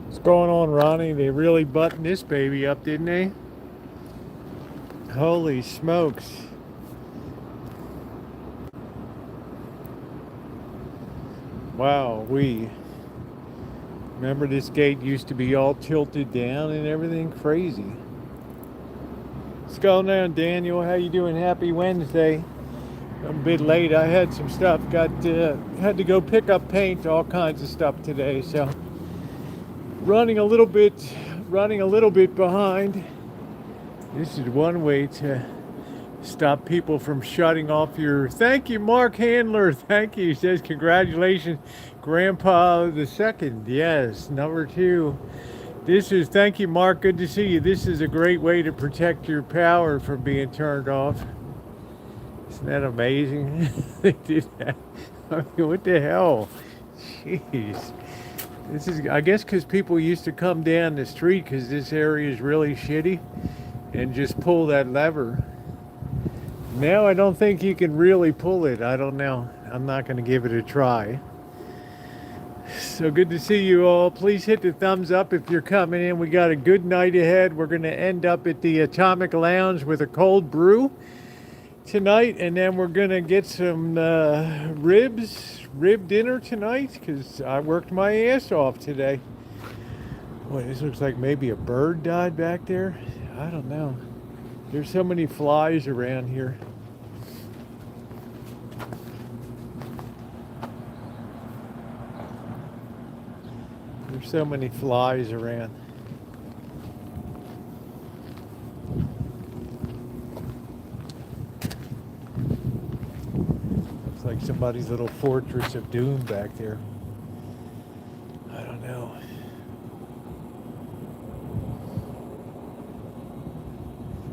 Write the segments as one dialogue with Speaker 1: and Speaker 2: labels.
Speaker 1: What's going on, Ronnie? They really buttoned this baby up, didn't they? Holy smokes. Wow, remember this gate used to be all tilted down and everything? Crazy. What's going on, Daniel? How you doing? Happy Wednesday. I'm a bit late. I had some stuff. Had to go pick up paint, all kinds of stuff today. So running a little bit behind. This is one way to stop people from shutting off your. Thank you, Mark Handler. Thank you. He says congratulations, Grandpa the second. Yes, number 2. Thank you, Mark. Good to see you. This is a great way to protect your power from being turned off. Isn't that amazing? They did that. I mean, what the hell? Jeez. This is, I guess, because people used to come down the street because this area is really shitty and just pull that lever. Now I don't think you can really pull it. I don't know. I'm not going to give it a try. So good to see you all. Please hit the thumbs up if you're coming in. We got a good night ahead. We're going to end up at the Atomic Lounge with a cold brew tonight, and then we're going to get some rib dinner tonight because I worked my ass off today. Boy, this looks like maybe a bird died back there. I don't know. There's so many flies around here. There's so many flies around. Looks like somebody's little fortress of doom back there. I don't know.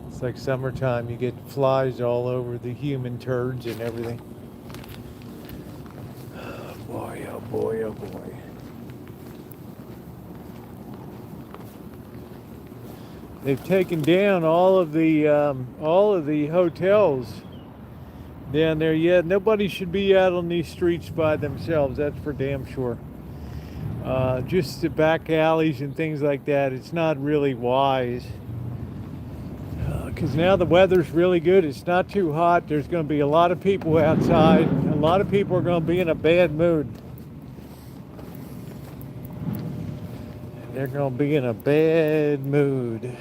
Speaker 1: It's like summertime, you get flies all over the human turds and everything. Oh boy, oh boy, oh boy. They've taken down all of the hotels down there. Yeah, nobody should be out on these streets by themselves, that's for damn sure. Just the back alleys and things like that, it's not really wise. Because now the weather's really good. It's not too hot. There's going to be a lot of people outside. A lot of people are going to be in a bad mood. They're going to be in a bad mood.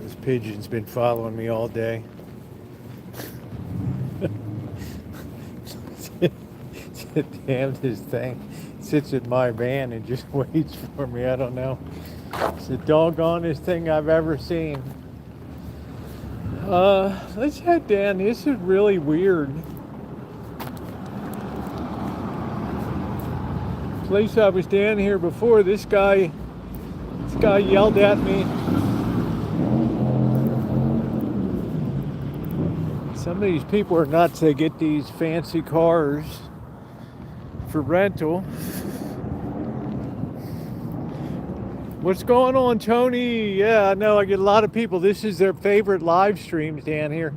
Speaker 1: This pigeon's been following me all day. Damn, this thing sits at my van and just waits for me. I don't know. It's the doggonest thing I've ever seen. Let's head down. This is really weird. Place I was down here before, this guy yelled at me. Some of these people are nuts. They get these fancy cars for rental. What's going on, Tony? Yeah, I know I get a lot of people. This is their favorite live streams down here.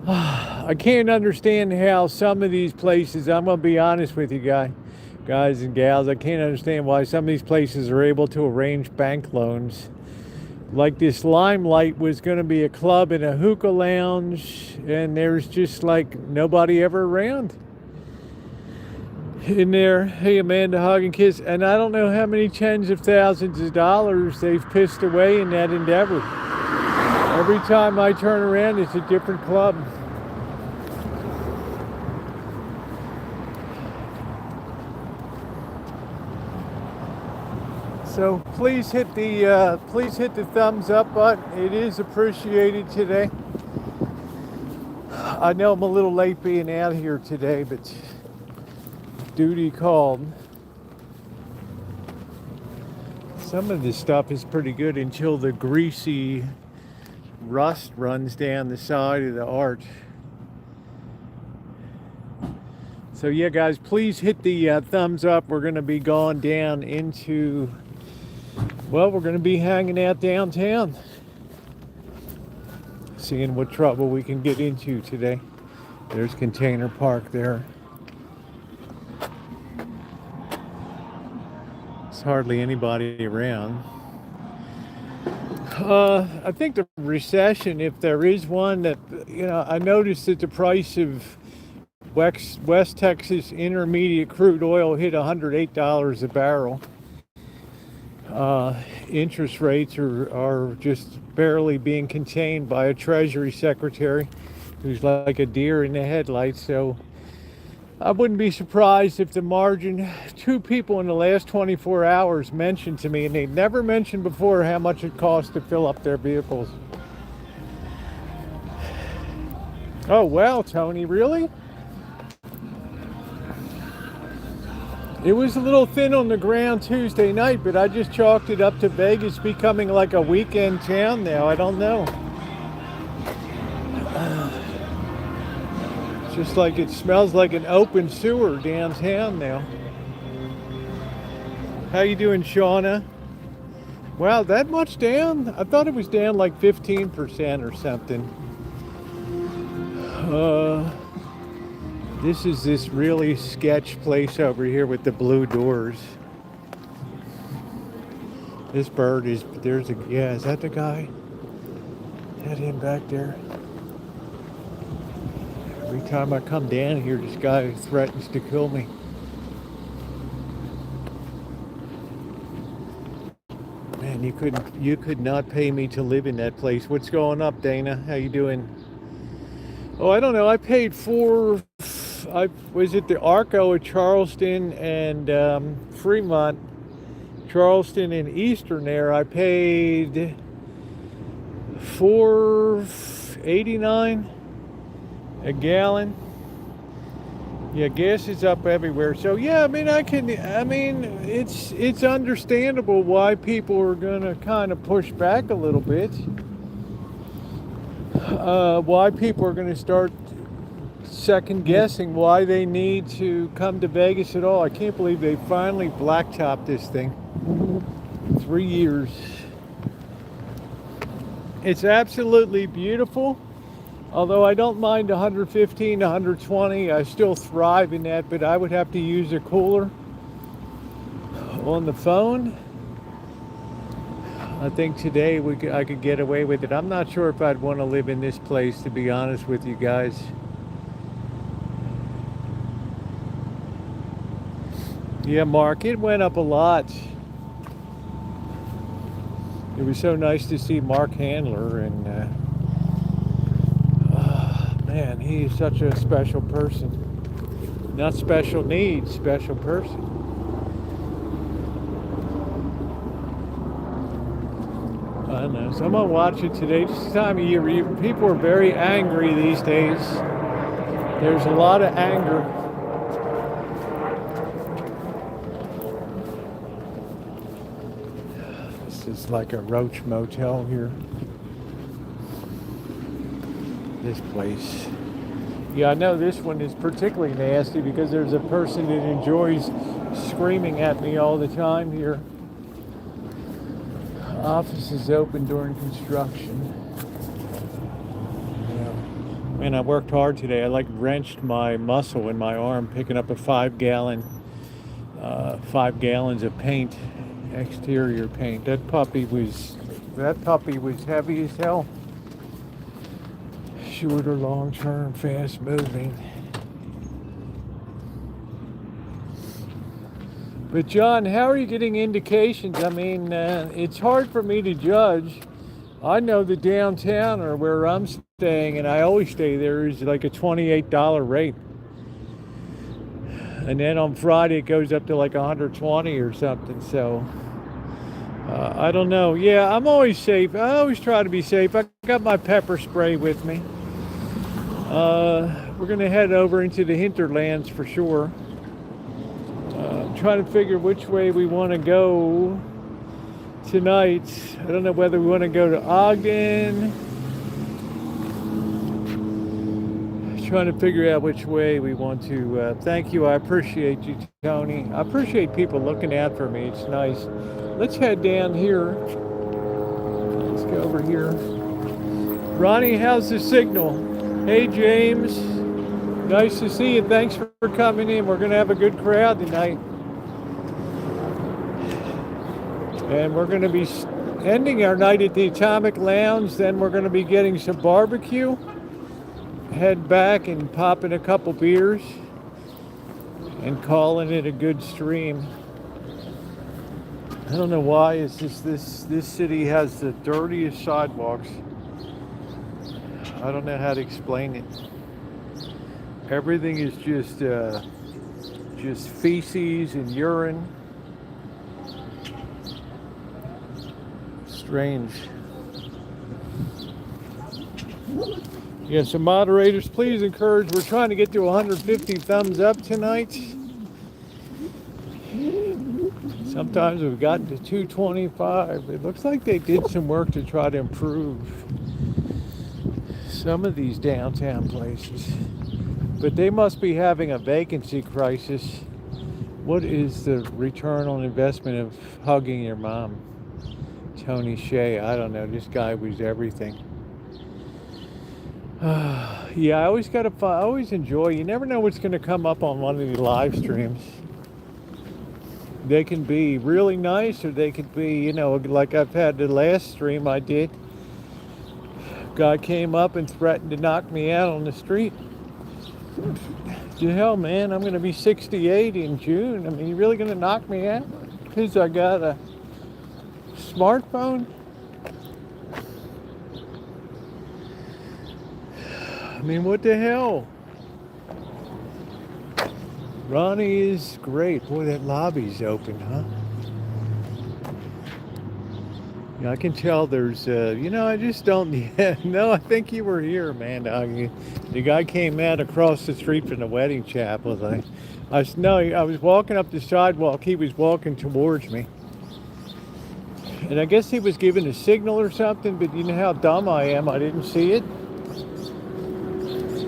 Speaker 1: I can't understand how some of these places, I'm going to be honest with you guys and gals, I can't understand why some of these places are able to arrange bank loans. Like this Limelight was going to be a club and a hookah lounge, and there's just like nobody ever around in there. Hey, Amanda, hug and kiss. And I don't know how many tens of thousands of dollars they've pissed away in that endeavor. Every time I turn around, it's a different club. So please hit the thumbs up button. It is appreciated today. I know I'm a little late being out here today, but duty called. Some of this stuff is pretty good until the greasy rust runs down the side of the arch. So yeah, guys, please hit the thumbs up. We're going to be going down into, well, we're going to be hanging out downtown. seeing what trouble we can get into today. There's Container Park there. There's hardly anybody around. I think the recession, if there is one, that, you know, I noticed that the price of West Texas Intermediate crude oil hit $108 a barrel. Interest rates are just barely being contained by a Treasury Secretary who's like a deer in the headlights. So I wouldn't be surprised if the margin, 2 people in the last 24 hours mentioned to me, and they never mentioned before, how much it costs to fill up their vehicles. Oh, wow, Tony, really? It was a little thin on the ground Tuesday night, but I just chalked it up to Vegas becoming like a weekend town now. I don't know. Just like it smells like an open sewer downtown now. How you doing, Shauna? Wow, that much down? I thought it was down like 15% or something. This is this really sketch place over here with the blue doors. This bird is, there's a, yeah, is that the guy? That him back there? Every time I come down here, this guy threatens to kill me. Man, you could not pay me to live in that place. What's going up, Dana? How you doing? Oh, I don't know. I paid for, I was at the Arco at Charleston and Fremont, Charleston and Eastern there. I paid $4.89 a gallon. Yeah, gas is up everywhere. So yeah, I mean, it's understandable why people are gonna kind of push back a little bit. Why people are gonna start second guessing why they need to come to Vegas at all. I can't believe they finally blacktopped this thing. 3 years. It's absolutely beautiful. Although I don't mind 115, 120, I still thrive in that, but I would have to use a cooler on the phone. I think today I could get away with it. I'm not sure if I'd want to live in this place, to be honest with you guys. Yeah, Mark, it went up a lot. It was so nice to see Mark Handler, and man, he is such a special person. Not special needs, special person. I don't know. So I'm gonna watch it today. This time of year, people are very angry these days. There's a lot of anger. This is like a roach motel here. This place. Yeah, I know this one is particularly nasty because there's a person that enjoys screaming at me all the time here. Office is open during construction. Yeah. Man, I worked hard today. I like wrenched my muscle in my arm picking up a 5 gallons of paint, exterior paint. That puppy was heavy as hell. Shorter, long-term, fast-moving. But John, how are you getting indications? I mean, it's hard for me to judge. I know the downtown or where I'm staying, and I always stay there, is like a $28 rate. And then on Friday it goes up to like 120 or something. So I don't know. Yeah, I'm always safe. I always try to be safe. I got my pepper spray with me. We're gonna head over into the hinterlands for sure. I'm trying to figure which way we want to go tonight. I don't know whether we want to go to Ogden. Trying to figure out which way we want to. Thank you. I appreciate you, Tony. I appreciate people looking out for me. It's nice. Let's head down here. Let's go over here. Ronnie, how's the signal? Hey, James. Nice to see you. Thanks for coming in. We're going to have a good crowd tonight. And we're going to be ending our night at the Atomic Lounge. Then we're going to be getting some barbecue. Head back and popping a couple beers. And calling it a good stream. I don't know why. It's just this city has the dirtiest sidewalks. I don't know how to explain it. Everything is just feces and urine. Strange. Yeah, so moderators, please encourage. We're trying to get to 150 thumbs up tonight. Sometimes we've gotten to 225. It looks like they did some work to try to improve some of these downtown places. But they must be having a vacancy crisis. What is the return on investment of hugging your mom? Tony Shea, I don't know. This guy was everything. Yeah, I always enjoy. You never know what's going to come up on one of these live streams. They can be really nice, or they could be, you know, like I've had the last stream I did. Guy came up and threatened to knock me out on the street. The hell, man, I'm going to be 68 in June. I mean, you really going to knock me out because I got a smartphone? I mean, what the hell? Ronnie is great. Boy, that lobby's open, huh? Yeah, I can tell there's, you know, I just don't, yeah, no, I think you were here, Amanda. The guy came out across the street from the wedding chapel. I was walking up the sidewalk. He was walking towards me. And I guess he was giving a signal or something, but you know how dumb I am. I didn't see it.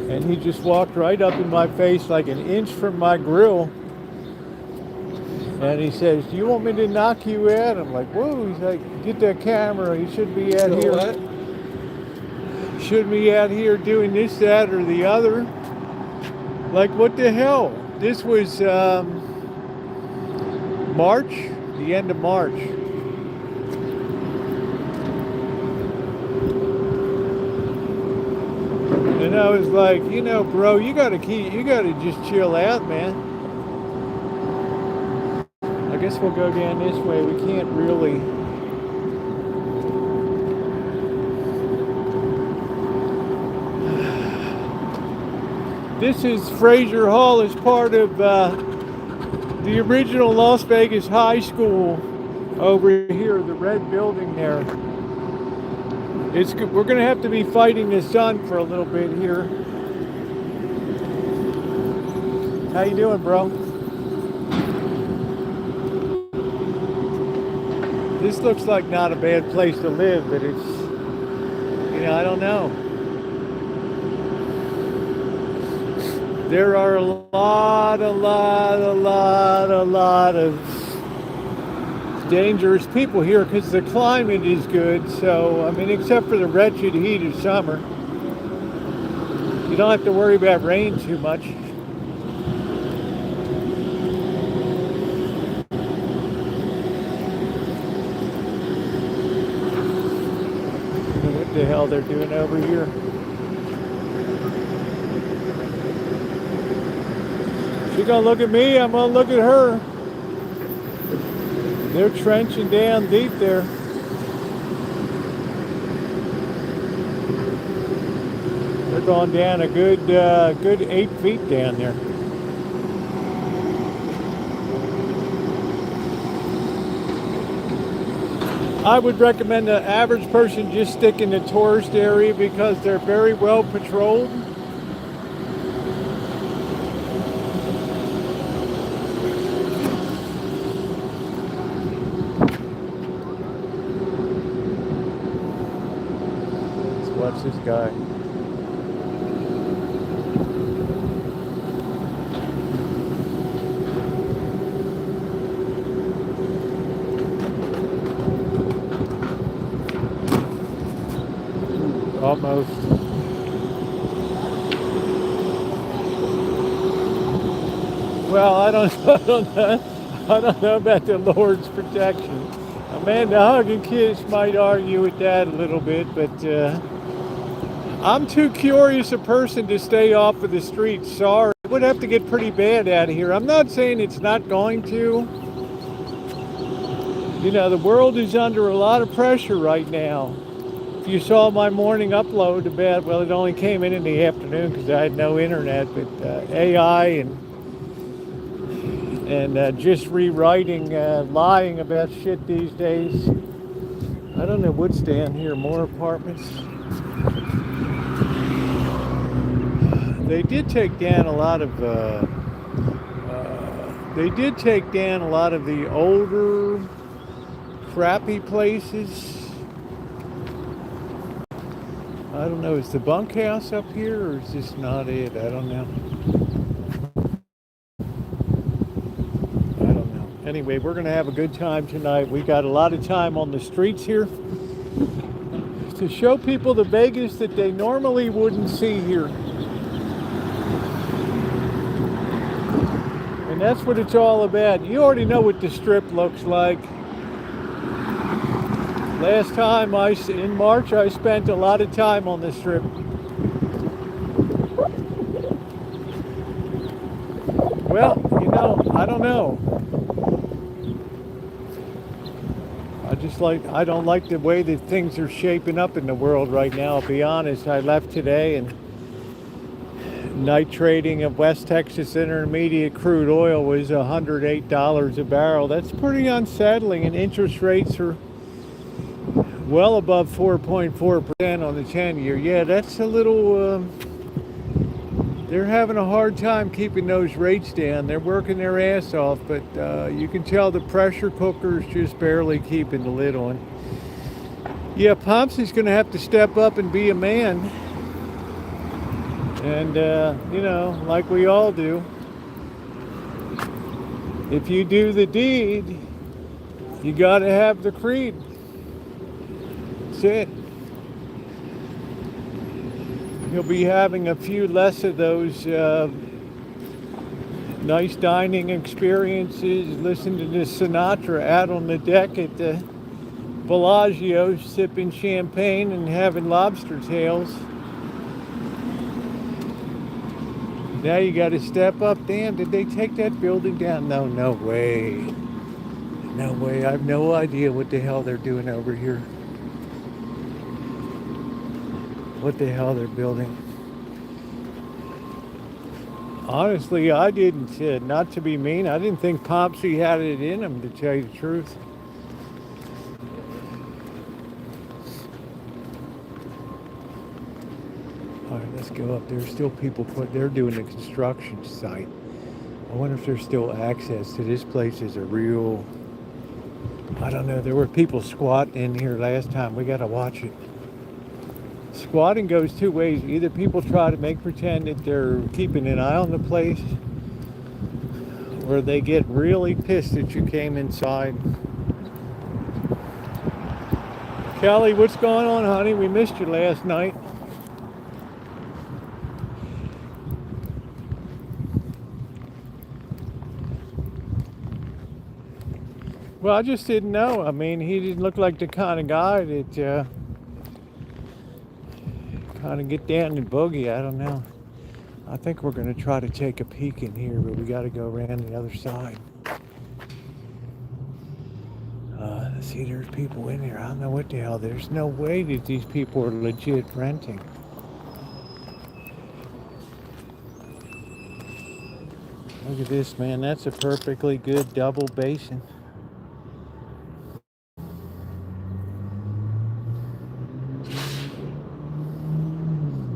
Speaker 1: And he just walked right up in my face like an inch from my grill. And he says, "Do you want me to knock you out?" I'm like, "Whoa." He's like, "Get that camera. You shouldn't be out here. What? Shouldn't be out here doing this, that, or the other." Like, what the hell? This was March, the end of March. And I was like, you know, bro, you gotta just chill out, man. I guess we'll go down this way. We can't really. This is Fraser Hall. Is part of the original Las Vegas High School over here, the red building there. We're going to have to be fighting the sun for a little bit here. How you doing, bro? This looks like not a bad place to live, but it's, you know, I don't know. There are a lot of dangerous people here because the climate is good. So, I mean, except for the wretched heat of summer, you don't have to worry about rain too much. What the hell they're doing over here? She's gonna look at me, I'm gonna look at her. They're trenching down deep there. They're going down a good 8 feet down there. I would recommend the average person just stick in the tourist area because they're very well patrolled. Let's watch this guy. Almost. Well, I don't, I don't know about the Lord's protection. Amanda Hug and Kiss might argue with that a little bit, but I'm too curious a person to stay off of the streets. Sorry, it would have to get pretty bad out of here. I'm not saying it's not going to. You know, the world is under a lot of pressure right now. If you saw my morning upload about, well, it only came in the afternoon because I had no internet, but AI and just rewriting, lying about shit these days. I don't know what's down here, more apartments. They did take down a lot of, the older, crappy places. I don't know, is the bunkhouse up here or is this not it? I don't know. Anyway, we're going to have a good time tonight. We got a lot of time on the streets here to show people the Vegas that they normally wouldn't see here. And that's what it's all about. You already know what the Strip looks like. Last time, in March, I spent a lot of time on the Strip. Well, you know, I don't know. I don't like the way that things are shaping up in the world right now. I'll be honest, I left today and night trading of West Texas Intermediate crude oil was $108 a barrel. That's pretty unsettling, and interest rates are well above 4.4% on the 10-year. Yeah, that's a little, they're having a hard time keeping those rates down. They're working their ass off, but you can tell the pressure cooker's just barely keeping the lid on. Yeah, Pompsey's going to have to step up and be a man. And, you know, like we all do, if you do the deed, you got to have the creed. That's it. You'll be having a few less of those nice dining experiences, listening to Sinatra out on the deck at the Bellagio, sipping champagne and having lobster tails. Now you got to step up. Damn, did they take that building down? No, no way. No way. I have no idea what the hell they're doing over here. What the hell they're building. Honestly, I didn't, not to be mean, I didn't think Pompsey had it in him, to tell you the truth. All right, let's go up. There's still people they're doing a construction site. I wonder if there's still access to this place. Is a real, I don't know, there were people squatting in here last time. We got to watch it. Squatting goes two ways. Either people try to pretend that they're keeping an eye on the place, or they get really pissed that you came inside. Kelly, what's going on, honey? We missed you last night. Well, I just didn't know. I mean, he didn't look like the kind of guy that kind of get down and boogie. I don't know. I think we're going to try to take a peek in here, but we got to go around the other side. See, there's people in here. I don't know what the hell. There's no way that these people are legit renting. Look at this, man. That's a perfectly good double basin.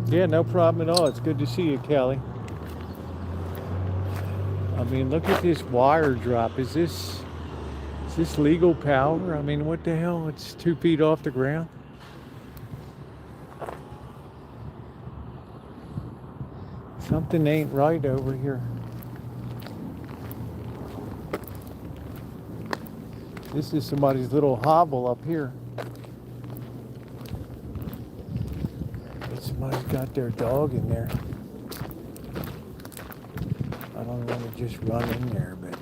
Speaker 1: Yeah, no problem at all. It's good to see you, Kelly. I mean, look at this wire drop. Is this legal power? I mean, what the hell? It's 2 feet off the ground. Something ain't right over here. This is somebody's little hovel up here. Somebody's got their dog in there. I don't want to just run in there, but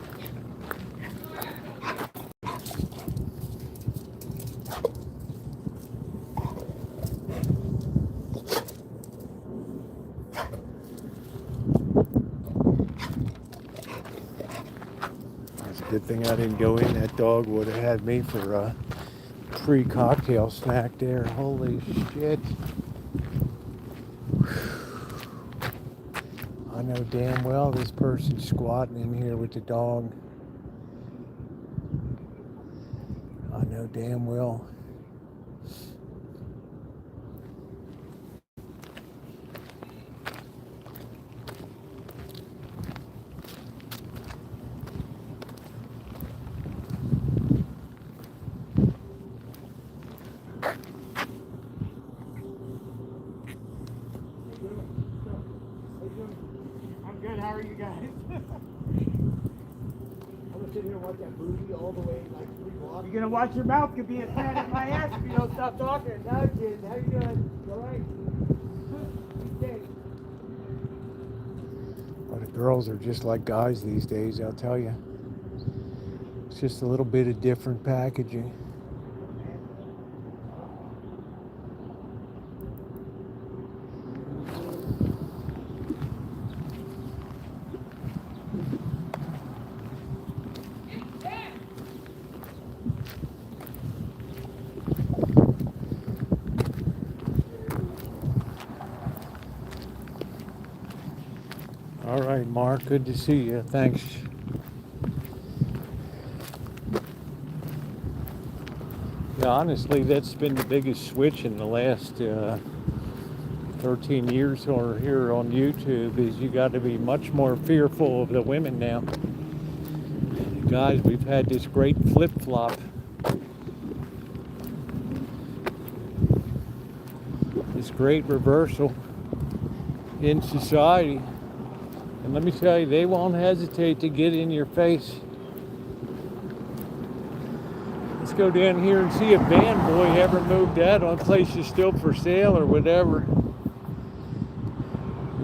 Speaker 1: it's a good thing I didn't go in. That dog would have had me for a pre-cocktail snack there. Holy shit. I know damn well this person's squatting in here with the dog. I know damn well.
Speaker 2: Good, how are you guys? I'm gonna sit here and watch that movie all the way like 3 blocks. You're gonna watch your mouth could be a fan at my ass if you don't stop talking. No, kid, how you doing? You alright? Okay.
Speaker 1: Well, the girls are just like guys these days, I'll tell you. It's just a little bit of different packaging. All right, Mark, good to see you. Thanks. Yeah, honestly, that's been the biggest switch in the last 13 years or here on YouTube is you got to be much more fearful of the women now. Guys, we've had this great flip-flop. This great reversal in society. And let me tell you, they won't hesitate to get in your face. Let's go down here and see if Van Boy ever moved out on places still for sale or whatever.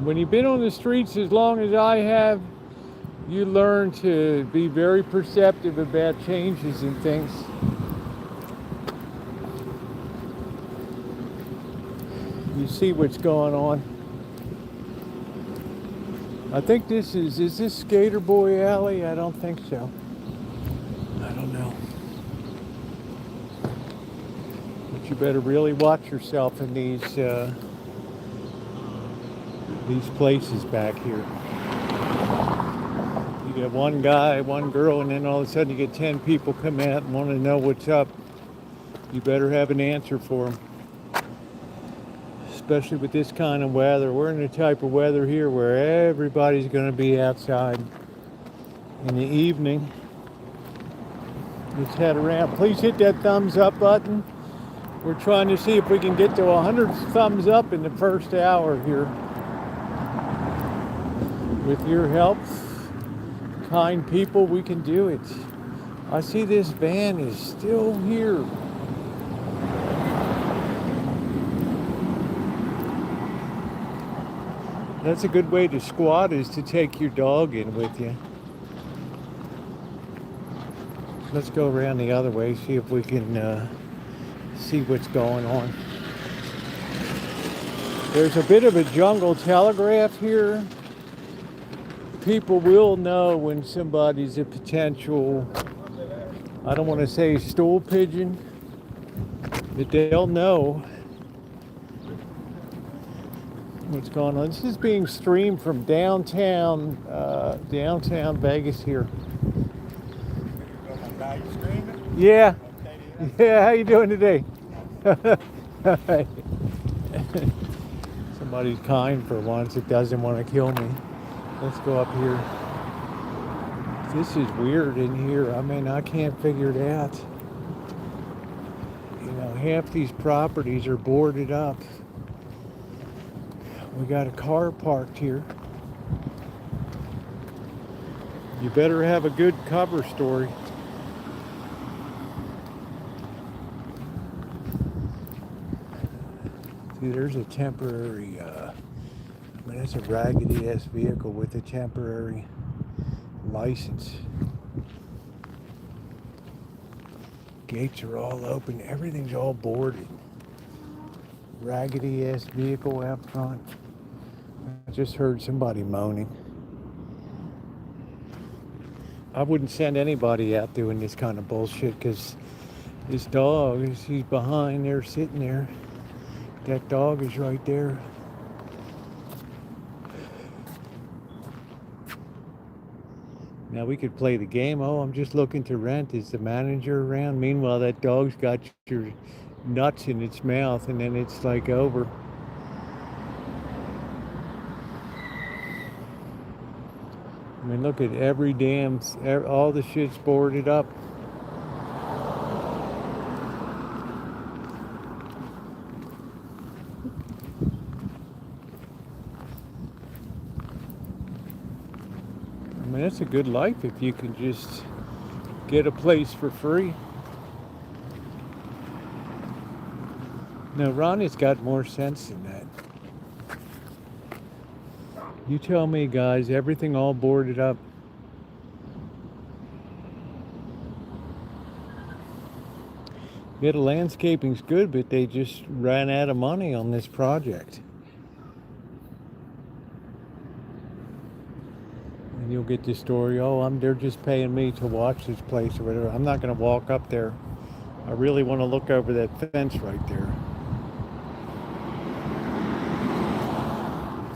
Speaker 1: When you've been on the streets as long as I have, you learn to be very perceptive about changes and things. You see what's going on. I think is this Skater Boy Alley? I don't think so. I don't know. But you better really watch yourself in these places back here. You get one guy, one girl, and then all of a sudden you get 10 people come out and want to know what's up. You better have an answer for them. Especially with this kind of weather. We're in the type of weather here where everybody's going to be outside in the evening. Let's head around. Please hit that thumbs up button. We're trying to see if we can get to 100 thumbs up in the first hour here. With your help, kind people, we can do it. I see this van is still here. That's a good way to squat, is to take your dog in with you. Let's go around the other way, see if we can see what's going on. There's a bit of a jungle telegraph here. People will know when somebody's a potential, I don't want to say stool pigeon, but they'll know what's going on. This is being streamed from downtown Vegas here. Yeah. Yeah, how you doing today? Somebody's kind for once that doesn't want to kill me. Let's go up here. This is weird in here. I mean, I can't figure it out. You know, half these properties are boarded up. We got a car parked here. You better have a good cover story. See, there's a temporary, I mean, that's a raggedy ass vehicle with a temporary license. Gates are all open. Everything's all boarded. Raggedy ass vehicle out front. I just heard somebody moaning. I wouldn't send anybody out doing this kind of bullshit because this dog, he's behind there sitting there. That dog is right there. Now we could play the game. Oh, I'm just looking to rent. Is the manager around? Meanwhile, that dog's got your nuts in its mouth, and then it's like over. I mean, look at every damn, all the shit's boarded up. I mean, that's a good life if you can just get a place for free. Now, Ronnie's got more sense than that. You tell me, guys, everything all boarded up. Yeah, the landscaping's good, but they just ran out of money on this project. And you'll get this story, oh, they're just paying me to watch this place or whatever. I'm not going to walk up there. I really want to look over that fence right there.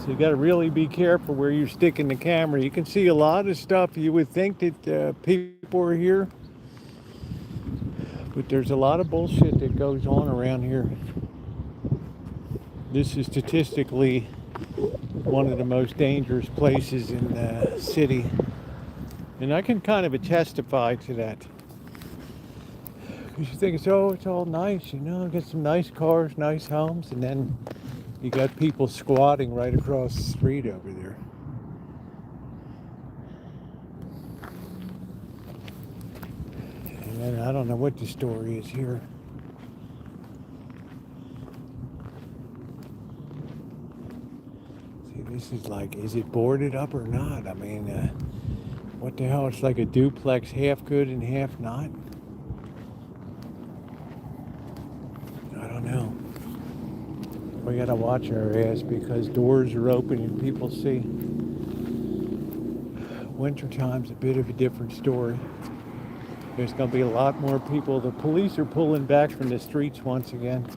Speaker 1: So you got to really be careful where you're sticking the camera. You can see a lot of stuff. You would think that people are here, but there's a lot of bullshit that goes on around here. This is statistically one of the most dangerous places in the city, and I can kind of testify to that. Because you think it's all nice, you know, get some nice cars, nice homes, and then you got people squatting right across the street over there. And then I don't know what the story is here. See, this is like, is it boarded up or not? I mean, what the hell? It's like a duplex, half good and half not. I don't know. We gotta watch our ass because doors are open and people see. Wintertime's a bit of a different story. There's gonna be a lot more people. The police are pulling back from the streets once again.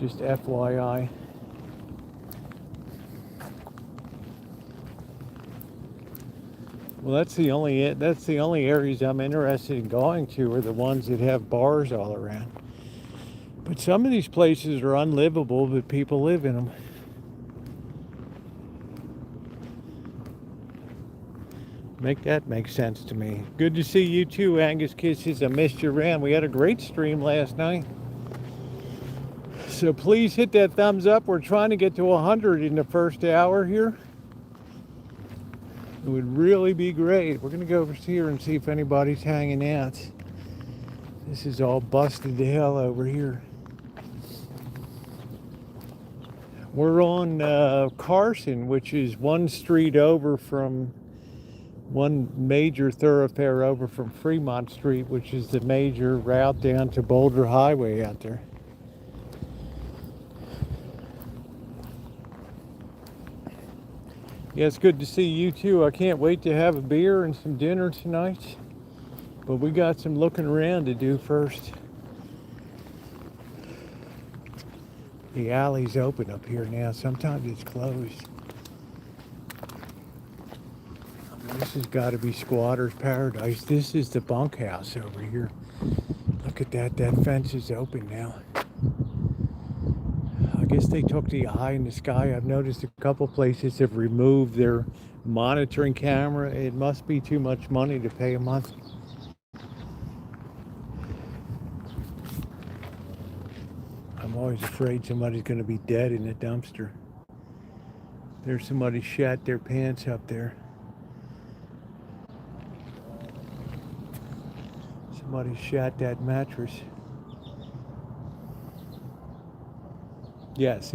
Speaker 1: Just FYI. Well, that's the only areas I'm interested in going to are the ones that have bars all around. But some of these places are unlivable, but people live in them. That makes sense to me. Good to see you too, Angus Kisses. I missed you around. We had a great stream last night. So please hit that thumbs up. We're trying to get to 100 in the first hour here. It would really be great. We're going to go over here and see if anybody's hanging out. This is all busted to hell over here. We're on Carson, which is one street over from, one major thoroughfare over from Fremont Street, which is the major route down to Boulder Highway out there. Yeah, it's good to see you too. I can't wait to have a beer and some dinner tonight. But we got some looking around to do first. The alley's open up here now. Sometimes it's closed. This has got to be squatter's paradise. This is the bunkhouse over here. Look at that. That fence is open now. I guess they took the eye in the sky. I've noticed a couple places have removed their monitoring camera. It must be too much money to pay a month. I'm always afraid somebody's going to be dead in the dumpster. There's somebody shat their pants up there. Somebody shat that mattress. Yes,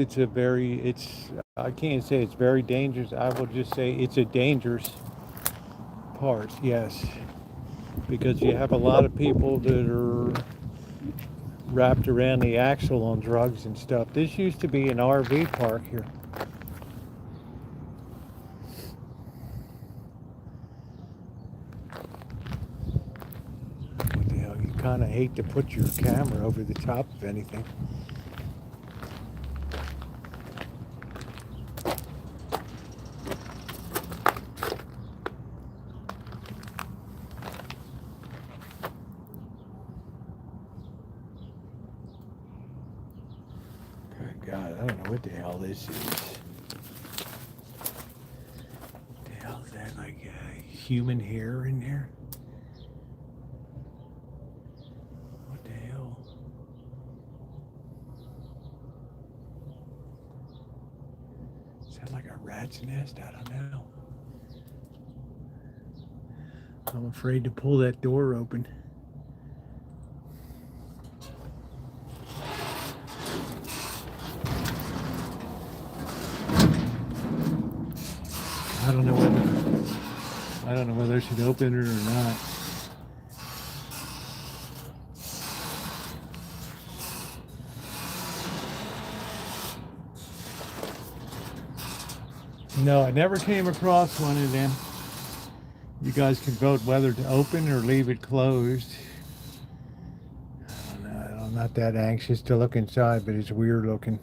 Speaker 1: I can't say it's very dangerous. I will just say it's a dangerous part, yes. Because you have a lot of people that are wrapped around the axle on drugs and stuff. This used to be an RV park here. What the hell? You kind of hate to put your camera over the top of anything. Good God, I don't know what the hell this is. What the hell is that? Like human hair in there? What the hell? Is that like a rat's nest? I don't know. I'm afraid to pull that door open. I don't know whether I should open it or not. No, I never came across one of them. You guys can vote whether to open or leave it closed. I don't know. I'm not that anxious to look inside, but it's weird looking.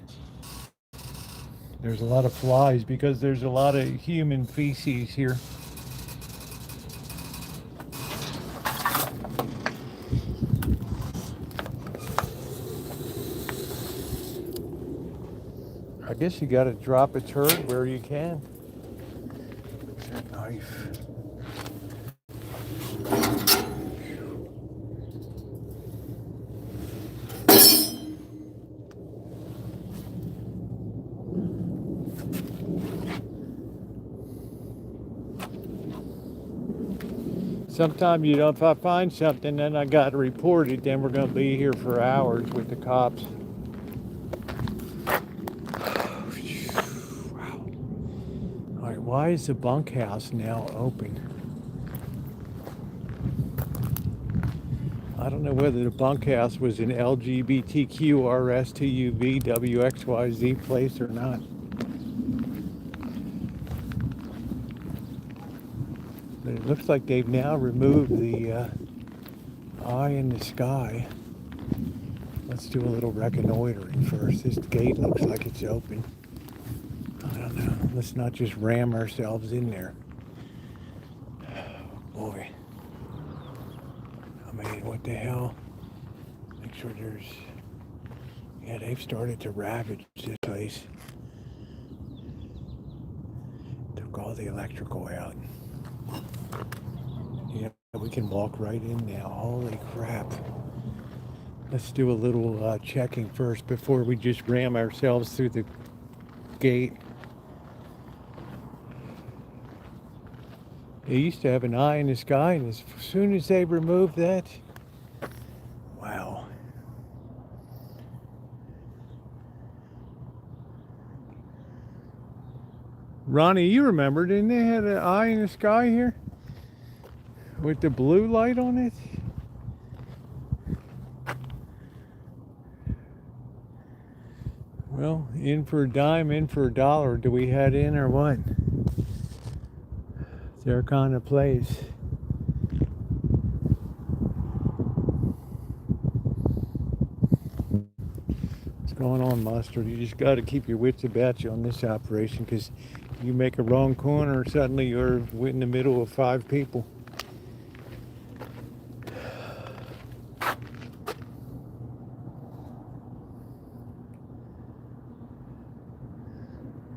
Speaker 1: There's a lot of flies because there's a lot of human feces here. I guess you got to drop a turd where you can. Where's that knife? Sometimes you know, if I find something, then I got to report it. Then we're going to be here for hours with the cops. Wow. All right, why is the bunkhouse now open? I don't know whether the bunkhouse was an LGBTQ RSTUV WXYZ place or not. But it looks like they've now removed the eye in the sky. Let's do a little reconnoitering first. This gate looks like it's open. I don't know. Let's not just ram ourselves in there. Boy. I mean, what the hell? Make sure there's... Yeah, they've started to ravage this place. Took all the electrical out. Yeah, we can walk right in now. Holy crap. Let's do a little checking first before we just ram ourselves through the gate. They used to have an eye in the sky, and as soon as they removed that, wow. Ronnie, you remember, didn't they have an eye in the sky here? With the blue light on it? Well, in for a dime, in for a dollar. Do we head in or what? It's their kind of place. What's going on, Mustard? You just got to keep your wits about you on this operation, because you make a wrong corner, suddenly you're in the middle of 5 people.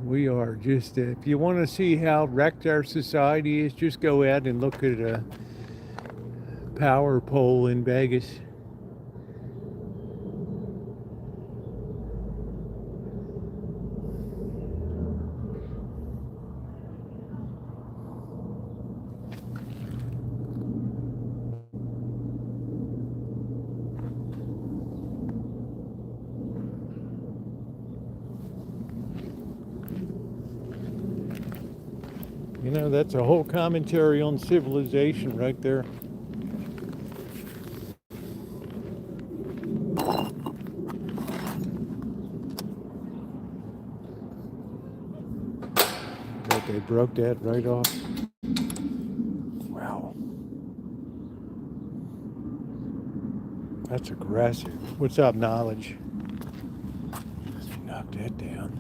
Speaker 1: We are just, if you want to see how wrecked our society is, just go out and look at a power pole in Vegas. You know, that's a whole commentary on civilization right there. But they broke that right off. Wow. That's aggressive. What's up, knowledge? Let's knock that down.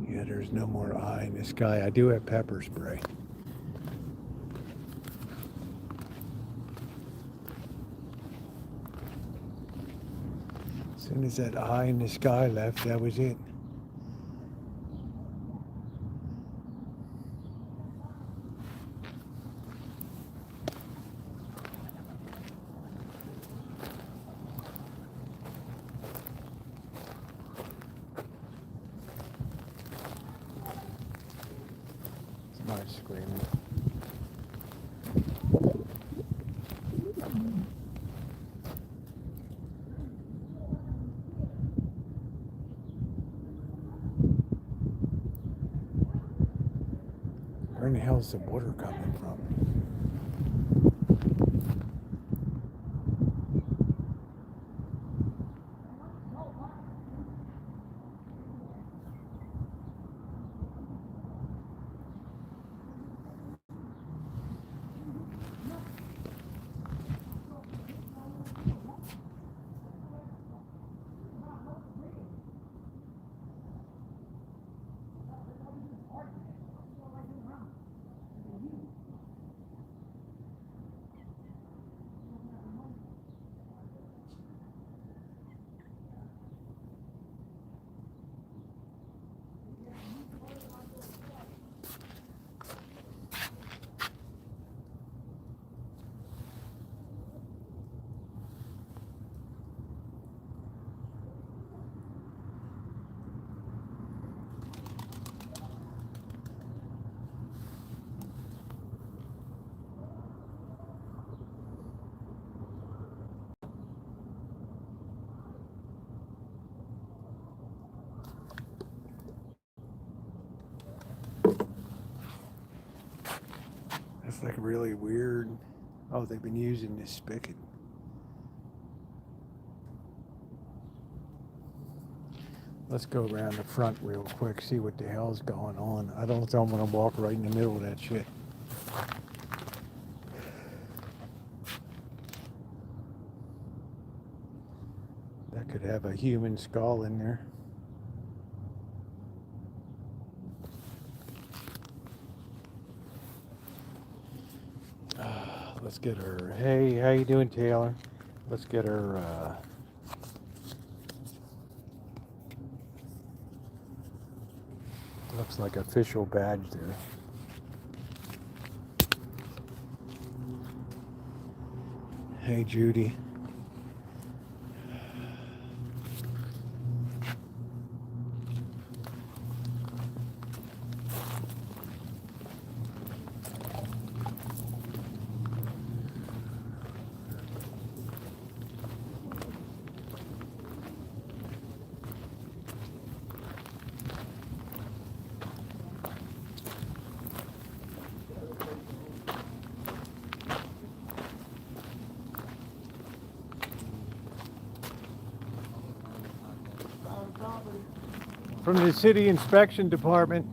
Speaker 1: Yeah, there's no more eye in the sky. I do have pepper spray. As soon as that eye in the sky left, that was it. It's nice screaming. Where in the hell is the water coming from? That's like really weird. Oh, they've been using this spigot. Let's go around the front real quick, see what the hell's going on. I don't want to walk right in the middle of that shit. That could have a human skull in there. Let's get her. Hey, how you doing, Taylor? Let's get her. Looks like official badge there. Hey, Judy. From the city inspection department.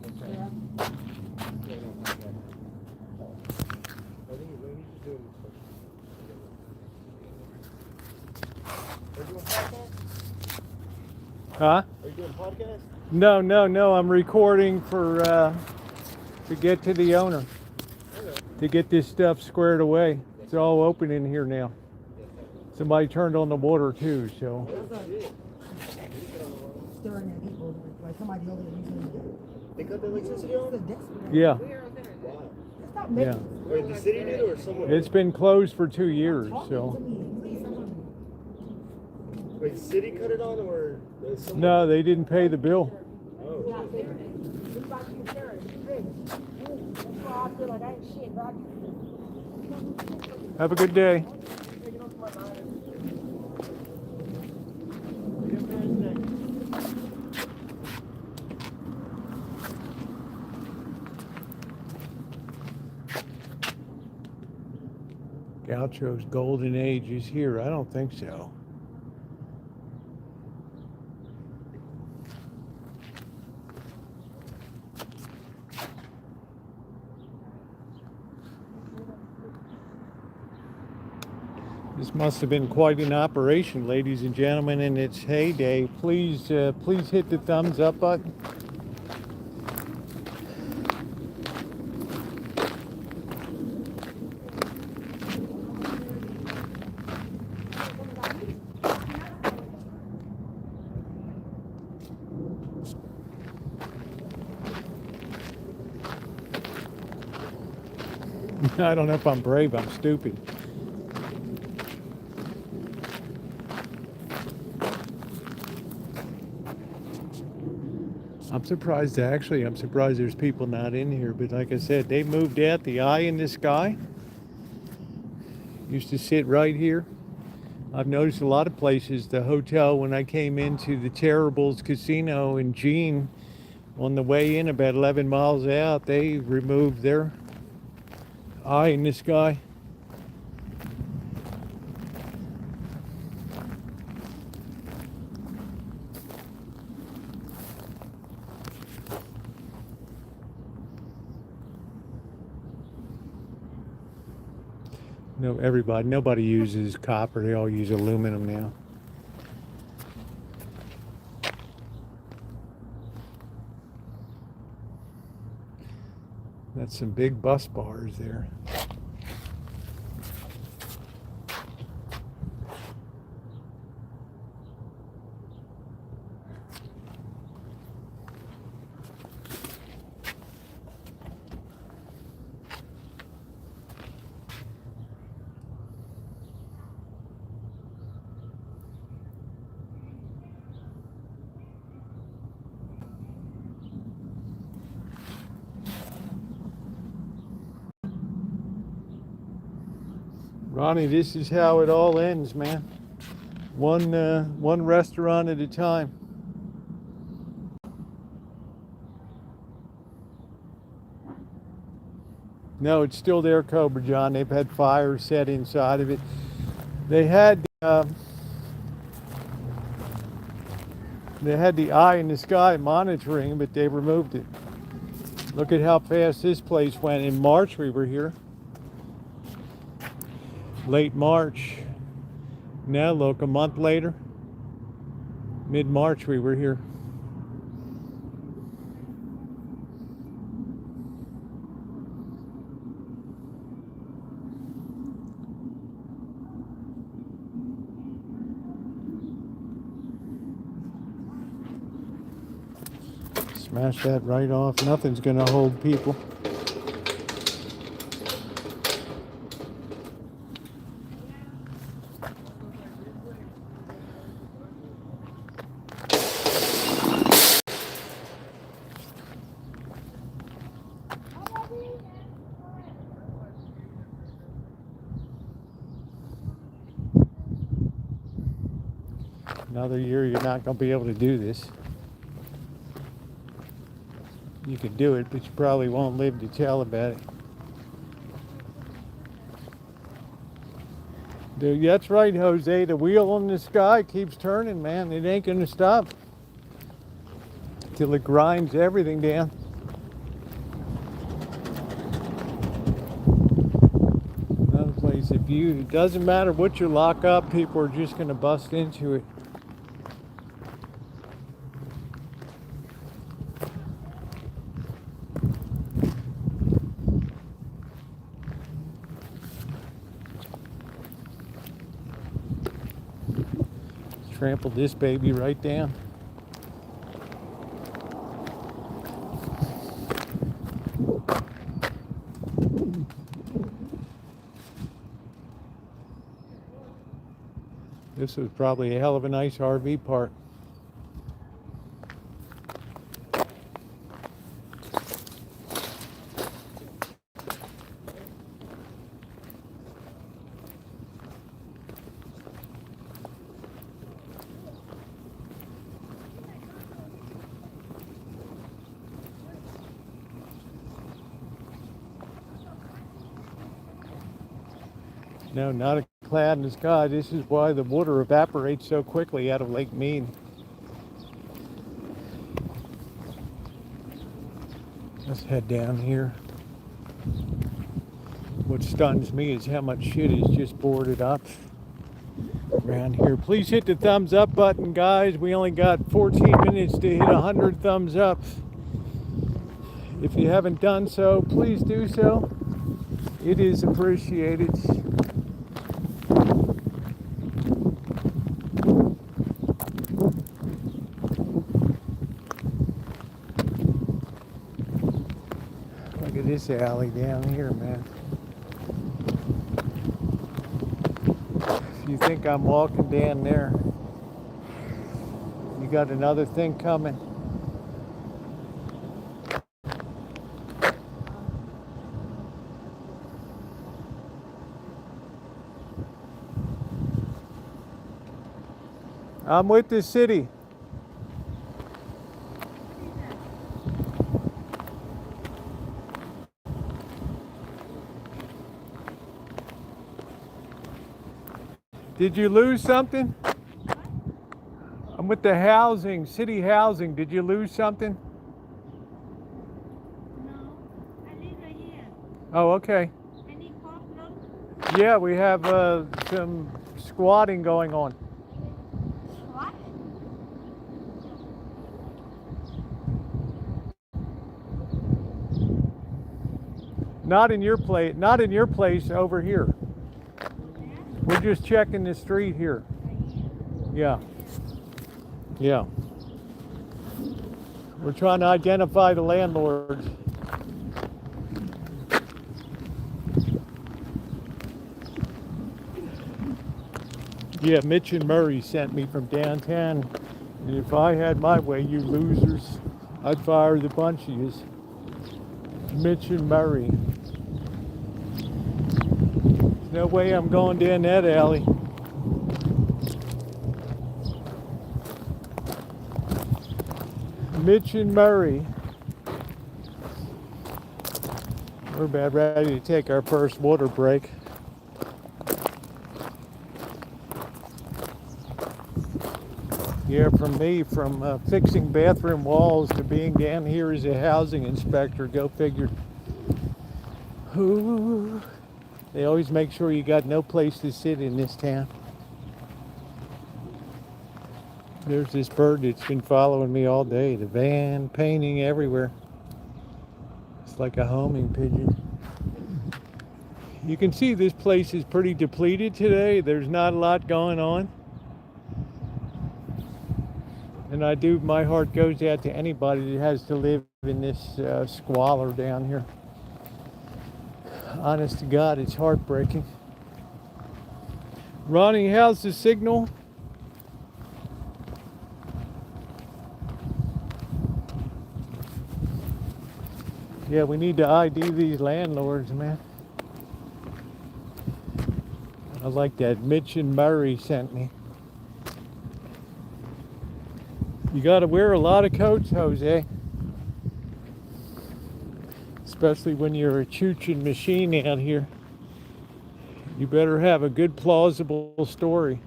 Speaker 1: Huh?
Speaker 2: Are you doing a podcast?
Speaker 1: No. I'm recording for to get to the owner.
Speaker 2: Okay.
Speaker 1: To get this stuff squared away. It's all open in here now. Somebody turned on the water too, so.
Speaker 3: Stirring at people, like somebody over there using
Speaker 2: They cut the electricity on?
Speaker 1: Yeah.
Speaker 2: Wow.
Speaker 3: Stop
Speaker 1: Yeah.
Speaker 3: making
Speaker 2: Wait, the city did or someone?
Speaker 1: It's been closed for 2 years, so.
Speaker 2: Wait, city cut it on or someone?
Speaker 1: No, they didn't pay the bill.
Speaker 2: Oh.
Speaker 1: Have a good day. Gaucho's golden age is here. I don't think so. This must have been quite an operation, ladies and gentlemen, in its heyday. Please, please hit the thumbs up button. I don't know if I'm brave, I'm stupid. I'm surprised, actually, I'm surprised there's people not in here, but like I said, they moved out the eye in the sky. Used to sit right here. I've noticed a lot of places, the hotel, when I came into the Terribles Casino in Jean, on the way in about 11 miles out, they removed their eye in the sky. No, nobody uses copper. They all use aluminum now. That's some big bus bars there. Ronnie, this is how it all ends, man. One restaurant at a time. No, it's still there, Cobra John. They've had fires set inside of it. They had the eye in the sky monitoring, but they removed it. Look at how fast this place went. In March we were here. Late March. Now look, a month later, mid-March we were here. Smash that right off. Nothing's gonna hold people. Another year you're not going to be able to do this. You could do it, but you probably won't live to tell about it. Dude, that's right, Jose. The wheel in the sky keeps turning, man. It ain't going to stop till it grinds everything down. Another place, if you, it doesn't matter what you lock up, people are just going to bust into it. Trampled this baby right down. This was probably a hell of a nice RV park. No, not a cloud in the sky. This is why the water evaporates so quickly out of Lake Mead. Let's head down here. What stuns me is how much shit is just boarded up around here. Please hit the thumbs up button, guys. We only got 14 minutes to hit 100 thumbs up. If you haven't done so, please do so. It is appreciated. Look at this alley down here, man. If you think I'm walking down there, you got another thing coming. I'm with the city. Did you lose something? I'm with the housing, city housing. Did you lose something?
Speaker 4: No, I live right here.
Speaker 1: Oh, okay.
Speaker 4: Any problem?
Speaker 1: Yeah, we have some squatting going on.
Speaker 4: What?
Speaker 1: Not in your place, not in your place over here. We're just checking the street here. Yeah. Yeah. We're trying to identify the landlords. Yeah, Mitch and Murray sent me from downtown. And if I had my way, you losers, I'd fire the bunch of yous. Mitch and Murray. There's no way I'm going down that alley. Mitch and Murray. We're about ready to take our first water break. Yeah, from me, from fixing bathroom walls to being down here as a housing inspector, go figure. Ooh, they always make sure you got no place to sit in this town. There's this bird that's been following me all day. The van, painting everywhere. It's like a homing pigeon. You can see this place is pretty depleted today. There's not a lot going on. And my heart goes out to anybody that has to live in this squalor down here. Honest to God, it's heartbreaking. Ronnie, how's the signal? Yeah, we need to ID these landlords, man. I like that. Mitch and Murray sent me. You gotta wear a lot of coats, Jose. Especially when you're a chooching machine out here. You better have a good plausible story.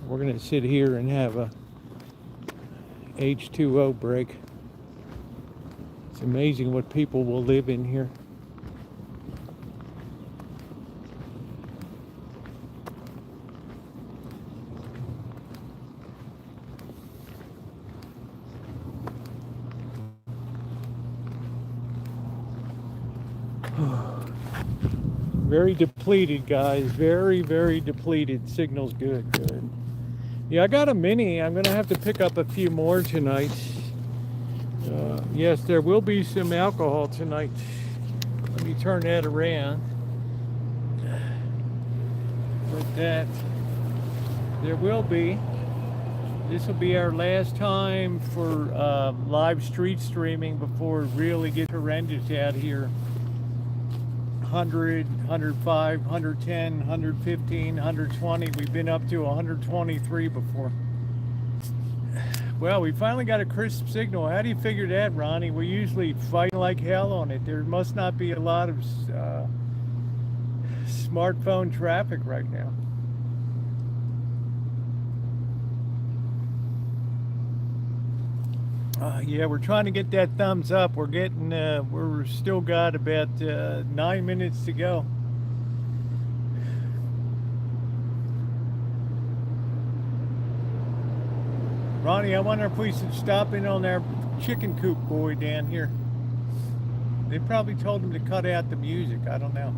Speaker 1: We're gonna sit here and have a H2O break. It's amazing what people will live in here. Very depleted, guys. Very, very depleted. Signal's good. Yeah, I got a mini. I'm gonna have to pick up a few more tonight. Yes, there will be some alcohol tonight. Let me turn that around. With that, there will be. This will be our last time for live street streaming before it really gets horrendous out here. 100, 105, 110, 115, 120. We've been up to 123 before. Well, we finally got a crisp signal. How do you figure that, Ronnie? We're usually fighting like hell on it. There must not be a lot of smartphone traffic right now. Yeah, we're trying to get that thumbs up. We're still got about 9 minutes to go. Ronnie, I wonder if we should stop in on our chicken coop boy down here. They probably told him to cut out the music. I don't know.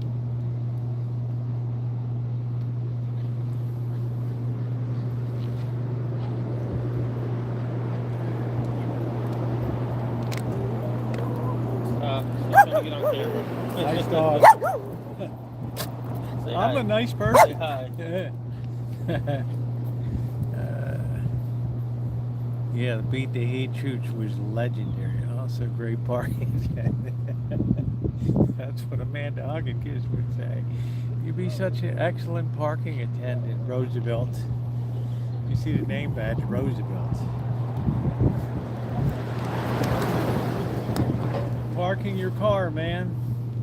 Speaker 5: Trying to get on camera.
Speaker 1: Nice dog.
Speaker 5: Say
Speaker 1: I'm
Speaker 5: hi.
Speaker 1: a nice
Speaker 5: Say
Speaker 1: person.
Speaker 5: hi.
Speaker 1: Yeah, the Beat the Heat Chooch was legendary. Also great parking. That's what Amanda Hugginkis would say. You'd be such an excellent parking attendant, Roosevelt. You see the name badge, Roosevelt. Parking your car, man.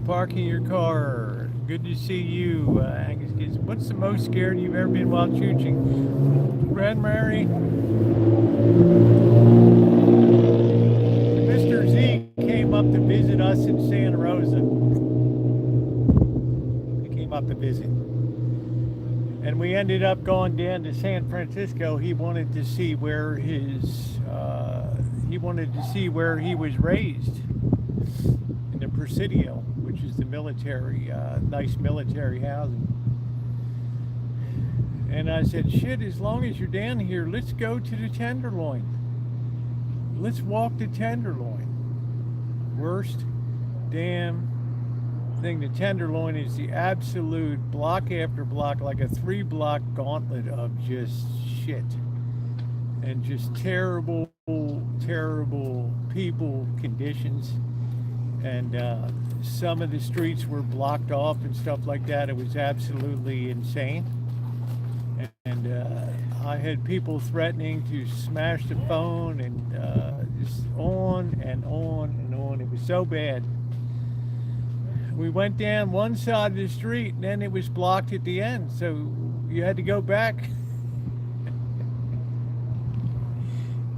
Speaker 1: Parking your car. Good to see you, Angus. What's the most scared you've ever been while chooching? Red Mary? Mr. Z came up to visit us in Santa Rosa. He came up to visit. And we ended up going down to San Francisco. He wanted to see where he was raised. In the Presidio, which is the military, nice military housing. And I said, shit, as long as you're down here, let's go to the Tenderloin. Let's walk the Tenderloin. Worst damn thing. The Tenderloin is the absolute block after block, like a 3-block gauntlet of just shit. And just terrible, terrible people, conditions. And some of the streets were blocked off and stuff like that. It was absolutely insane. And I had people threatening to smash the phone and just on and on and on. It was so bad. We went down one side of the street and then it was blocked at the end. So you had to go back.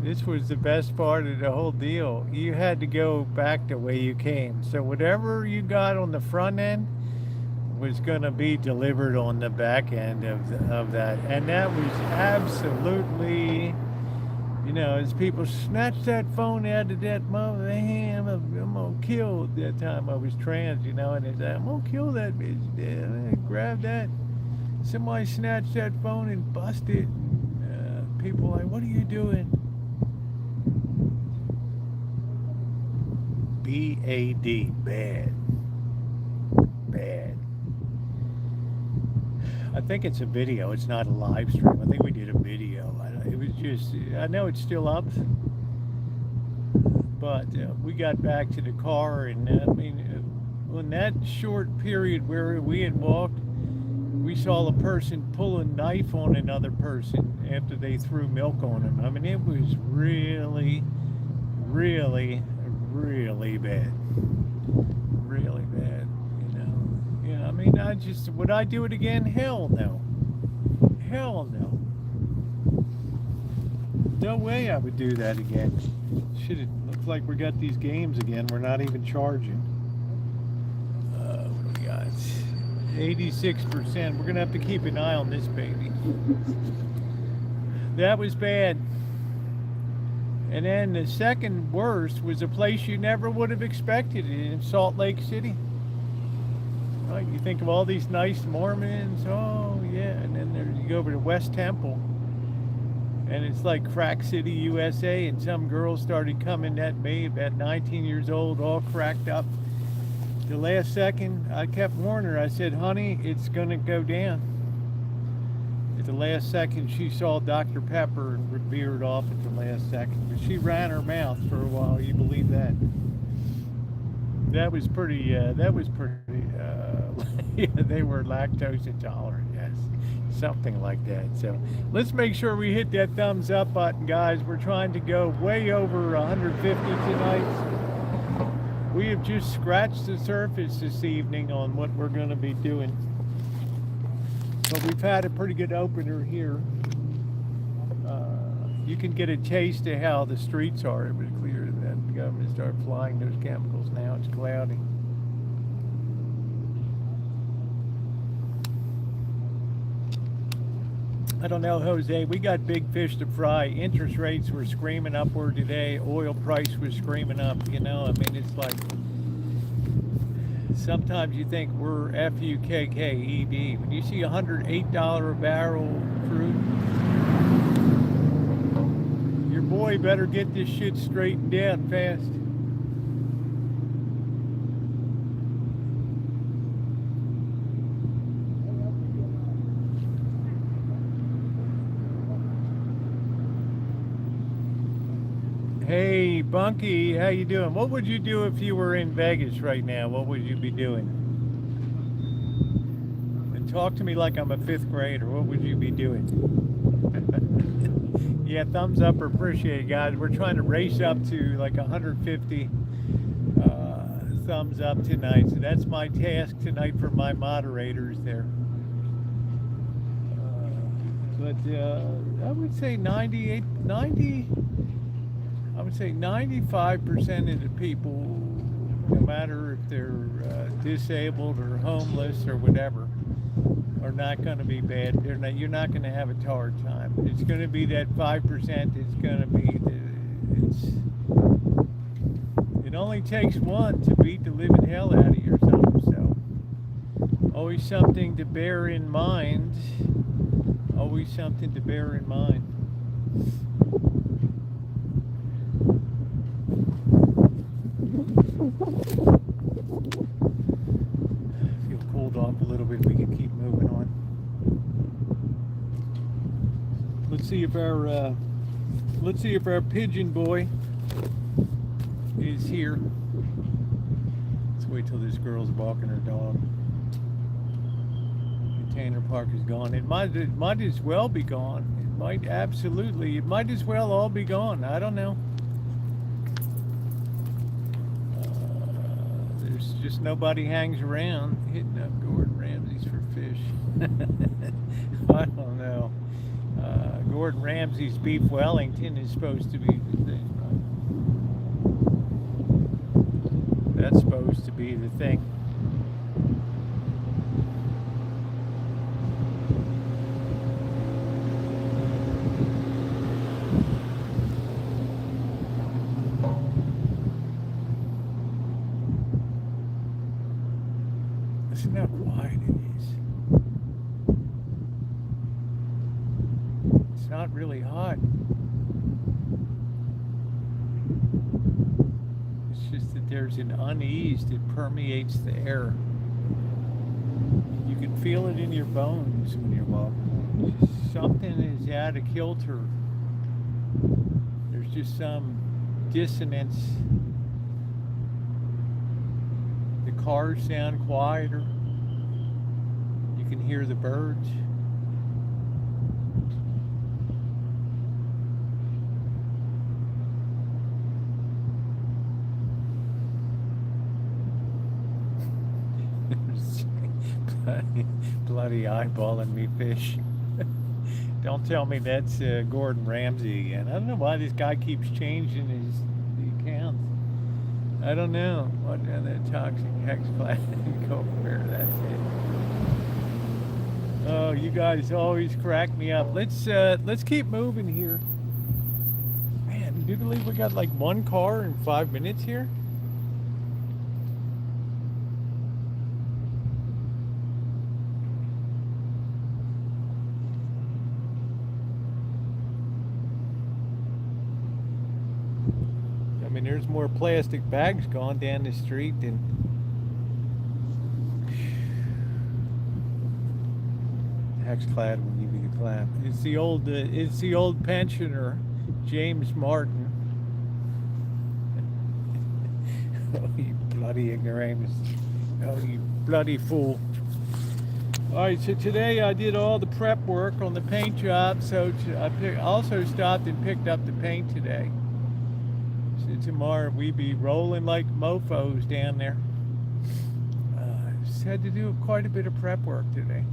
Speaker 1: This was the best part of the whole deal. You had to go back the way you came. So whatever you got on the front end was going to be delivered on the back end of that. And that was absolutely, you know, as people snatched that phone out of that mother, I'm going to kill. At that time I was trans, you know, and it's I'm going to kill that bitch. Yeah, grab that. Somebody snatched that phone and busted. People like, what are you doing? B-A-D, bad. Bad. I think it's a video. It's not a live stream. I think we did a video. It was just, I know it's still up. But we got back to the car, and I mean, in that short period where we had walked, we saw a person pull a knife on another person after they threw milk on him. I mean, it was really, really, really bad. Really bad, you know. Yeah, I mean, would I do it again? Hell no. Hell no. No way I would do that again. Shit, it looks like we got these games again. We're not even charging. What do we got? 86%. We're gonna have to keep an eye on this baby. That was bad. And then the second worst was a place you never would have expected in Salt Lake City. Right? You think of all these nice Mormons, oh yeah, and then you go over to West Temple, and it's like Crack City, USA, and some girls started coming at me, about 19 years old, all cracked up. The last second, I kept warning her. I said, honey, it's gonna go down. At the last second, she saw Dr. Pepper and veered off at the last second. But she ran her mouth for a while. You believe that? That was pretty, yeah, they were lactose intolerant, yes. something like that. So let's make sure we hit that thumbs up button, guys. We're trying to go way over 150 tonight. We have just scratched the surface this evening on what we're going to be doing, but we've had a pretty good opener here. You can get a taste of how the streets are. It was clear that the government started flying those chemicals. Now it's cloudy. I don't know, Jose. We got big fish to fry. Interest rates were screaming upward today. Oil price was screaming up. You know, I mean, it's like sometimes you think we're FUKKED. When you see $108 a barrel crude, your boy better get this shit straightened out fast. Hey, Bunky, how you doing? What would you do if you were in Vegas right now? What would you be doing? And talk to me like I'm a 5th grader. What would you be doing? Yeah, thumbs up or appreciate it, guys. We're trying to race up to like 150 thumbs up tonight. So that's my task tonight for my moderators there. But I would say 95% of the people, no matter if they're disabled or homeless or whatever, are not going to be bad. You're not going to have a hard time. It's going to be that 5%. It's going to be it only takes one to beat the living hell out of yourself. So always something to bear in mind. Always something to bear in mind. Feel cooled off a little bit. We can keep moving on. Let's see if our pigeon boy is here. Let's wait till this girl's walking her dog. Container park is gone. It might as well be gone. It might as well all be gone. I don't know. There's just nobody hangs around hitting up Gordon Ramsay's for fish. I don't know. Gordon Ramsay's beef Wellington is supposed to be the thing. That's supposed to be the thing. Listen how quiet it is. It's not really hot. It's just that there's an unease that permeates the air. You can feel it in your bones when you're walking. Something is out of kilter. There's just some dissonance. The cars sound quieter. You can hear the birds. Bloody eyeballing me fish. Don't tell me that's Gordon Ramsay again. I don't know why this guy keeps changing the accounts. I don't know what that toxic hex plastic go where that's it. Oh, you guys always crack me up. Let's keep moving here. Man, do you believe we got like one car in 5 minutes here? I mean, there's more plastic bags going down the street than. Hexclad will give you the clap. It's the old pensioner, James Martin. Oh, you bloody ignoramus! Oh, you bloody fool! All right, so today I did all the prep work on the paint job. So I also stopped and picked up the paint today. So tomorrow we be rolling like mofos down there. Just had to do quite a bit of prep work today.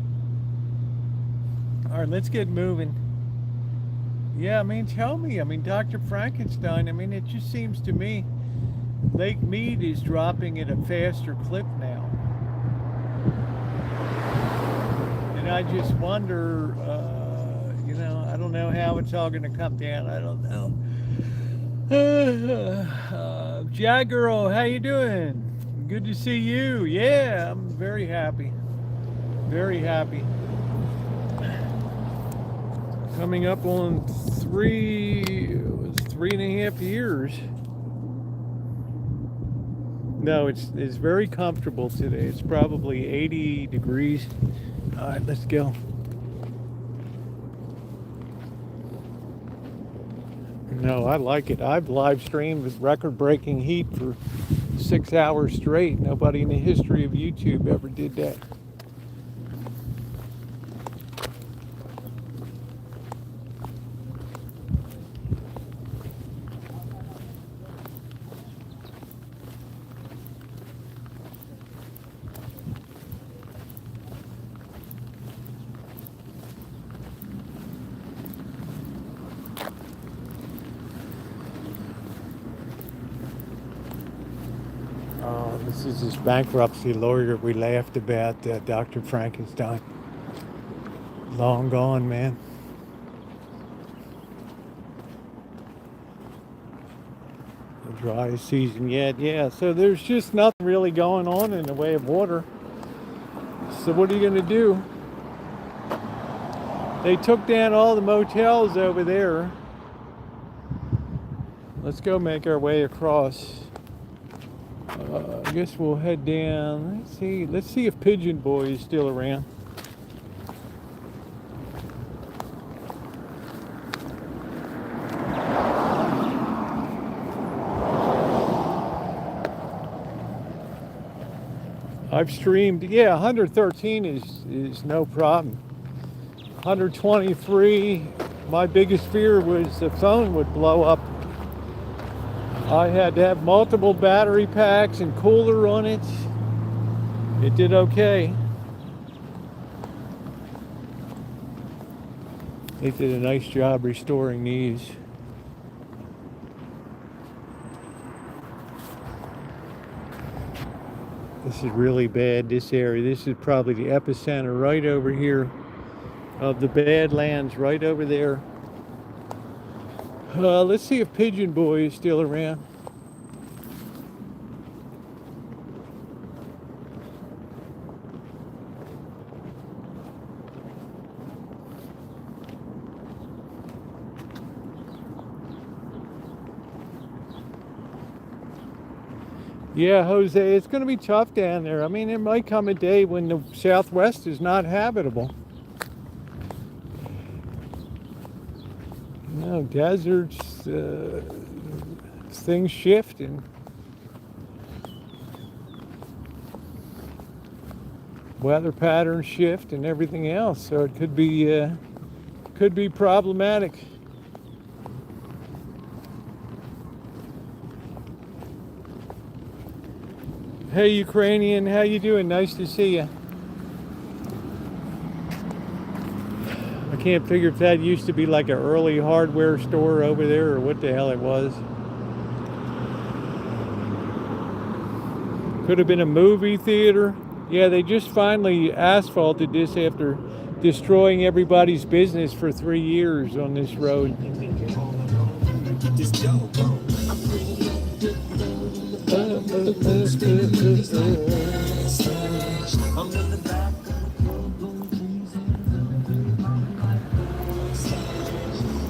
Speaker 1: All right, let's get moving. Yeah, I mean, tell me. I mean, Dr. Frankenstein, I mean, it just seems to me Lake Mead is dropping at a faster clip now. And I just wonder, you know, I don't know how it's all going to come down. I don't know. Jack Girl, how you doing? Good to see you. Yeah, I'm very happy. Very happy. Coming up on 3.5 years. No, it's very comfortable today. It's probably 80 degrees. All right, let's go. No, I like it. I've live streamed with record-breaking heat for 6 hours straight. Nobody in the history of YouTube ever did that. This is this bankruptcy lawyer we laughed about, Dr. Frankenstein. Long gone, man. The driest season yet, yeah. So there's just nothing really going on in the way of water. So what are you going to do? They took down all the motels over there. Let's go make our way across. I guess we'll head down. Let's see if Pigeon Boy is still around. I've streamed, yeah, 113 is no problem. 123, my biggest fear was the phone would blow up. I had to have multiple battery packs and cooler on it. It did okay. They did a nice job restoring these. This is really bad, this area. This is probably the epicenter right over here of the Badlands, right over there. Let's see if Pigeon Boy is still around. Yeah, Jose, it's going to be tough down there. I mean, it might come a day when the Southwest is not habitable. You know, deserts, things shift and weather patterns shift and everything else. So it could be problematic. Hey Ukrainian, how you doing? Nice to see you. I can't figure if that used to be like an early hardware store over there or what the hell it was. Could have been a movie theater. Yeah, they just finally asphalted this after destroying everybody's business for 3 years on this road.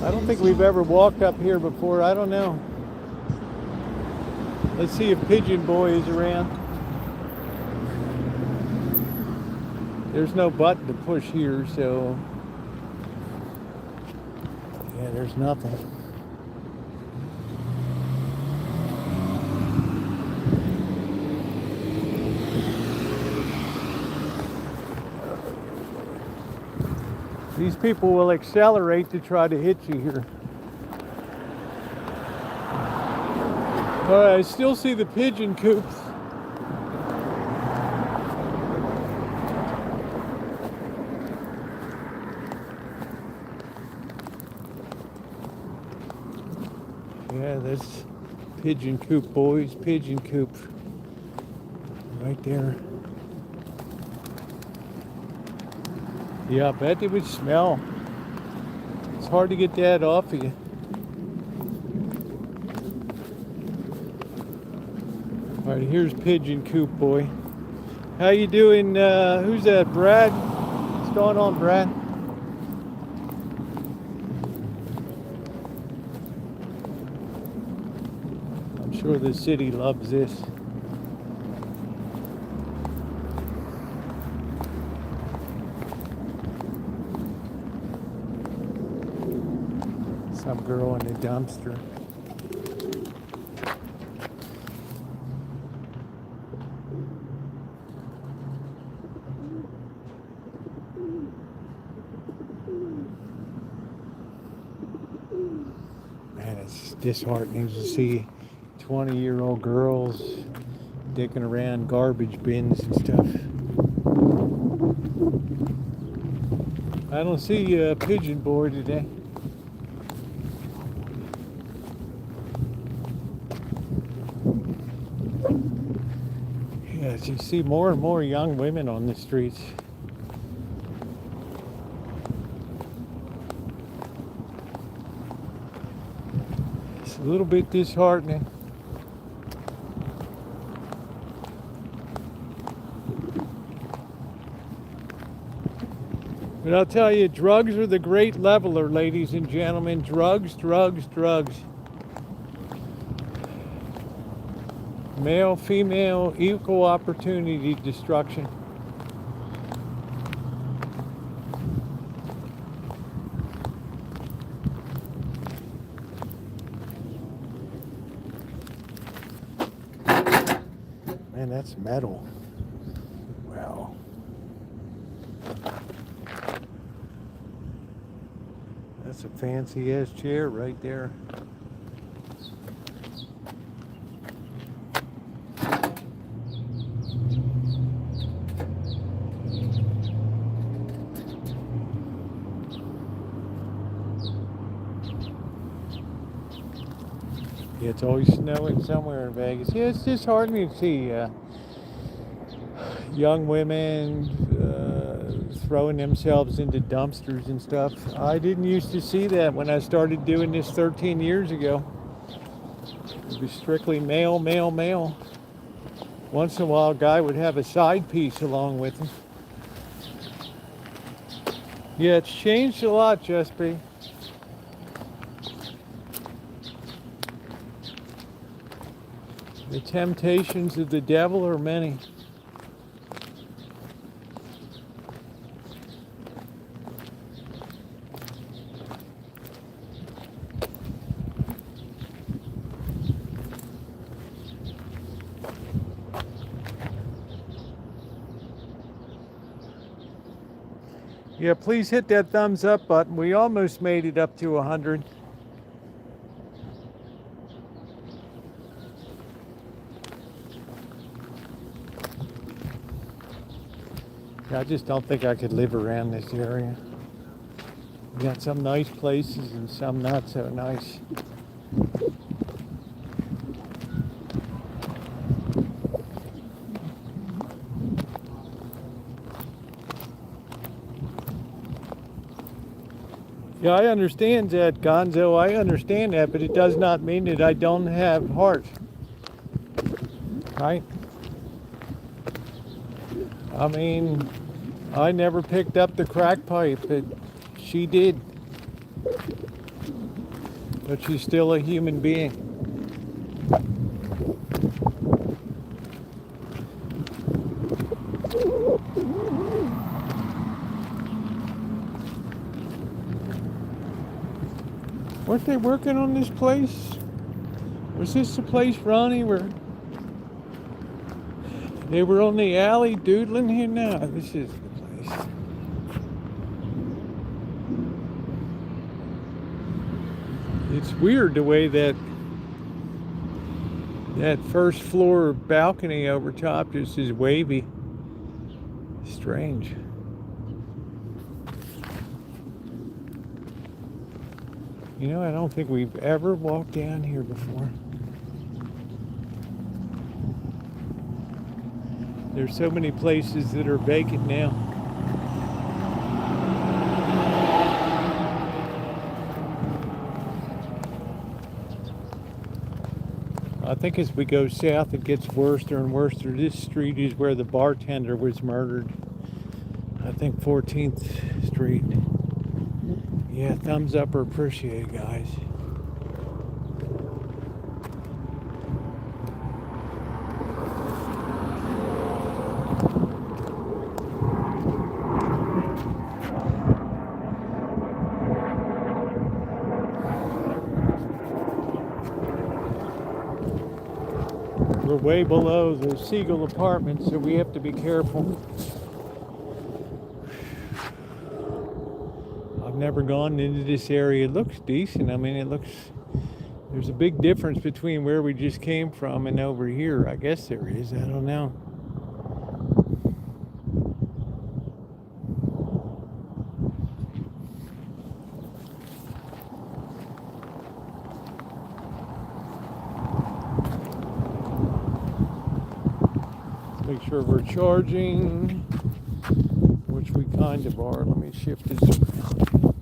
Speaker 1: I don't think we've ever walked up here before. I don't know. Let's see if Pigeon Boy is around. There's no button to push here, so yeah, there's nothing. These people will accelerate to try to hit you here. All right, I still see the pigeon coops. Yeah, that's pigeon coop, boys. Pigeon coop. Right there. Yeah, I bet it would smell. It's hard to get that off of you. All right, here's pigeon coop, boy. How you doing? Who's that, Brad? What's going on, Brad? I'm sure the city loves this. Some girl in the dumpster. Man, it's disheartening to see 20-year-old girls dicking around garbage bins and stuff. I don't see a pigeon boy today. Yes, you see more and more young women on the streets. It's a little bit disheartening. But I'll tell you, drugs are the great leveler, ladies and gentlemen. Drugs, drugs, drugs. Male, female, equal opportunity destruction. Man, that's metal. Wow. That's a fancy ass chair right there. Yeah, it's always snowing somewhere in Vegas. Yeah, it's disheartening to see young women throwing themselves into dumpsters and stuff. I didn't used to see that when I started doing this 13 years ago. It was strictly male, male, male. Once in a while, a guy would have a side piece along with him. Yeah, it's changed a lot, Just B. The temptations of the devil are many. Yeah, please hit that thumbs up button. We almost made it up to 100. I just don't think I could live around this area. We got some nice places and some not so nice. Yeah, I understand that, Gonzo. I understand that, but it does not mean that I don't have heart. Right? I mean, I never picked up the crack pipe, but she did. But she's still a human being. Weren't they working on this place? Was this the place, Ronnie, where they were on the alley doodling here? No, this is the place. It's weird the way that first floor balcony over top just is wavy. Strange. You know, I don't think we've ever walked down here before. There's so many places that are vacant now. I think as we go south, it gets worse and worse. This street is where the bartender was murdered. I think 14th Street. Yeah, thumbs up or appreciated, guys. We're way below the Siegel apartment, so we have to be careful. I've never gone into this area. It looks decent. I mean, there's a big difference between where we just came from and over here. I guess there is. I don't know. Make sure we're charging, which we kind of are. Let me shift this around.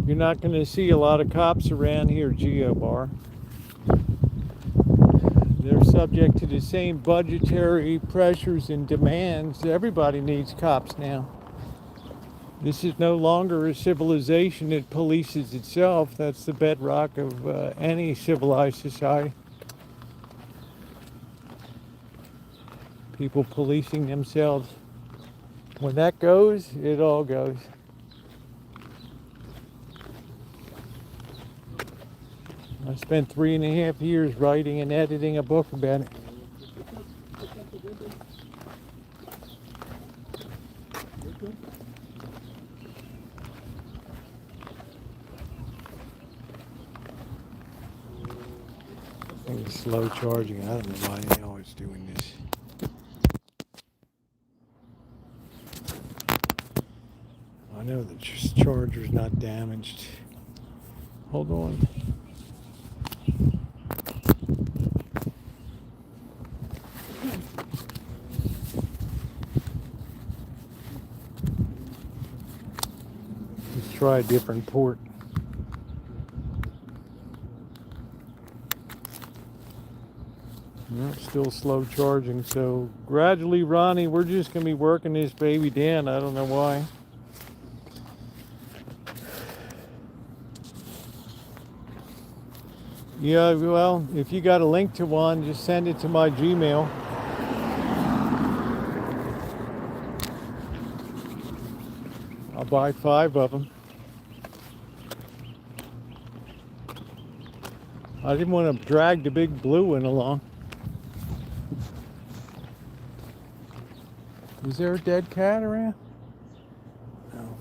Speaker 1: You're not going to see a lot of cops around here, Geo Bar. They're subject to the same budgetary pressures and demands. Everybody needs cops now. This is no longer a civilization that polices itself. That's the bedrock of any civilized society. People policing themselves. When that goes, it all goes. I spent 3.5 years writing and editing a book about it. I think it's slow charging. I don't know why they always doing this. I know the charger's not damaged. Hold on. Try a different port. No, still slow charging. So gradually, Ronnie, we're just going to be working this baby down. I don't know why. Yeah, well, if you got a link to one, just send it to my Gmail. I'll buy 5 of them. I didn't want to drag the big blue one along. Is there a dead cat around? No.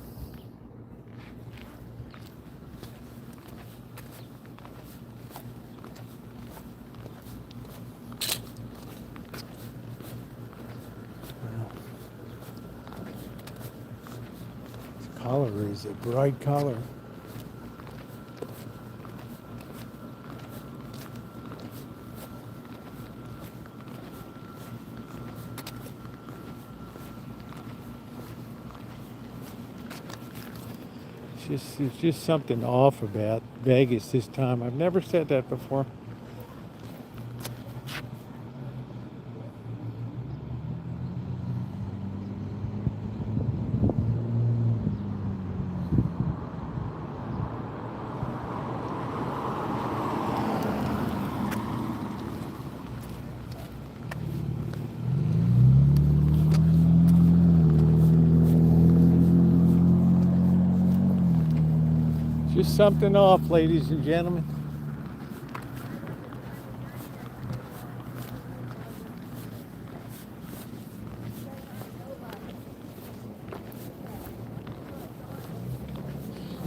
Speaker 1: This color is a bright color. It's just something off about Vegas this time. I've never said that before. Just something off, ladies and gentlemen.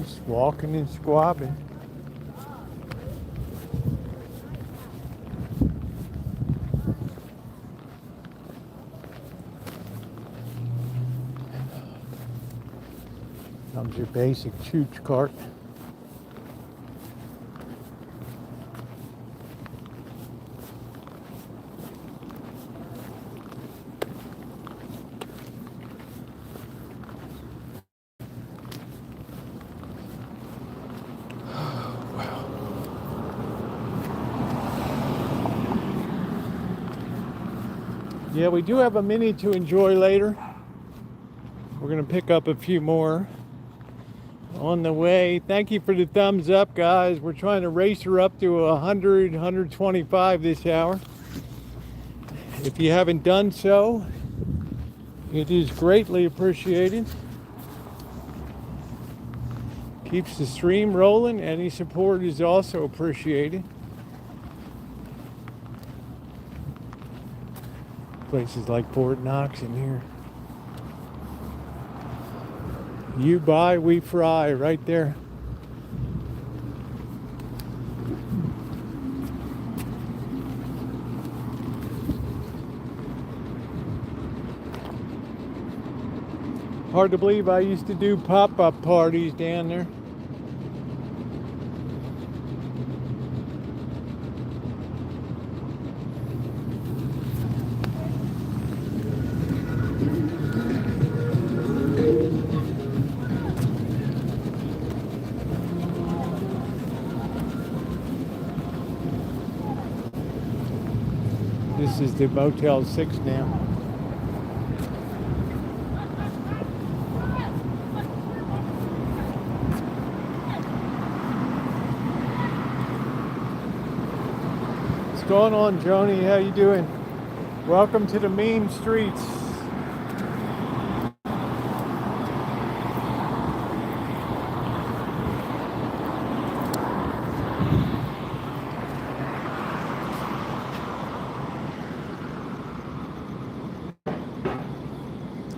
Speaker 1: Just walking and squabbing. Comes your basic chooch cart. Yeah, we do have a mini to enjoy later. We're going to pick up a few more on the way. Thank you for the thumbs up, guys. We're trying to race her up to 100, 125 this hour. If you haven't done so, it is greatly appreciated. Keeps the stream rolling. Any support is also appreciated. Places like Fort Knox in here. You buy, we fry, right there. Hard to believe I used to do pop-up parties down there. This is the Motel 6 now. What's going on, Joni? How you doing? Welcome to the mean streets.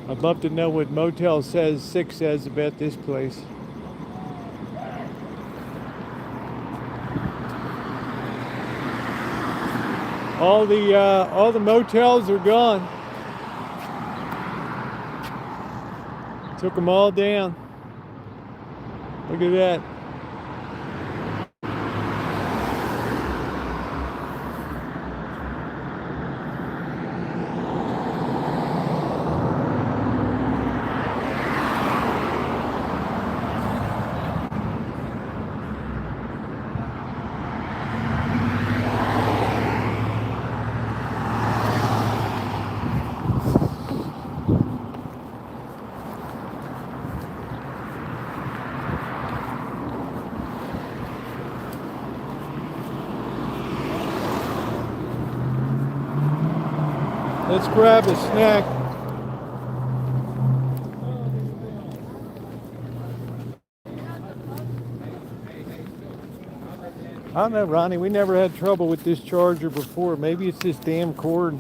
Speaker 1: I'd love to know what Motel 6 says about this place. All the motels are gone. Took them all down. Look at that. Let's grab a snack. I don't know, Ronnie. We never had trouble with this charger before. Maybe it's this damn cord.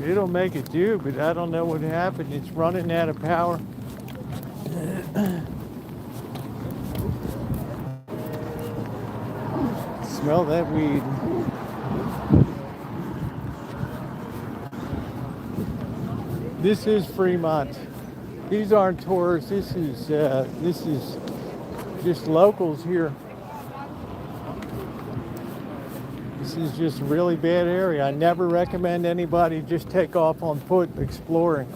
Speaker 1: It'll make it do, but I don't know what happened. It's running out of power. Smell that weed. This is Fremont. These aren't tourists. This is just locals here. This is just a really bad area. I never recommend anybody just take off on foot exploring.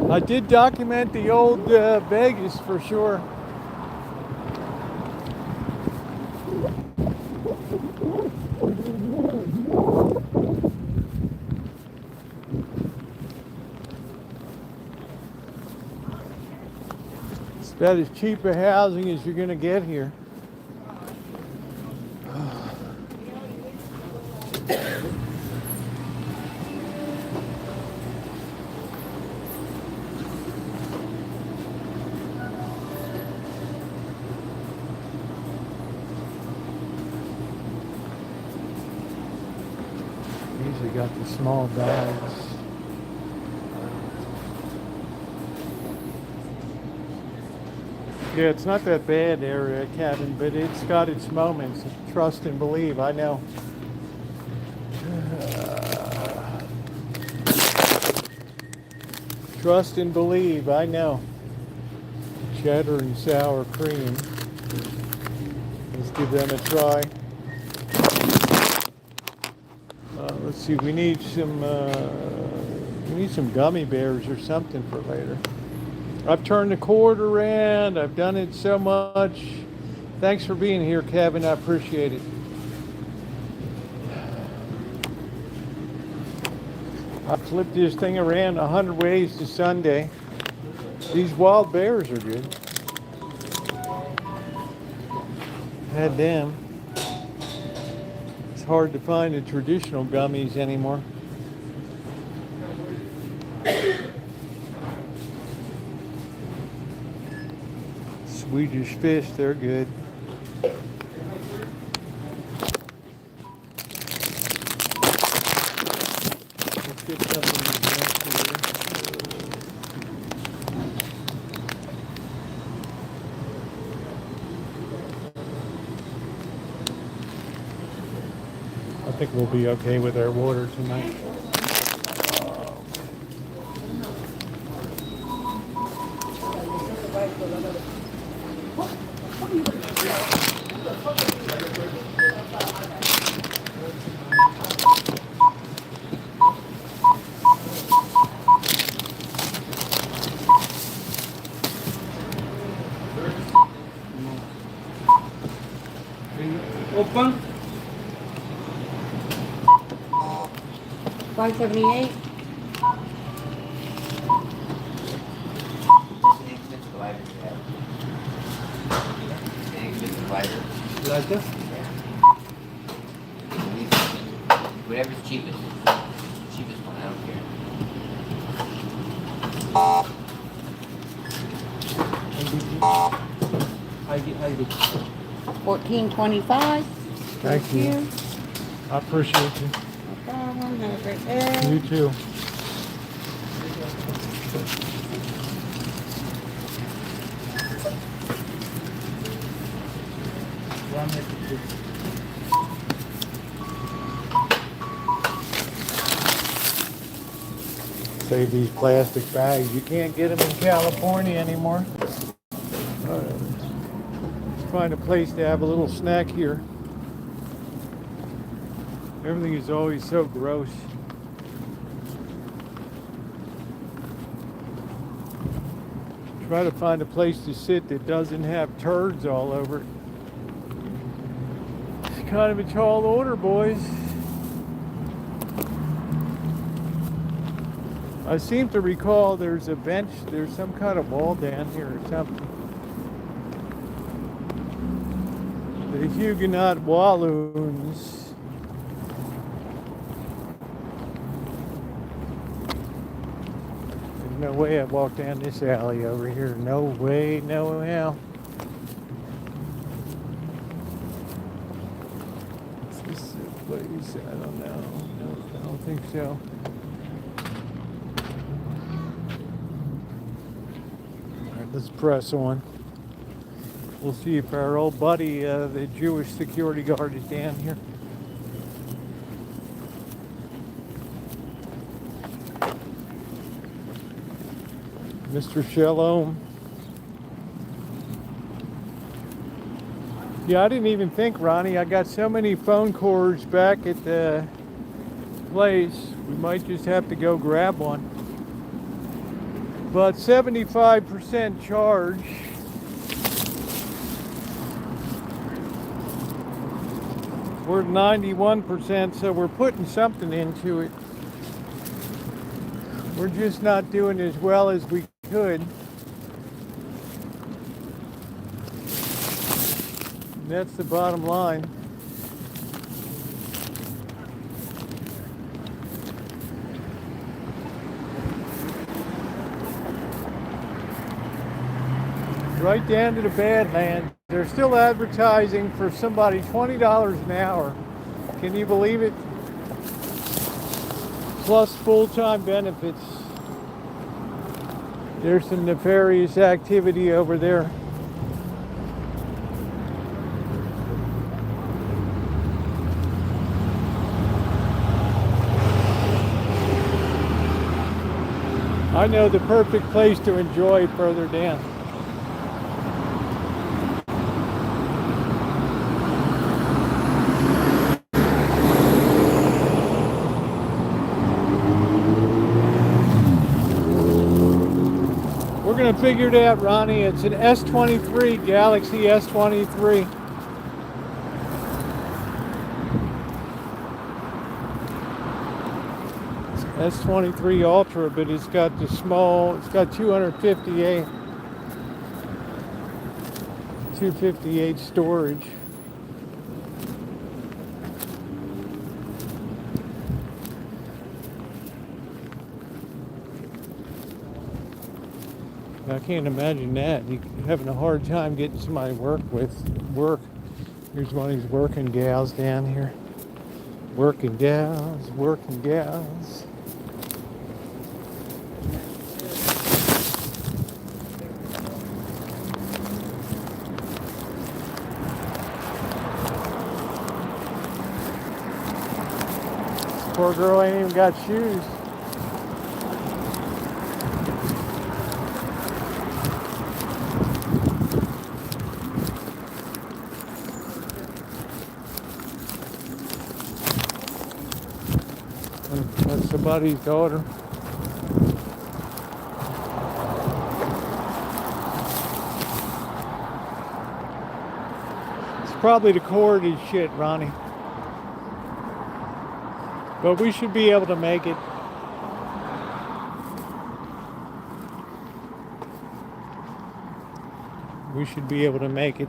Speaker 1: I did document the old Vegas for sure. It's about as cheap a housing as you're going to get here. got the small bags. Yeah, it's not that bad area, Kevin, but it's got its moments. Trust and believe, I know. Trust and believe, I know. Cheddar and sour cream. Let's give them a try. Let's see, we need some gummy bears or something for later. I've turned the cord around. I've done it so much. Thanks for being here, Kevin. I appreciate it. I flipped this thing around 100 ways to Sunday. These wild bears are good. Had them. It's hard to find the traditional gummies anymore. Swedish fish, they're good. Let's get something next here. I think we'll be okay with our water tonight.
Speaker 2: Bunk.
Speaker 5: 178.
Speaker 2: Lighter?
Speaker 6: Whatever's cheapest. Cheapest one, I don't care.
Speaker 2: I do.
Speaker 5: 1425.
Speaker 1: Thank you. I appreciate you.
Speaker 5: No problem. Have a great day.
Speaker 1: You too. Save these plastic bags. You can't get them in California anymore. Let's find a place to have a little snack here. Everything is always so gross. Try to find a place to sit that doesn't have turds all over it. It's kind of a tall order, boys. I seem to recall there's a bench, there's some kind of wall down here or something. The Huguenot Walloons. There's no way I walk down this alley over here. No way, no how. Is this a place? I don't know. No, I don't think so. Let's press on. We'll see if our old buddy, the Jewish security guard, is down here. Mr. Shalom. Yeah, I didn't even think, Ronnie. I got so many phone cords back at the place. We might just have to go grab one. But 75% charge. We're at 91%, so we're putting something into it. We're just not doing as well as we could. And that's the bottom line. Right down to the Badlands. They're still advertising for somebody $20 an hour. Can you believe it? plus full-time benefits. There's some nefarious activity over there. I know the perfect place to enjoy further down. We're gonna figure it out, Ronnie. It's an S23, Galaxy S23. S23 Ultra, but it's got the small, it's got 258 storage. I can't imagine that. You're having a hard time getting somebody to work. Here's one of these working gals down here. Working gals, working gals. Poor girl ain't even got shoes. That's somebody's daughter. It's probably the corded shit, Ronnie. But we should be able to make it. We should be able to make it.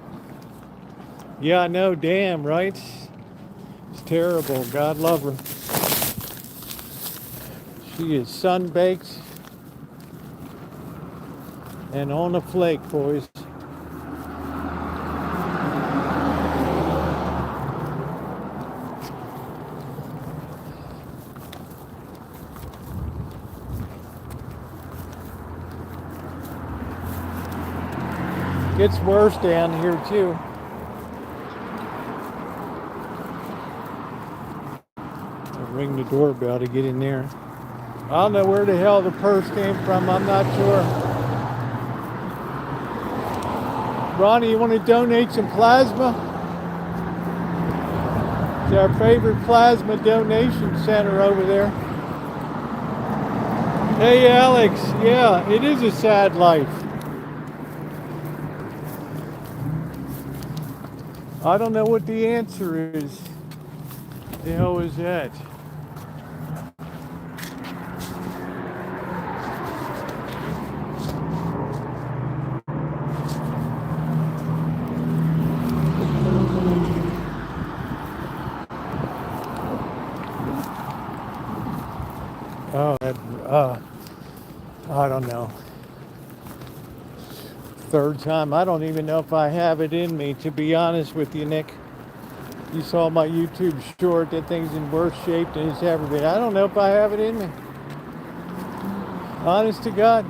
Speaker 1: Yeah, I know, damn, right? It's terrible. God love her. She is sun-baked and on a flake, boys. Gets worse down here too. I'll ring the doorbell to get in there. I don't know where the hell the purse came from. I'm not sure. Ronnie, you want to donate some plasma? It's our favorite plasma donation center over there. Hey, Alex. Yeah, it is a sad life. I don't know what the answer is. What the hell is that? Oh, I don't know. Third time. I don't even know if I have it in me, to be honest with you, Nick. You saw my YouTube short. That thing's in worse shape than it's ever been. I don't know if I have it in me. Honest to God.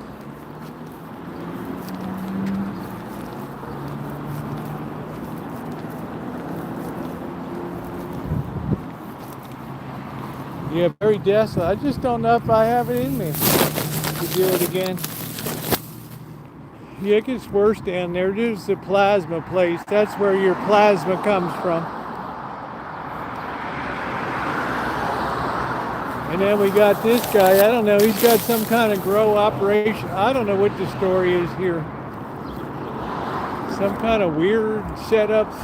Speaker 1: Yeah, very desolate. I just don't know if I have it in me to do it again. Yeah, it gets worse down there. There's the plasma place. That's where your plasma comes from. And then we got this guy. I don't know. He's got some kind of grow operation. I don't know what the story is here. Some kind of weird setups.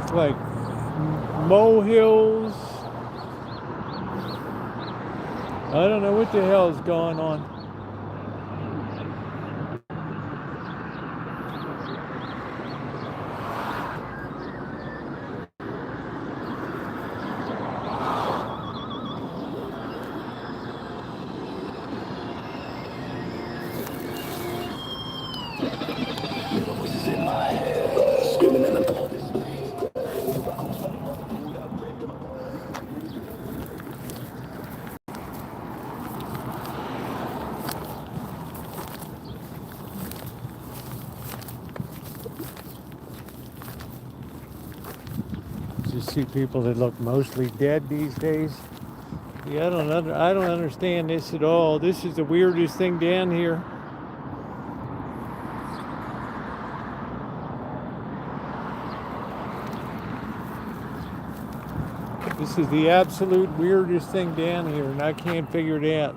Speaker 1: It's like molehills. I don't know what the hell is going on.
Speaker 7: Voices in my head, screaming in the darkness.
Speaker 1: see people that look mostly dead these days. Yeah, I don't understand this at all. This is the weirdest thing down here. This is the absolute weirdest thing down here, and I can't figure it out.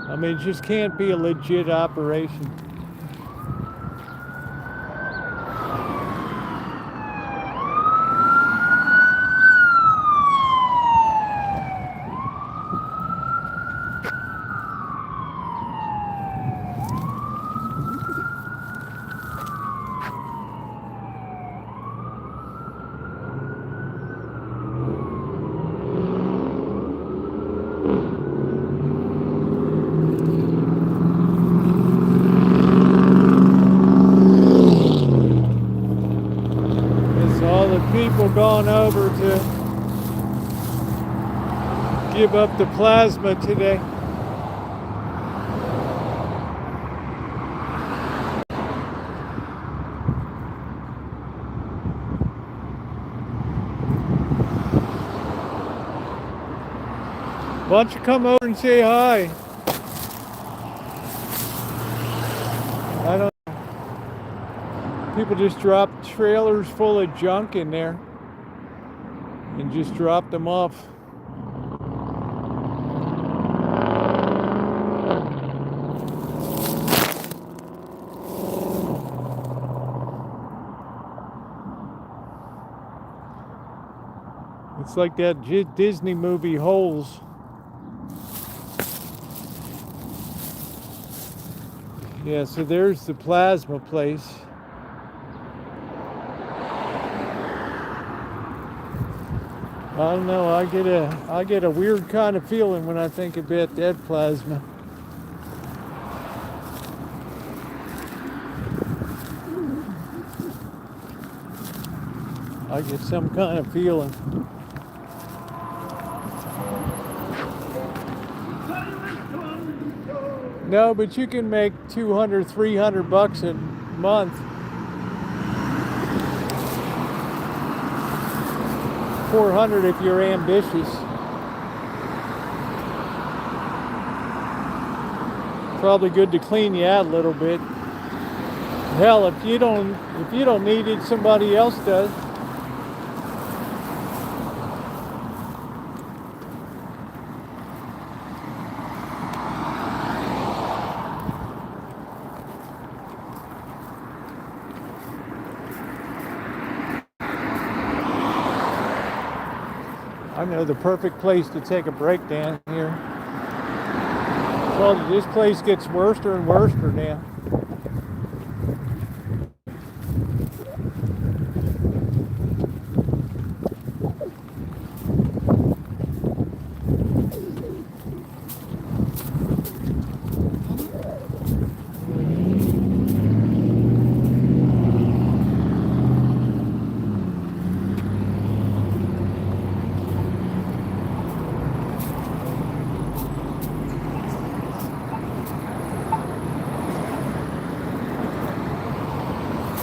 Speaker 1: I mean, it just can't be a legit operation. People gone over to give up the plasma today. Why don't you come over and say hi? I don't. People just drop trailers full of junk in there and just drop them off. It's like that Disney movie Holes. Yeah, so there's the plasma place. I don't know, I get a weird kind of feeling when I think about that plasma. I get some kind of feeling. No, but you can make 200, 300 bucks a month. 400 if you're ambitious. Probably good to clean you out a little bit. Hell, if you don't need it, somebody else does. I know the perfect place to take a break down here. Well, this place gets worse and worse now.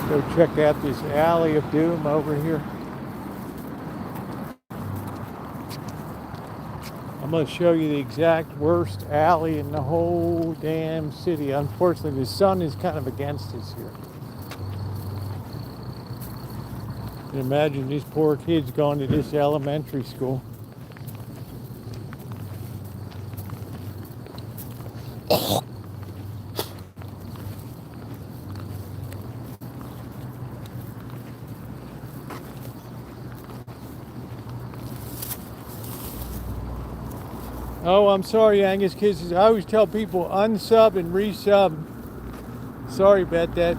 Speaker 1: Go check out this alley of doom over here. I'm going to show you the exact worst alley in the whole damn city. Unfortunately, the sun is kind of against us here. You can imagine these poor kids going to this elementary school. Oh, I'm sorry, Angus Kisses. I always tell people unsub and resub. Sorry about that.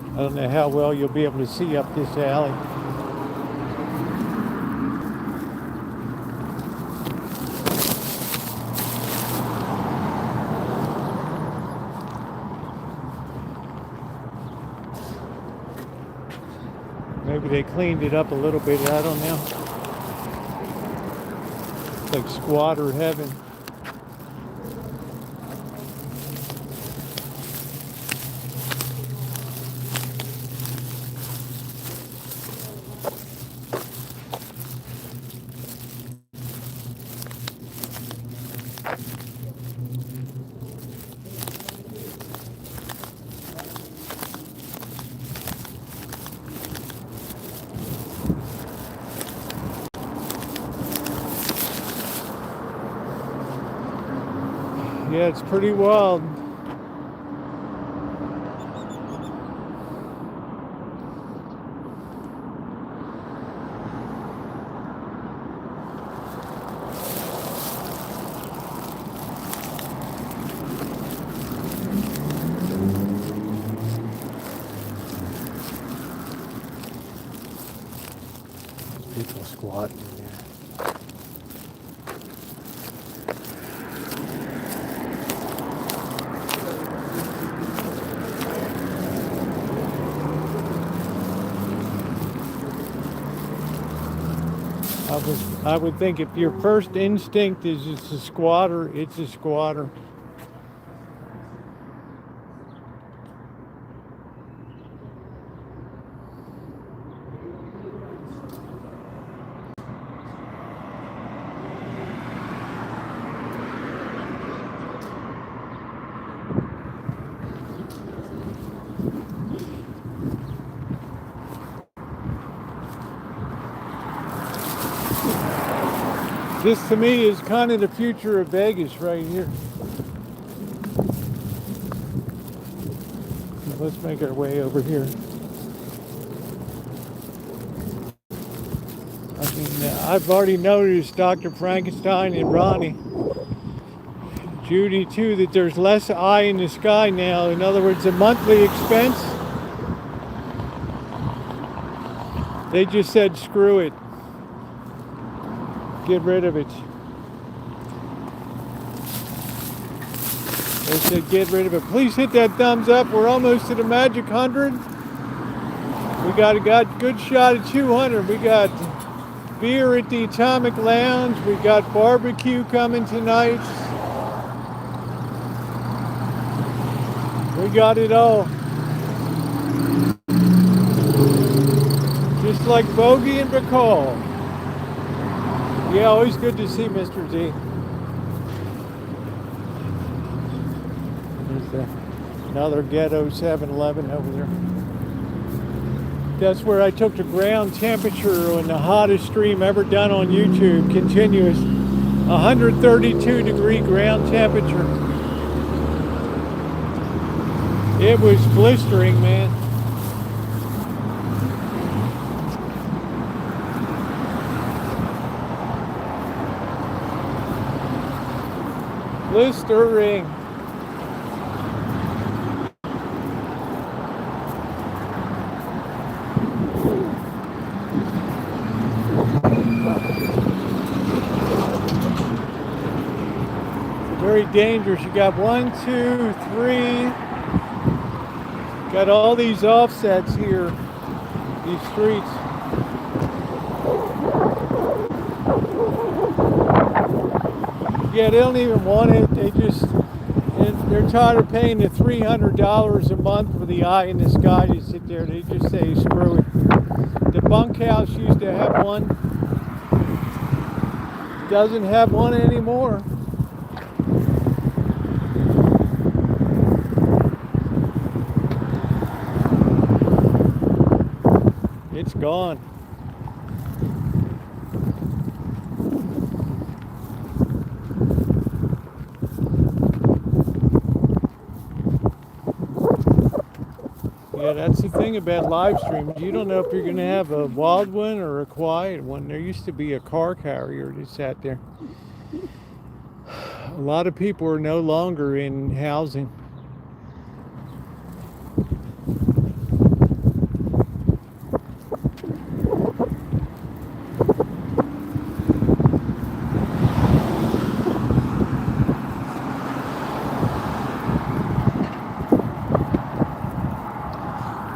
Speaker 1: I don't know how well you'll be able to see up this alley. Maybe they cleaned it up a little bit. I don't know. It's like squatter heaven. Yeah, it's pretty wild. People squatting in there. I would think if your first instinct is it's a squatter, it's a squatter. This to me is kind of the future of Vegas right here. Let's make our way over here. I mean, I've already noticed Dr. Frankenstein and Ronnie, Judy too, that there's less eye in the sky now. In other words, the monthly expense, they just said screw it. Get rid of it. They said get rid of it. Please hit that thumbs up. We're almost to the magic 100. We got a good shot at 200. We got beer at the Atomic Lounge. We got barbecue coming tonight. We got it all. Just like Bogey and Bacall. Yeah, always good to see Mr. Z. There's another ghetto 7-Eleven over there. That's where I took the ground temperature on the hottest stream ever done on YouTube, continuous 132 degree ground temperature. It was blistering, man. Blistering. Very dangerous. You got 1, 2, 3. Got all these offsets here, these streets. Yeah, they don't even want it. They're tired of paying the $300 a month for the eye in the sky to sit there. They just say, screw it. The bunkhouse used to have one. Doesn't have one anymore. It's gone. Yeah, that's the thing about live streams. You don't know if you're going to have a wild one or a quiet one. There used to be a car carrier that sat there. A lot of people are no longer in housing.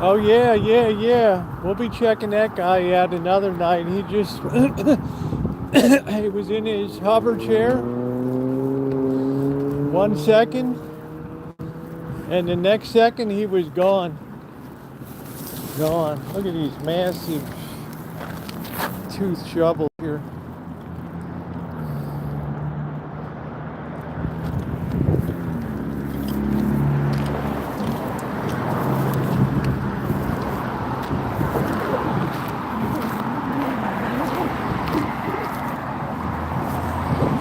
Speaker 1: Oh yeah, yeah, yeah. We'll be checking that guy out another night. He just he was in his hover chair 1 second, and the next second he was gone. Gone. Look at these massive tooth shovels here.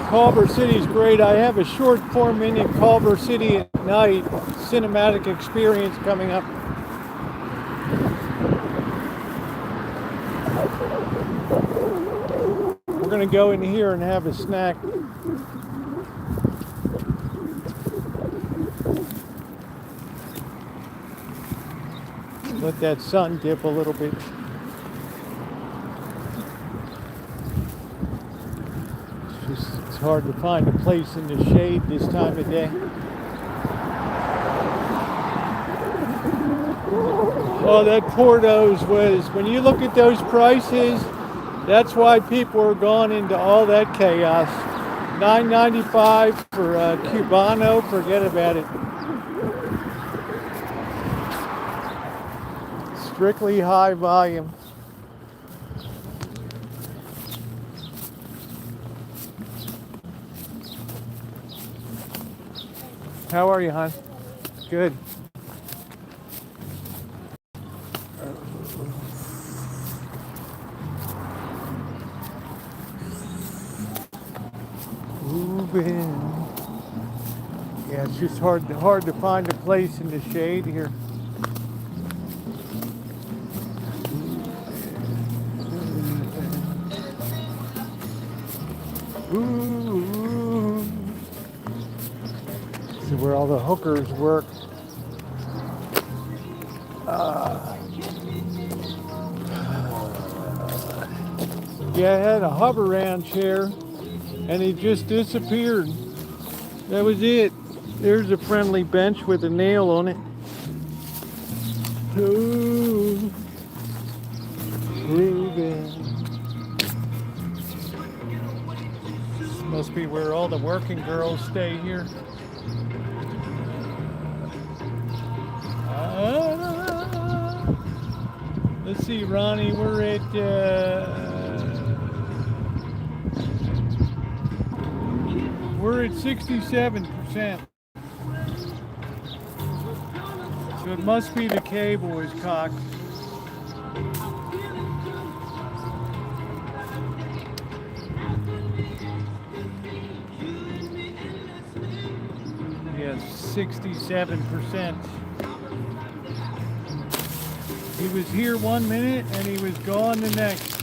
Speaker 1: Culver City's great. I have a short 4-minute Culver City at night cinematic experience coming up. We're gonna go in here and have a snack. Let that sun dip a little bit. It's hard to find a place in the shade this time of day. Oh, that Portos was, when you look at those prices, that's why people are gone into all that chaos. $9.95 for Cubano, forget about it. Strictly high volume. How are you, hon? Good. Moving. Yeah, it's just hard to find a place in the shade here. Ooh. This is where all the hookers work. Yeah, I had a hover round chair and he just disappeared. That was it. There's a friendly bench with a nail on it. Ooh. Grooving. This must be where all the working girls stay here. Let's see, Ronnie, we're at 67%. So it must be the cable is cocked. Yes, 67%. He was here 1 minute and he was gone the next.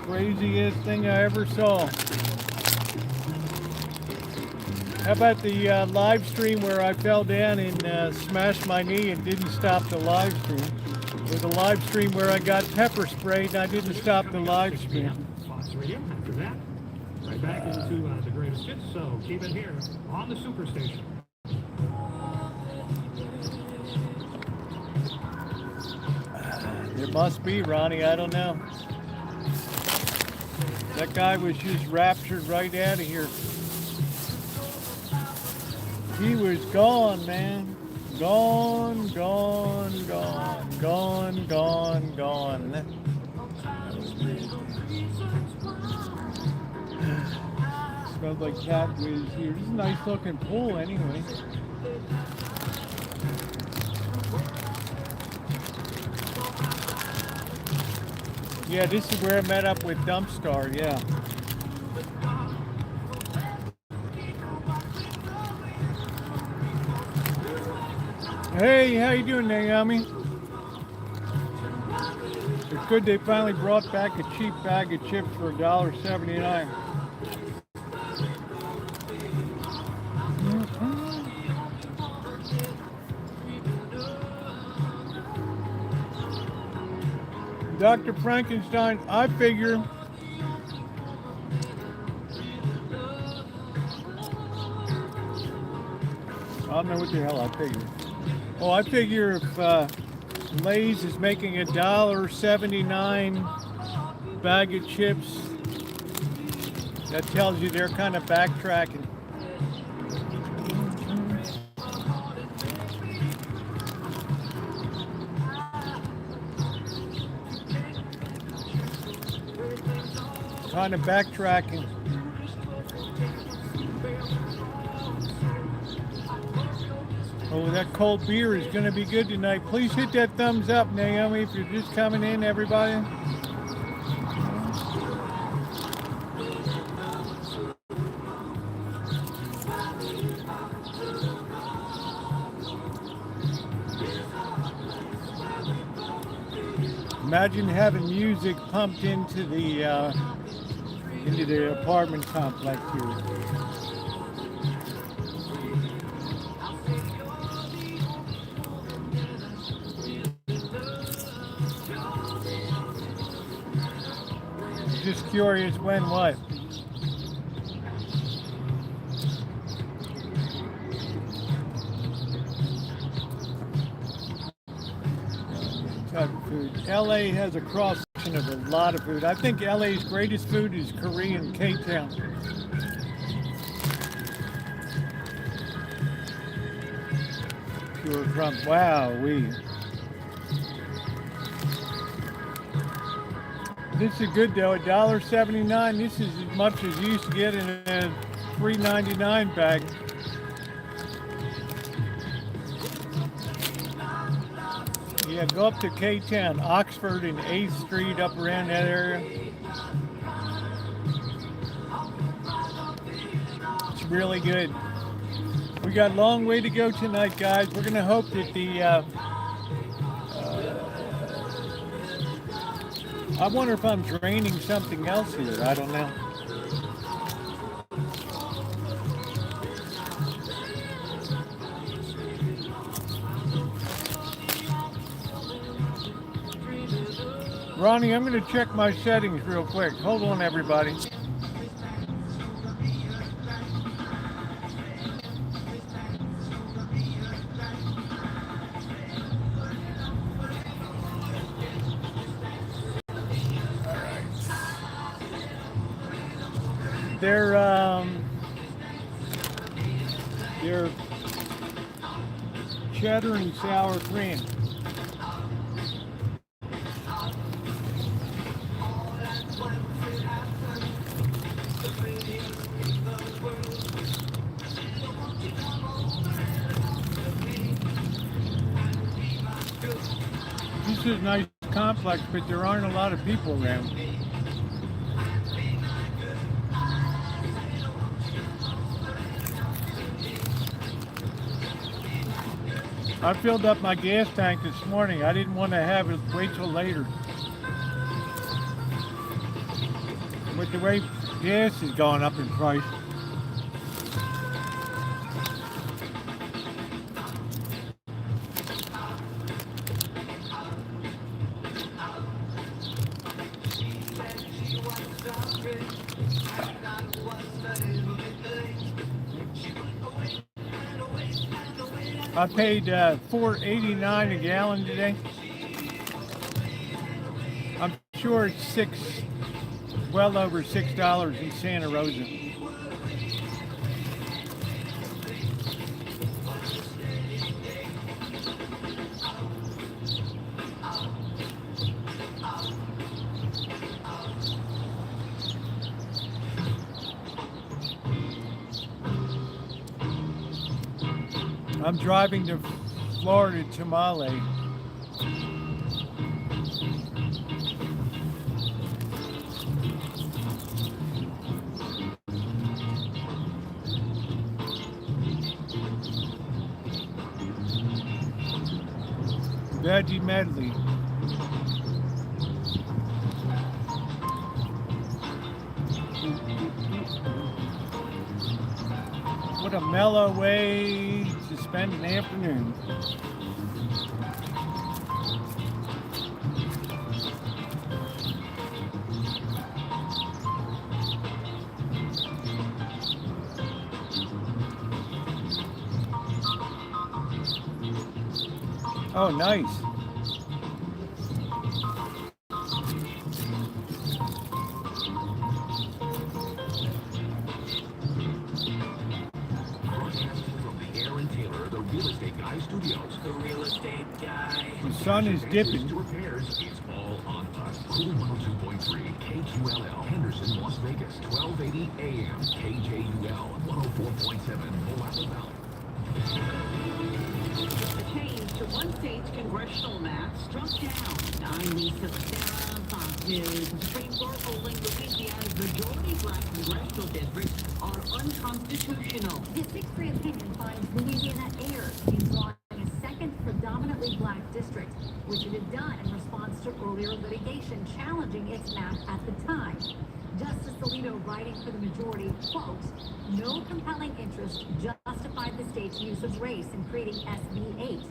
Speaker 1: Craziest thing I ever saw. How about the live stream where I fell down and smashed my knee and didn't stop the live stream? Or the live stream where I got pepper sprayed and I didn't stop the live stream.
Speaker 7: After that, right back into the greatest hits, so keep it here on the Superstation.
Speaker 1: There must be, Ronnie, I don't know. That guy was just raptured right out of here. He was gone, man. Gone, gone, gone, gone, gone, gone. Smells like cat whiz here. This is a nice looking pool anyway. Yeah, this is where I met up with Dumpstar, yeah. Hey, how you doing, Naomi? It's good they finally brought back a cheap bag of chips for $1.79. Dr. Frankenstein, I figure I don't know what the hell I figured. Oh, I figure if Lay's is making $1.79 bag of chips, that tells you they're kind of backtracking. Kind of backtracking. Oh, that cold beer is going to be good tonight. Please hit that thumbs up, Naomi, if you're just coming in, everybody. Imagine having music pumped into the apartment complex here. Just curious when what? Type of food. LA has a cross section of a lot of food. I think LA's greatest food is Korean K-Town. Pure crumb. Wow, This is good though, $1.79. This is as much as you used to get in a $3.99 bag. Yeah, go up to K-Town, Oxford and 8th Street, up around that area. It's really good. We got a long way to go tonight, guys. We're gonna hope that I wonder if I'm draining something else here. I don't know. Ronnie, I'm going to check my settings real quick. Hold on, everybody. They're cheddar and sour cream. This is a nice complex, but there aren't a lot of people around. I filled up my gas tank this morning. I didn't want to have it wait till later. With the way gas is going up in price. I paid $4.89 a gallon today. I'm sure it's well over $6 in Santa Rosa. I'm driving to Florida Tamale. Veggie medley. What a mellow way to spend an afternoon. Oh, nice.
Speaker 8: Broadcasting from the Aaron Taylor, the Real Estate Guy Studios.
Speaker 2: The real estate guy.
Speaker 1: The sun is dipping.
Speaker 8: To repairs, it's all on us. Cool 102.3 KQLL, Henderson, Las Vegas, 1280 AM. KJUL, 104.7 Moab Valley.
Speaker 9: A change to one state's congressional map struck down. I'm Lisa Sarah, Fox News. The Supreme Court ruling Louisiana's majority black congressional districts are unconstitutional.
Speaker 10: The 6-3 opinion finds Louisiana erred in drawing a second predominantly black district, which it had done in response to earlier litigation challenging its map at the time. Justice Alito writing for the majority, quote, no compelling interest justified the state's use of race in creating SB 8.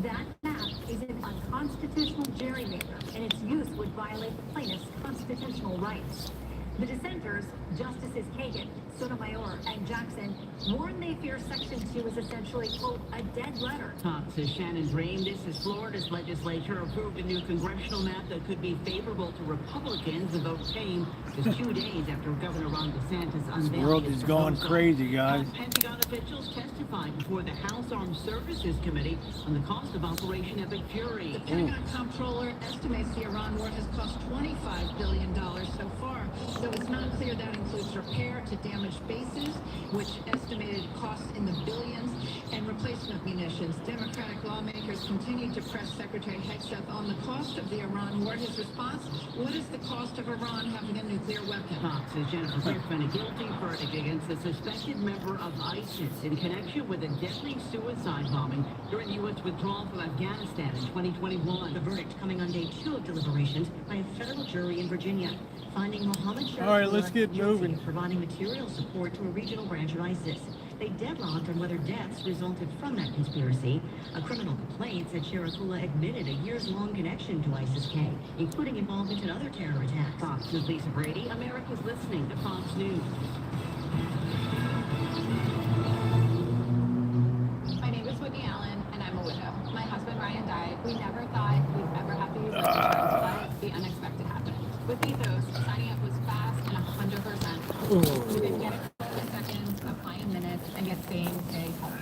Speaker 10: That map is an unconstitutional gerrymander, and its use would violate the plaintiff's constitutional rights. The dissenters, Justices Kagan, Sotomayor, and Jackson, warn they fear Section 2 is essentially, quote, a dead letter.
Speaker 9: Fox's Shannon Drain. This is Florida's legislature approved a new congressional map that could be favorable to Republicans. The vote came just 2 days after Governor Ron DeSantis unveiled
Speaker 1: The world
Speaker 9: his
Speaker 1: is going
Speaker 9: proposal.
Speaker 1: crazy, guys.
Speaker 9: Pentagon officials testified before the House Armed Services Committee on the cost of Operation Epic Fury.
Speaker 11: The Pentagon comptroller estimates the Iran war has cost $25 billion so far, though it's not clear that includes repair to damaged bases, which estimated costs in the billions, and replacement munitions. Democratic lawmakers continue to press Secretary Hegseth on the cost of the Iran war. His response, what is the cost of Iran having a nuclear weapon?
Speaker 9: Fox's Jennifer Griffin, a guilty verdict against a suspected member of ISIS in connection with a deadly suicide bombing during the U.S. withdrawal from Afghanistan in 2021.
Speaker 10: The verdict coming on day 2 of deliberations by a federal jury in Virginia, finding Mohammed Sharif
Speaker 1: All right, let's get
Speaker 10: guilty
Speaker 1: moving.
Speaker 10: of providing material support to a regional branch of ISIS. They deadlocked on whether deaths resulted from that conspiracy. A criminal complaint said Sharifullah admitted a years-long connection to ISIS-K, including involvement in other terror attacks.
Speaker 9: Fox News' Lisa Brady. America's listening to Fox News.
Speaker 11: My name is Whitney Allen, and I'm a widow. My husband Ryan died. We never thought we'd ever have to use life insurance, but the unexpected happened. With Ethos, signing up was fast and 100%. We didn't get it in seconds, apply in minutes, and get same-day help.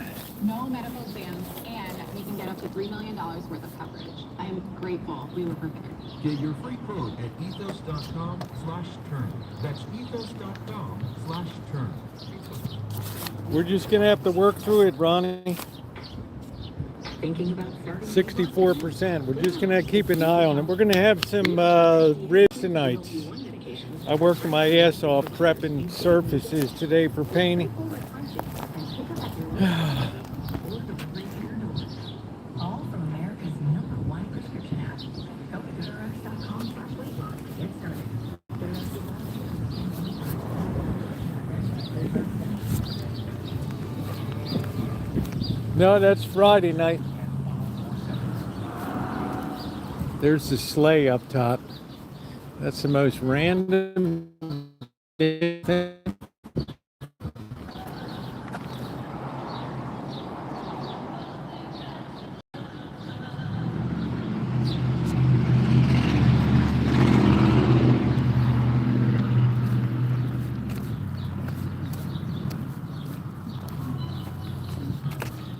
Speaker 11: No medical exams, and we can get up to $3 million worth of coverage. I am grateful we were prepared.
Speaker 8: Get your free quote at ethos.com/term. That's ethos.com/term.
Speaker 1: We're just going to have to work through it, Ronnie.
Speaker 9: Thinking about starting
Speaker 1: 64%. We're just going to keep an eye on it. We're going to have some ribs tonight. I worked my ass off prepping surfaces today for painting.
Speaker 10: All from America's #1 prescription app. Go to GoodRx.com/weight-loss. Get started.
Speaker 1: No, that's Friday night. There's the sleigh up top. That's the most random thing.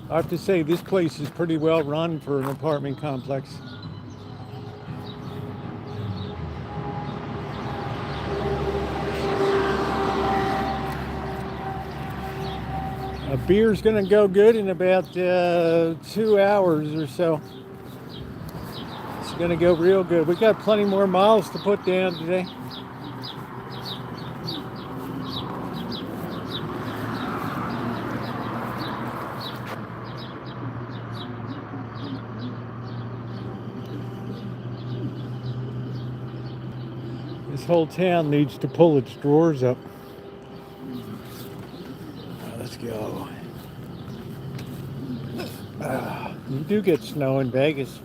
Speaker 1: I have to say, this place is pretty well run for an apartment complex. A beer's gonna go good in about 2 hours or so. It's gonna go real good. We got plenty more miles to put down today. This whole town needs to pull its drawers up. Let's go. You do get snow in Vegas.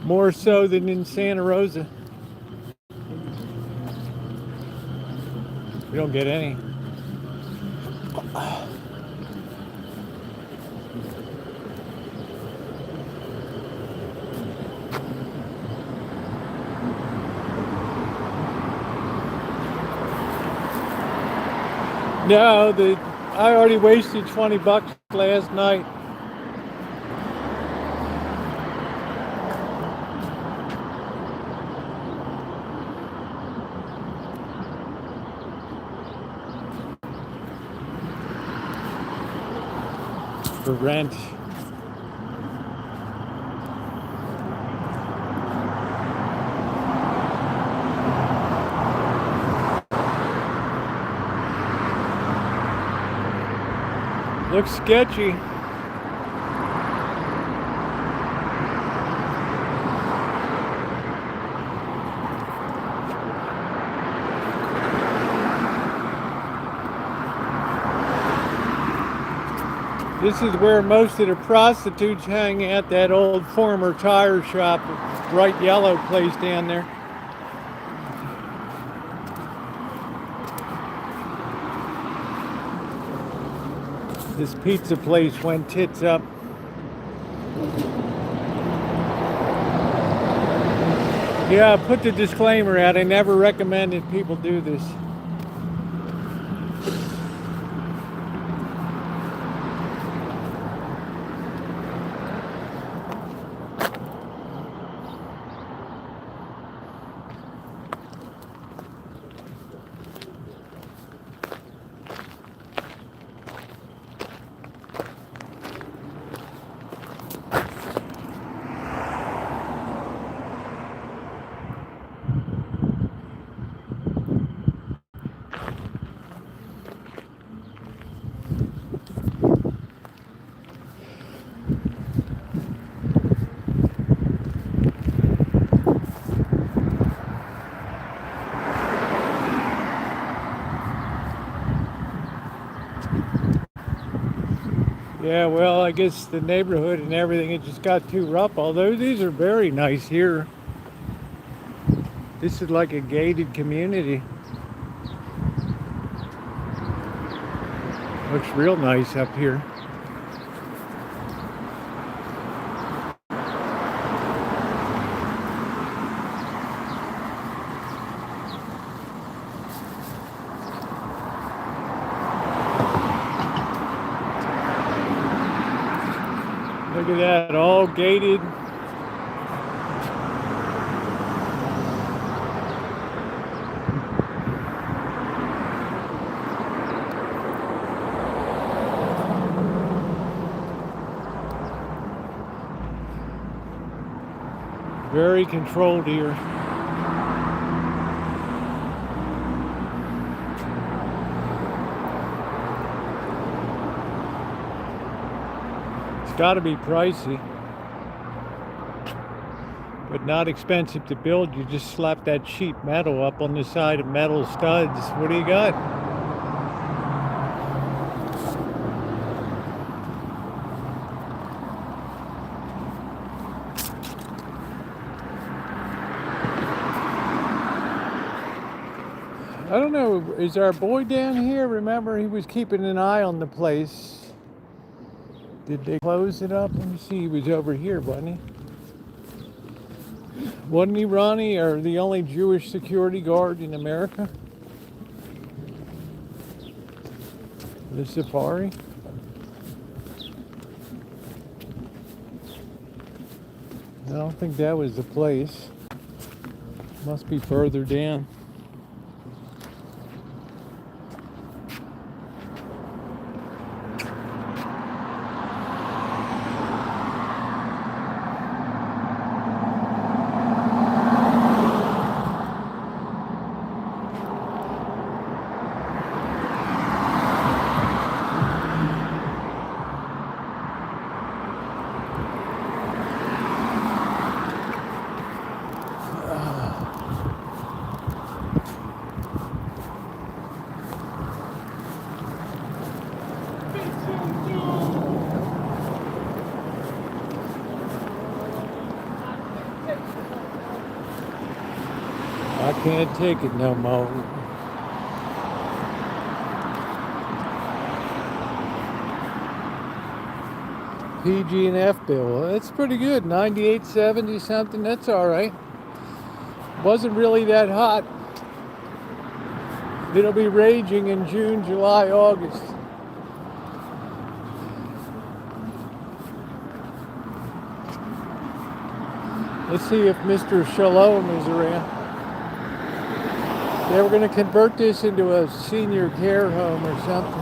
Speaker 1: More so than in Santa Rosa. We don't get any. No, I already wasted $20 last night. For rent. Looks sketchy. This is where most of the prostitutes hang out, that old former tire shop, bright yellow place down there. This pizza place went tits up. Yeah, I put the disclaimer out. I never recommended people do this. Yeah, well, I guess the neighborhood and everything, it just got too rough. Although these are very nice here. This is like a gated community. Looks real nice up here. Look at that, all gated. Very controlled here. It's got to be pricey, but not expensive to build. You just slap that sheet metal up on the side of metal studs. What do you got? I don't know, is our boy down here? Remember, he was keeping an eye on the place. Did they close it up? Let me see, he was over here, wasn't he? Wasn't he, Ronnie, or the only Jewish security guard in America? The safari? I don't think that was the place. Must be further down. I can't take it no more. PG&F bill, that's pretty good. 98.70 something, that's all right. Wasn't really that hot. It'll be raging in June, July, August. Let's see if Mr. Shalom is around. Yeah, we're going to convert this into a senior care home or something.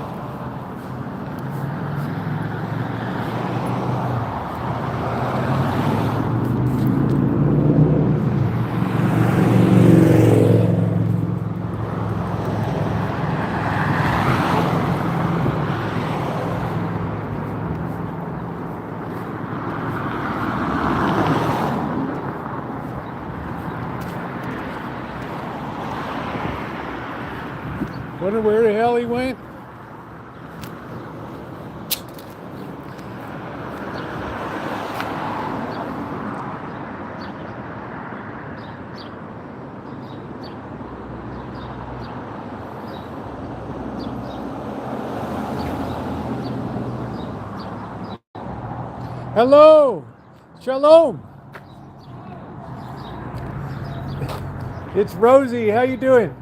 Speaker 1: Wonder where the hell he went? Hello, Shalom. It's Rosie. How you doing?